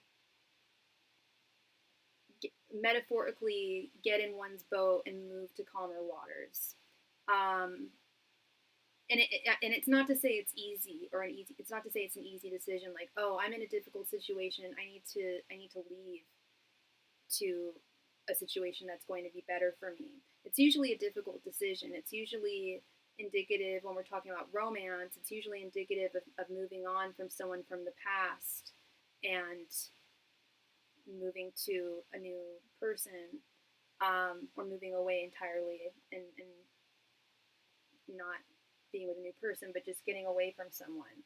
metaphorically get in one's boat and move to calmer waters. And it's not to say it's easy or it's not to say it's an easy decision, like, oh, I'm in a difficult situation, I need to leave to a situation that's going to be better for me. It's usually a difficult decision. It's usually indicative, when we're talking about romance, it's usually indicative of moving on from someone from the past and moving to a new person, or moving away entirely and not being with a new person, but just getting away from someone.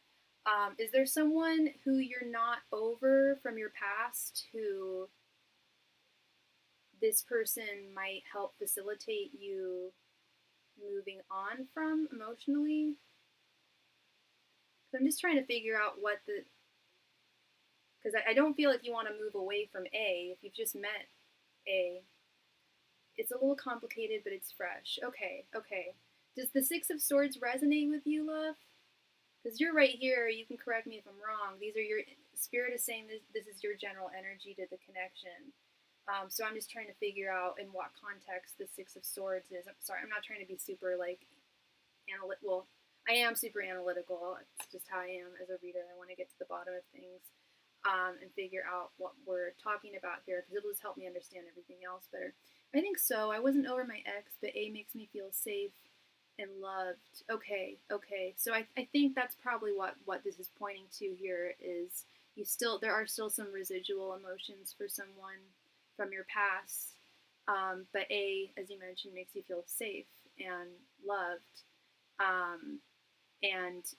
Is there someone who you're not over from your past who this person might help facilitate you moving on from emotionally? So I'm just trying to figure out because I don't feel like you want to move away from A. If you've just met A, it's a little complicated, but it's fresh. Okay. Does the 6 of Swords resonate with you, love? Because you're right here. You can correct me if I'm wrong. These are your spirit is saying this is your general energy to the connection. So I'm just trying to figure out in what context the 6 of Swords is. I'm sorry, I'm not trying to be super analytical. Well, I am super analytical. It's just how I am as a reader. I want to get to the bottom of things, and figure out what we're talking about here, because it'll just help me understand everything else better. I think so. I wasn't over my ex, but A makes me feel safe and loved. Okay. So I think that's probably what this is pointing to here is there are still some residual emotions for someone from your past, but A, as you mentioned, makes you feel safe and loved, and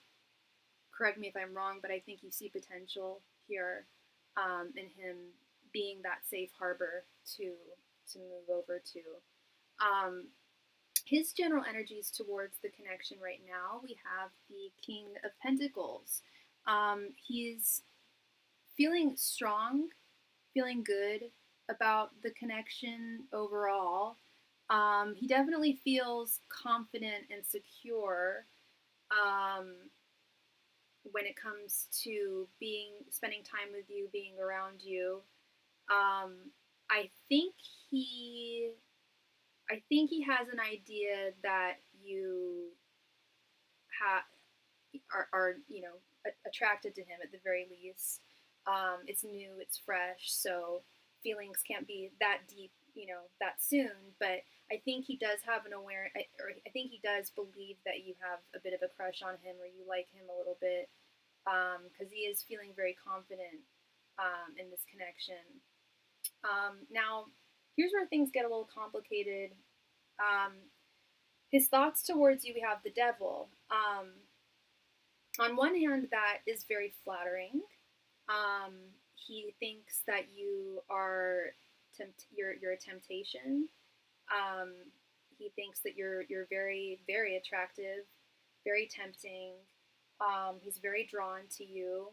correct me if I'm wrong, but I think you see potential here, in him being that safe harbor to move over to. His general energies towards the connection right now, we have the King of Pentacles. He's feeling strong, feeling good about the connection overall. He definitely feels confident and secure when it comes to spending time with you, being around you. I think he has an idea that you are attracted to him at the very least. It's new, it's fresh, so feelings can't be that deep, that soon. But I think he does have an or I think he does believe that you have a bit of a crush on him, or you like him a little bit, because he is feeling very confident in this connection. Now, here's where things get a little complicated. His thoughts towards you, we have the devil. On one hand, that is very flattering. He thinks that you are you're a temptation. He thinks that you're very, very attractive, very tempting. He's very drawn to you.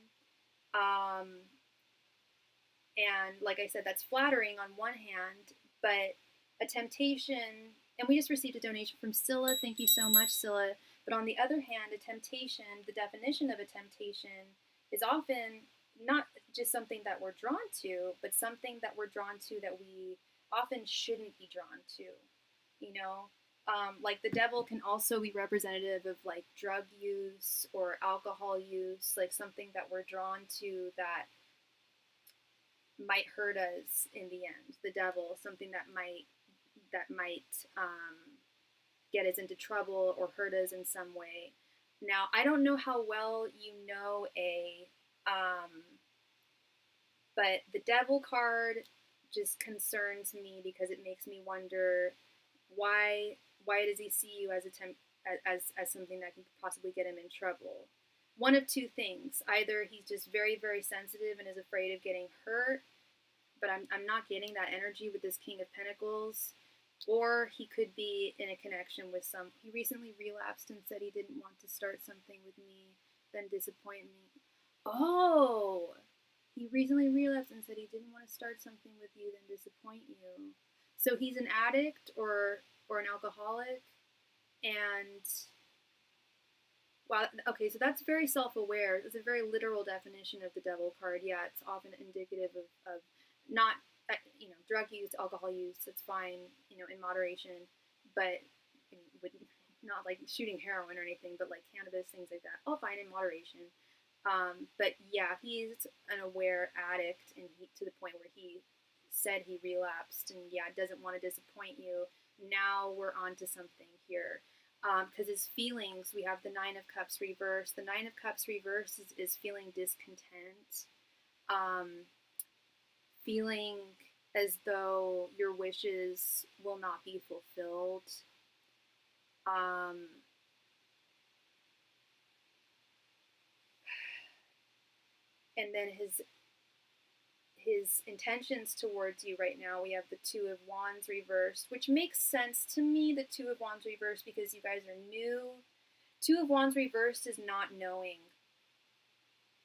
And like I said, that's flattering on one hand, but a temptation, and we just received a donation from Scylla. Thank you so much, Scylla. But on the other hand, a temptation, the definition of a temptation is often not just something that we're drawn to, but something that we're drawn to that we often shouldn't be drawn to, like the devil can also be representative of like drug use or alcohol use, like something that we're drawn to that might hurt us in the end. The devil, something that might get us into trouble or hurt us in some way. Now, I don't know how well you know but the devil card just concerns me because it makes me wonder why does he see you as as something that can possibly get him in trouble? One of two things: either he's just very, very sensitive and is afraid of getting hurt, but I'm not getting that energy with this King of Pentacles, or he could be in a connection with he recently relapsed and said he didn't want to start something with me, then disappoint me. Oh, he recently relapsed and said he didn't want to start something with you, then disappoint you. So he's an addict or an alcoholic, and wow, okay, so that's very self-aware. It's a very literal definition of the devil card. Yeah, it's often indicative of not, drug use, alcohol use. It's fine, in moderation, but not like shooting heroin or anything, but like cannabis, things like that. All fine in moderation. But yeah, he's an aware addict, and to the point where he said he relapsed, and yeah, doesn't want to disappoint you. Now we're on to something here. Because his feelings, we have the Nine of Cups reversed. The Nine of Cups reversed is feeling discontent, feeling as though your wishes will not be fulfilled. And then his intentions towards you right now, we have the Two of Wands reversed, which makes sense to me, the Two of Wands reversed, because you guys are new. Two of Wands reversed is not knowing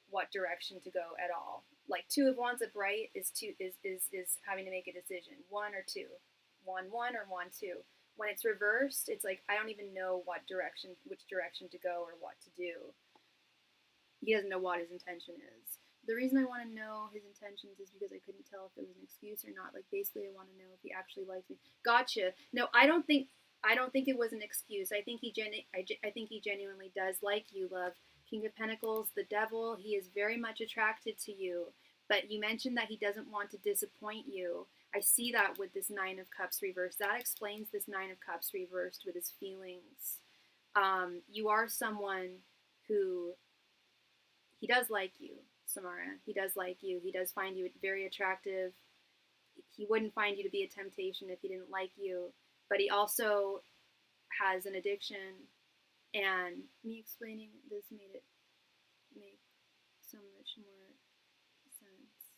what direction to go at all. Like Two of Wands upright is having to make a decision, one or two, one or one two. When it's reversed, it's like I don't even know which direction to go or what to do. He doesn't know what his intention is. The reason I want to know his intentions is because I couldn't tell if it was an excuse or not. Like basically, I want to know if he actually likes me. Gotcha. No, I don't think it was an excuse. I think he genuinely does like you, love. King of Pentacles, the devil. He is very much attracted to you. But you mentioned that he doesn't want to disappoint you. I see that with this Nine of Cups reversed. That explains this Nine of Cups reversed with his feelings. You are someone who he does like you. Samara, he does like you. He does find you very attractive. He wouldn't find you to be a temptation if he didn't like you. But he also has an addiction. And me explaining this made it make so much more sense.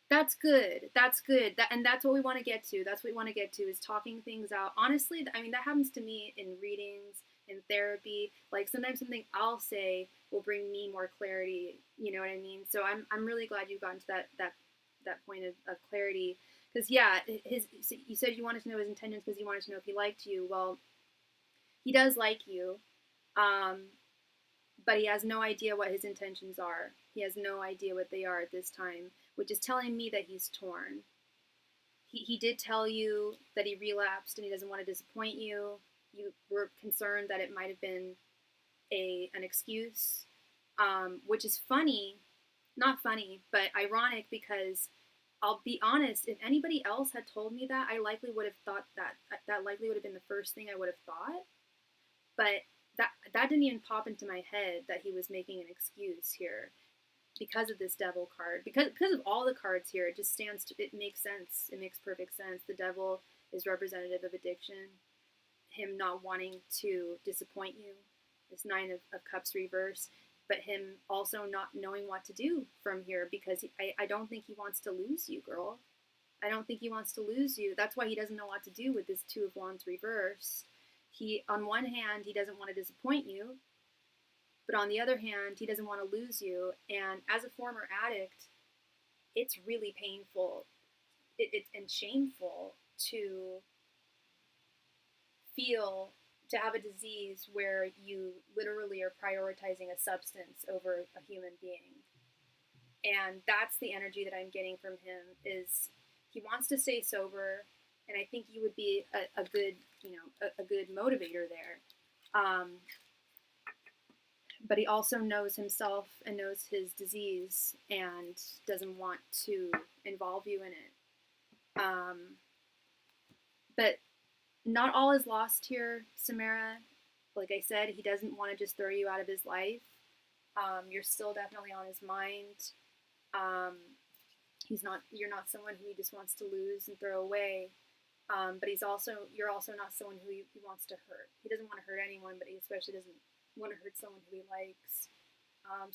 That's good. That's good. And that's what we want to get to. That's what we want to get to, is talking things out. Honestly, I mean, that happens to me in readings, in therapy. Like sometimes something I'll say will bring me more clarity. You know what I mean? So I'm really glad you've gotten to that point of clarity. Because yeah, you said you wanted to know his intentions because you wanted to know if he liked you. Well, he does like you, but he has no idea what his intentions are. He has no idea what they are at this time, which is telling me that he's torn. He did tell you that he relapsed and he doesn't want to disappoint you. You were concerned that it might have been an excuse, which is funny, not funny, but ironic, because I'll be honest, if anybody else had told me that, I likely would have thought that likely would have been the first thing I would have thought. But that didn't even pop into my head that he was making an excuse here because of this devil card. Because of all the cards here, it just stands to, it makes sense. It makes perfect sense. The devil is representative of addiction, him not wanting to disappoint you. This Nine of Cups reverse, but him also not knowing what to do from here because I don't think he wants to lose you, girl. I don't think he wants to lose you. That's why he doesn't know what to do with this Two of Wands reverse. He, on one hand, he doesn't want to disappoint you, but on the other hand, he doesn't want to lose you. And as a former addict, it's really painful and shameful to feel, to have a disease where you literally are prioritizing a substance over a human being. And that's the energy that I'm getting from him, is he wants to stay sober, and I think you would be a good, a good motivator there. But he also knows himself and knows his disease and doesn't want to involve you in it. But not all is lost here, Samara. Like I said, he doesn't want to just throw you out of his life. You're still definitely on his mind. You're not someone who he just wants to lose and throw away. But you're also not someone who he wants to hurt. He doesn't want to hurt anyone, but he especially doesn't want to hurt someone who he likes.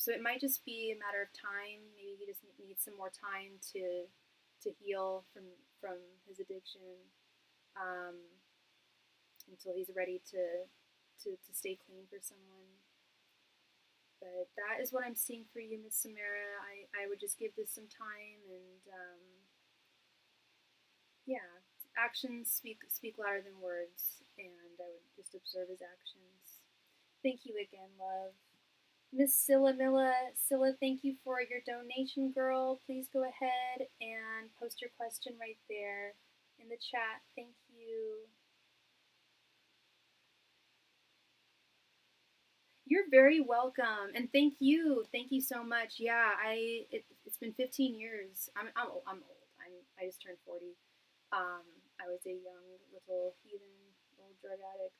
So it might just be a matter of time. Maybe he just needs some more time to heal from his addiction, until he's ready to stay clean for someone. But that is what I'm seeing for you, Miss Samara. I would just give this some time, and yeah, actions speak louder than words, and I would just observe his actions. Thank you again, love. Miss Scylla, thank you for your donation, girl. Please go ahead and post your question right there in the chat. Thank you. You're very welcome, and thank you so much. Yeah, it's been 15 years. I'm old. I just turned 40. I was a young little heathen, old drug addict.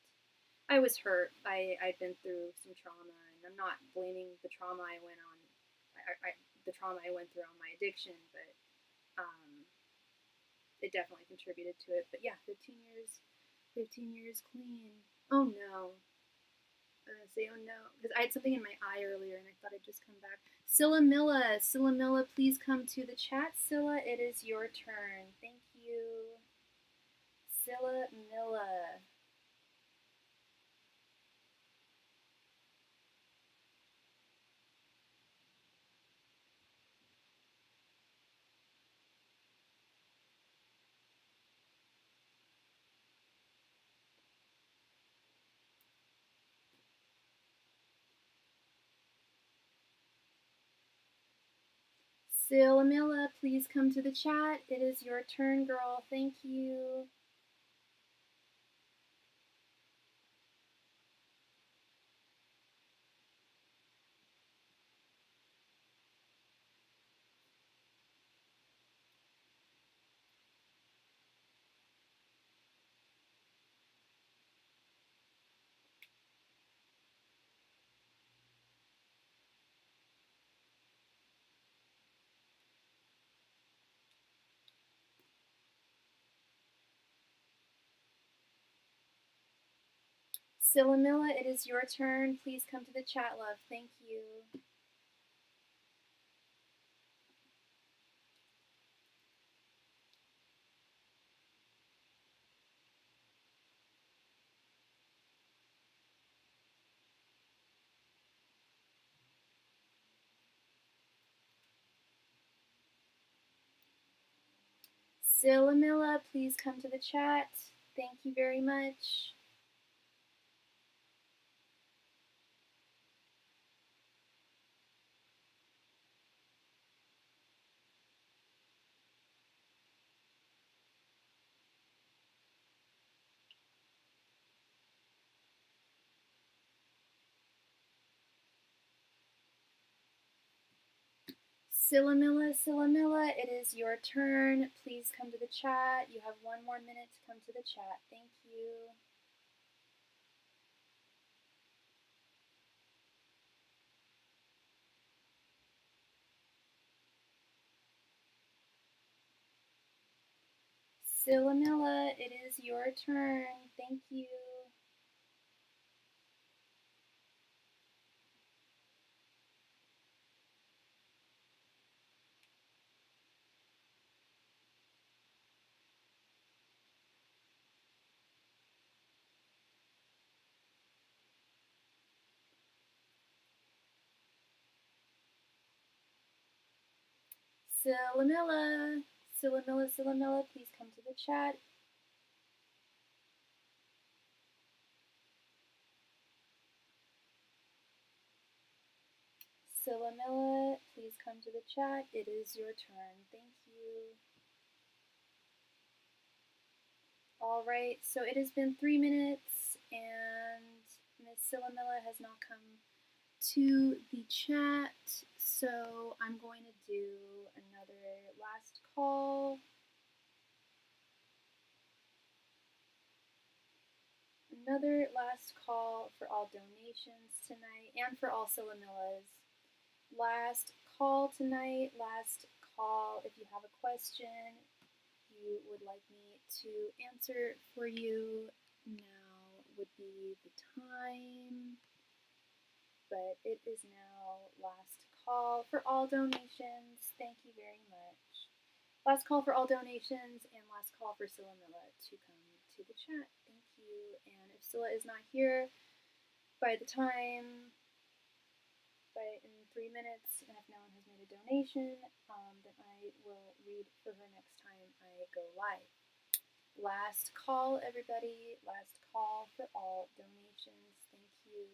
I was hurt. I'd been through some trauma, and I'm not blaming the trauma I went on. The trauma I went through on my addiction, but it definitely contributed to it. But yeah, 15 years clean. Oh no. I was gonna say, oh no, because I had something in my eye earlier and I thought I'd just come back. Scylla Milla, please come to the chat. Scylla, it is your turn. Thank you. Scylla Milla. Scylla Milla, please come to the chat. It is your turn, girl. Thank you. Scylla Milla, it is your turn. Please come to the chat, love. Thank you. Scylla Milla, please come to the chat. Thank you very much. Sillamilla, it is your turn. Please come to the chat. You have 1 more minute to come to the chat. Thank you. Sillamilla, it is your turn. Thank you. Sillamilla, please come to the chat. Sillamilla, please come to the chat. It is your turn. Thank you. All right, so it has been 3 minutes, and Miss Sillamilla has not come to the chat, so I'm going to do another last call. Another last call for all donations tonight, and for all Sillamillas. Last call tonight, last call. If you have a question you would like me to answer for you, now would be the time. But it is now last call for all donations. Thank you very much. Last call for all donations and last call for Sillamilla to come to the chat. Thank you. And if Scylla is not here by the time, in 3 minutes, and if no one has made a donation, then I will read for her next time I go live. Last call, everybody. Last call for all donations. Thank you.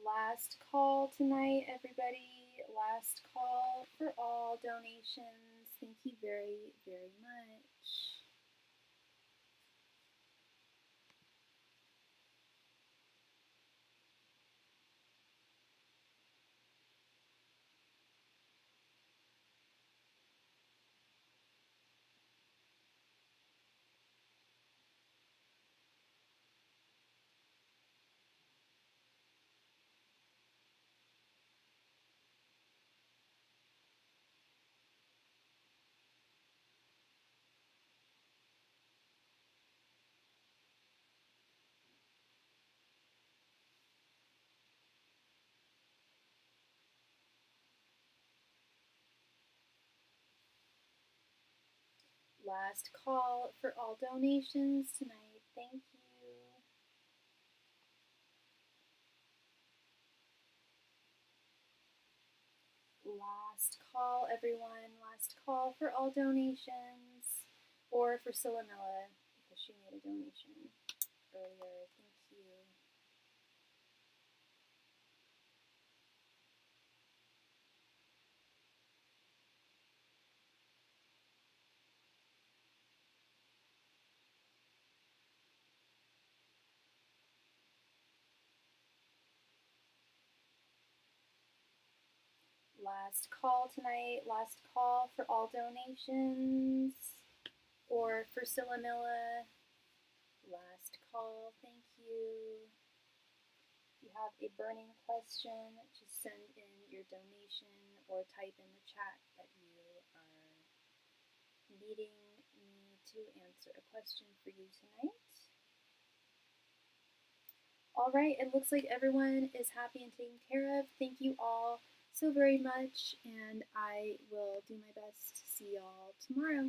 Last call tonight, everybody. Last call for all donations. Thank you very, very much. Last call for all donations tonight. Thank you. Last call, everyone. Last call for all donations. Or for Sillamilla, because she made a donation earlier. Thank you. Last call tonight, last call for all donations, or for Sillamilla. Last call, thank you. If you have a burning question, just send in your donation or type in the chat that you are needing me to answer a question for you tonight. Alright, it looks like everyone is happy and taken care of. Thank you all so very much, and I will do my best to see y'all tomorrow.